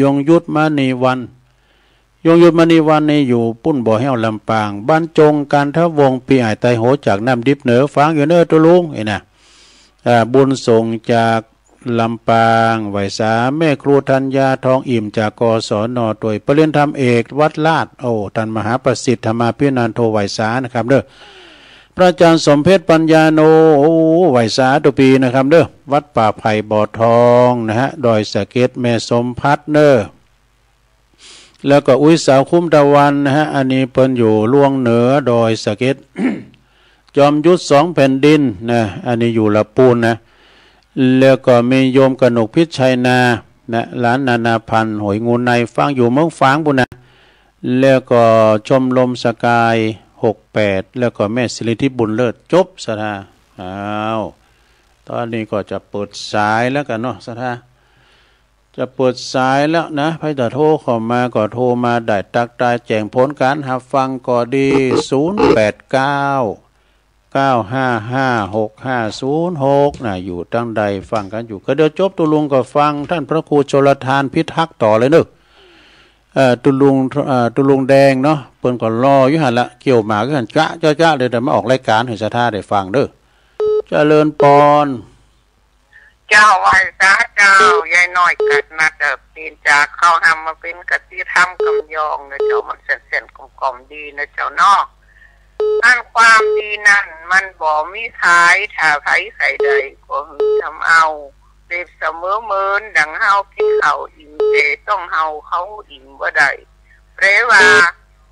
S3: ยงยุทธมณีวันยงยุทธมณีวันนี่อยู่ปุ้นบ่อแห้วลำปางบ้านจงการทวงปีไอไตโหจากน้ำดิบเหนือฟังอยู่เนอตุลุงไอ้น่ะบุญส่งจากลำปางไหวสาแม่ครูธัญญาทองอิ่มจากกศนตัวปรริญญาธรรมเอกวัดลาดโอ้ท่านมหาประสิทธิ์ธรรมาภินันโทไหวสานะครับเด้อพระอาจารย์สมเพชรปัญญาโนโอ้ไหวสาตุปีนะครับเด้อวัดป่าไผ่บ่อทองนะฮะดอยสะเก็ดแม่สมพัฒน์เนอแล้วก็อุ้ยสาวคุ้มตะวันนะฮะอันนี้เปิ้นอยู่ล่วงเหนือดอยสะเก็ด จอมยุทธสองแผ่นดินนะอันนี้อยู่ละปูนนะแล้วก็มีโยมกนกพิชัยนานะร้านนานาพันธ์หอยงูในฟังอยู่เมืองฟางบุญนะแล้วก็ชมลมสกาย68แล้วก็แม่สิริทิบุญเลิศจบสถาอ้าวตอนนี้ก็จะเปิดสายแล้วกันเนาะสถาจะเปิดสายแล้วนะใครจะโทรเข้ามาก็โทรมาได้ตักตายแจ้งผลการหับฟังก็ดี0899556506นะอยู่ตั้งใดฟังกันอยู่ก็เดี๋ยวจบตุลุงก็ฟังท่านพระครูชลทานพิทักษ์ต่อเลยเนอะตุลุงแดงเนาะเปิ้นก็รออยู่หั่นละเกี่ยวหมาก็หั่นจ้าเลยแต่มาออกรายการให้สถาได้ฟังเด้อเจริญปอน
S5: เจ้าไหวสาเจ้ายายน้อยกัดนัดปีนจากเข้าหำมาเป็นกติธรรมกำยองนะเจ้ามันเส้นกลมๆดีนะเจ้าเนาะอันความดีนั่นมันบ่มีขายถ้าไผใส่ใดก็หือทำเอาเปรียบเสมอเหมือนดังเฮากินข้าวอิ่มเจต้องเฮาเขาอิ่มบ่ได้แปลว่า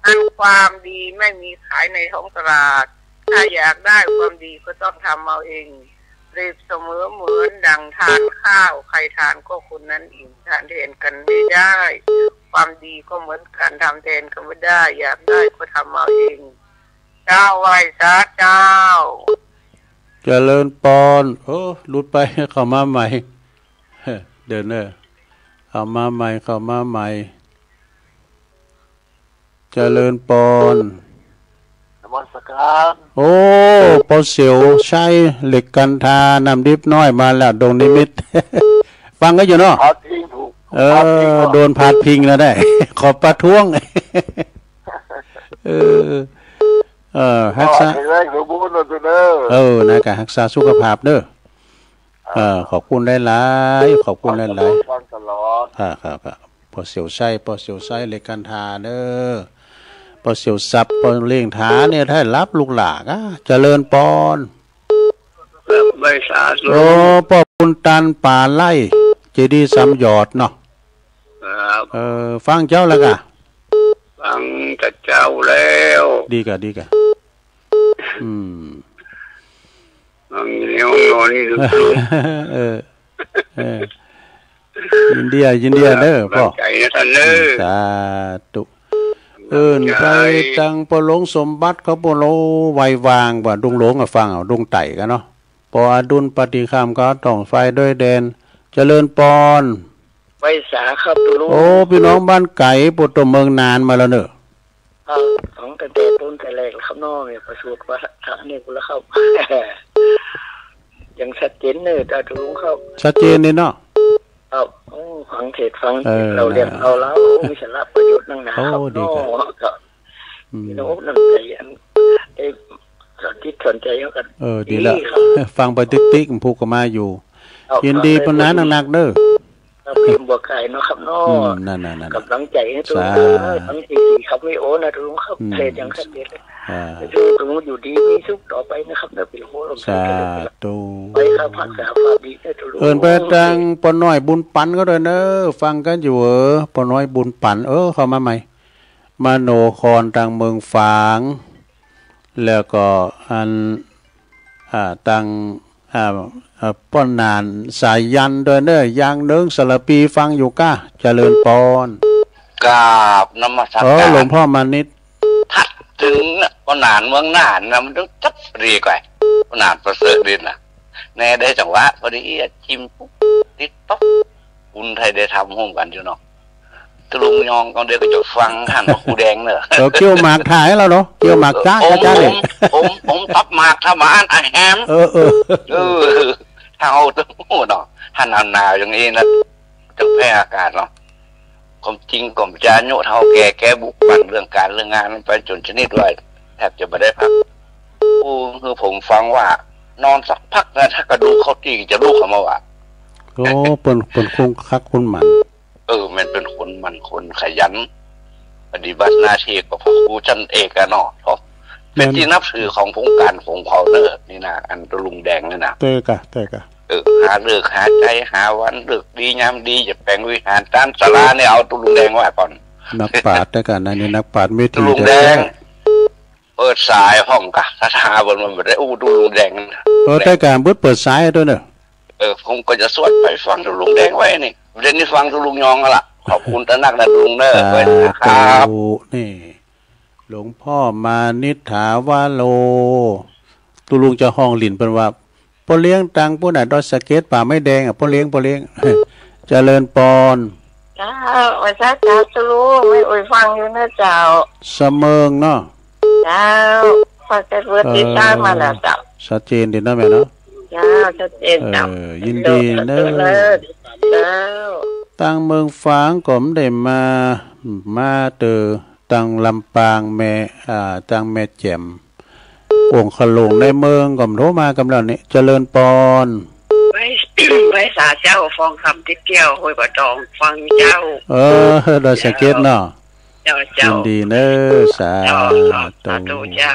S5: อันความดีไม่มีขายในท้องตลาดถ้าอยากได้ความดีก็ต้องทำเอาเองเปรียบเสมอเหมือนดังทานข้าวใครทานก็คนนั้นอิ่มทานแทนกันไม่ได้ความดีก็เหมือนกันทำแทนกันไม่ได้อยากได้ก็ทำเอาเองเจ้าไหวสาเจ้า
S3: เจริญปอนโอ้หลุดไปเข้ามาใหม่เดินเนอเข้ามาใหม่เจริญปอน
S5: นมัสการ
S3: โอ้ปอเสียวใช้เหล็กกันทานำดิบน้อยมาแล้วดงนิมิต ฟังก็อยู่เนาะโดนพาดพิงแล้วได้ ขอประท้วง รักษานะการรักษาสุขภาพเด้อขอบคุณหลายๆขอบคุณหลายๆฟังตลอดครับพอเสียวไส้เหล็กกันทาเด้อพอเสียวซับพอเลี้ยงฐานเนี่ยถ้ารับลูกหลากเจริญปอน
S5: ไม่สาธุ
S3: โอ้พ่อบุญตันป่าไล่เจดีย์ซ้ำหยอดเนาะฟังเจ้าแล้วกะ
S5: ฟังกับเจ้าแล้ว
S3: ดีกะ
S5: ฟังในห้องนอนนี่ลึก
S3: ยินดีเด้อพ่อ
S5: ใจนะท่านเด้อ
S3: สาธุไปตังปลงสมบัติเขาปโลไววางว่าดุงหลงกับฟังเอาดุงไต่กันเนาะปออดุลปฏิคามก็ต้องไฟด้วยแดนเจริญปอน
S5: ไฟสาครับตุลุง
S3: โอ้พี่น้องบ้านไก่ปุตตเมืองนานมาแล้วเนอะ
S5: ของแต่ต้นแต่แรกแล้วครับน้องเนี่ยประสูติว่าทางนี้กูแล้วครับยังชัดเจนเนอะแต่ตุลุงครับ
S3: ชัดเจนเลยเนาะ
S5: ครับฟังเทศฟังเราเรียนเอาแล้วมีสาระประโยชน์นั่งหนาครับน้องครับพี่น้องนั่งใจสนใจเขากัน
S3: ดีแล้วฟังไปติ๊กผูกก็มาอยู่ยินดีปนนั้นหนักเด้อ
S5: พิมพ์บัวไก่เนาะครับน้อง
S3: นั่น
S5: กับหลังใจให้ตัวทั้งสี่ครับไม่โอ้นะลุงครับเทศยังชัดเจนเลยลุงอยู่ดีมีสุขต่อไปนะครับเดี๋ยวเป็นหัวลม
S3: สาธุ
S5: ไปครับพักษาความดีให้ตัว
S3: ลุงไปดังปน้อยบุญปันก็เลยเนอะฟังกันอยู่ปน้อยบุญปันเข้ามาใหม่มโนครทางเมืองฝางแล้วก็อันตังป้อนนานสายยันโดยเนอะยางเนิ้งสลับปีฟังอยู่ก้าเจริญปอน
S5: กราบนมัสการ
S3: หลวงพ่อมานิด
S5: ทัดถึงป้อนนานเมืองนานนะมันต้องจับรีก่อนป้อนนานประเสริฐดินนะแน่ได้จังหวะพอดีจิ้มปุ๊บติดป๊อกคุณไทยได้ทำห้องกันอยู่เนาะ
S6: ตุลุงยองก็เดี๋ยวก็จะฟังท่านพระครูแดงเนอะ
S3: เราเกี่ยวหมากถ่ายแล้วเนาะเกี่ยวหมากจ้าจ้าเลย
S6: ผมตับหมากทำมาอ่านแฮมถ้าเอาตัวเนาะถ้าหนาวอย่างนี้นะจะแพ้อากาศเนาะความจริงก็จะโยเท่าแกบุกบันเรื่องการเรื่องงานไปจนชนิดด้วยแทบจะไม่ได้พักคือผมฟังว่านอนสักพักนะถ้ากระดูกเขาตีจะรู้เขามาว่า
S3: โอ้เป็นคงคักคุณหมัน
S6: มันเป็นคนมันคนขยันปฏิบัติหน้าที่กับพระครูจันเอกเนาะเพราะเป็นที่นับถือของพงการของเขาเนอะนี่นะอันตลุงแดงนี่นะ
S3: เตกะ
S6: หาเลือกหาใจหาวันเลือกดียามดีจะแปลงวิหารต้านสลาเนี่ยเอาตลุงแดงว่าก่อน
S3: นักปราชญ์ด้วยกันนี่นักปราชญ์ไม่
S6: ตลุงแดงเปิดสายห้องกะถ้าทาบนมันไม่ได้ตลุงแดง
S3: ได้การเปิดสายด้วยเนอะ
S6: ผมก็จะสวดไปฟังตลุงแดงไว้นี่เดี๋ยวนี้ฟังตลุงยองละขอบคุณตานักนะลุงเนอร์ไปนะครับ
S3: นี่หลวงพ่อมานิถาวาโลตุลุงจะห้องหลินเป็นว่าพ่อเลี้ยงตังผู้ไหนดอสเก็ตป่าไม่แดงพ่อเลี้ยงเจริญปอน
S5: เจ้าว่าเจ้าตุลุงไม่อุ้ยฟังอยู่นะเจ้า
S3: เสมิงเนาะ
S5: เจ้าพอจะเวิร์ดติดตามมาแล้วเจ้า
S3: ชัดเจนดีนะแม่เนาะ
S5: เจ้าชัดเจนเจ้า
S3: ยินดีเนอะ
S5: เจ้า
S3: ตั้งเมืองฝางก็ไม่ได้มาเตอตั้งลำปางแม่ตั้งแม่แจ่มองค์ขลงในเมืองก็โทรมากำลังนี้เจริญปอน
S5: ไว้สาเจ้าฟองคำที่เกี่ยวห้วยบะดองฟังเจ้า
S3: โดยสังเกตเนาะ
S5: ยิน
S3: ดีเนอะสา
S5: ธุเจ้า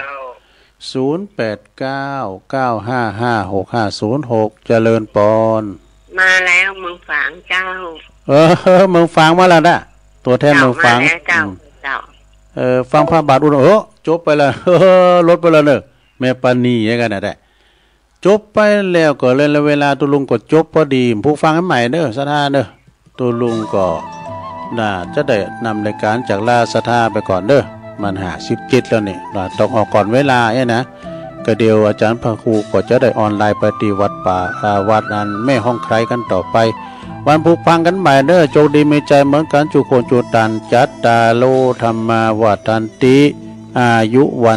S3: 0899555656เจริญปอน
S5: มาแล้วเมืองฝางเจ้า
S3: เมืองฝางมาแล้วนะตัวแทนเมืองฝาง
S5: เจ้า
S3: ฟังพระบาทอุณจบไปแล้วลดไปแล้วเนอะแม่ปานีอย่างกันนะได้จบไปแล้วก็เลยเวลาตุลุงก็จบพอดีผู้ฟังให้ใหม่เนอะสถานเนอะตุลุงก็น่าจะได้นำรายการจากลาสถาไปก่อนเนอะมัน57แล้วนี่ต้องออกก่อนเวลาเนี่ยนะก็เดียวอาจารย์พระครูก็จะได้ออนไลน์ปฏิวัติป่าวัดอันแม่ห้องใครกันต่อไปวันผูกพังกันใหม่เนอะโชคดีมีใจเหมือนกันจุโคนจุตันจัตตาโลธรรมาวัฏันติอายุวั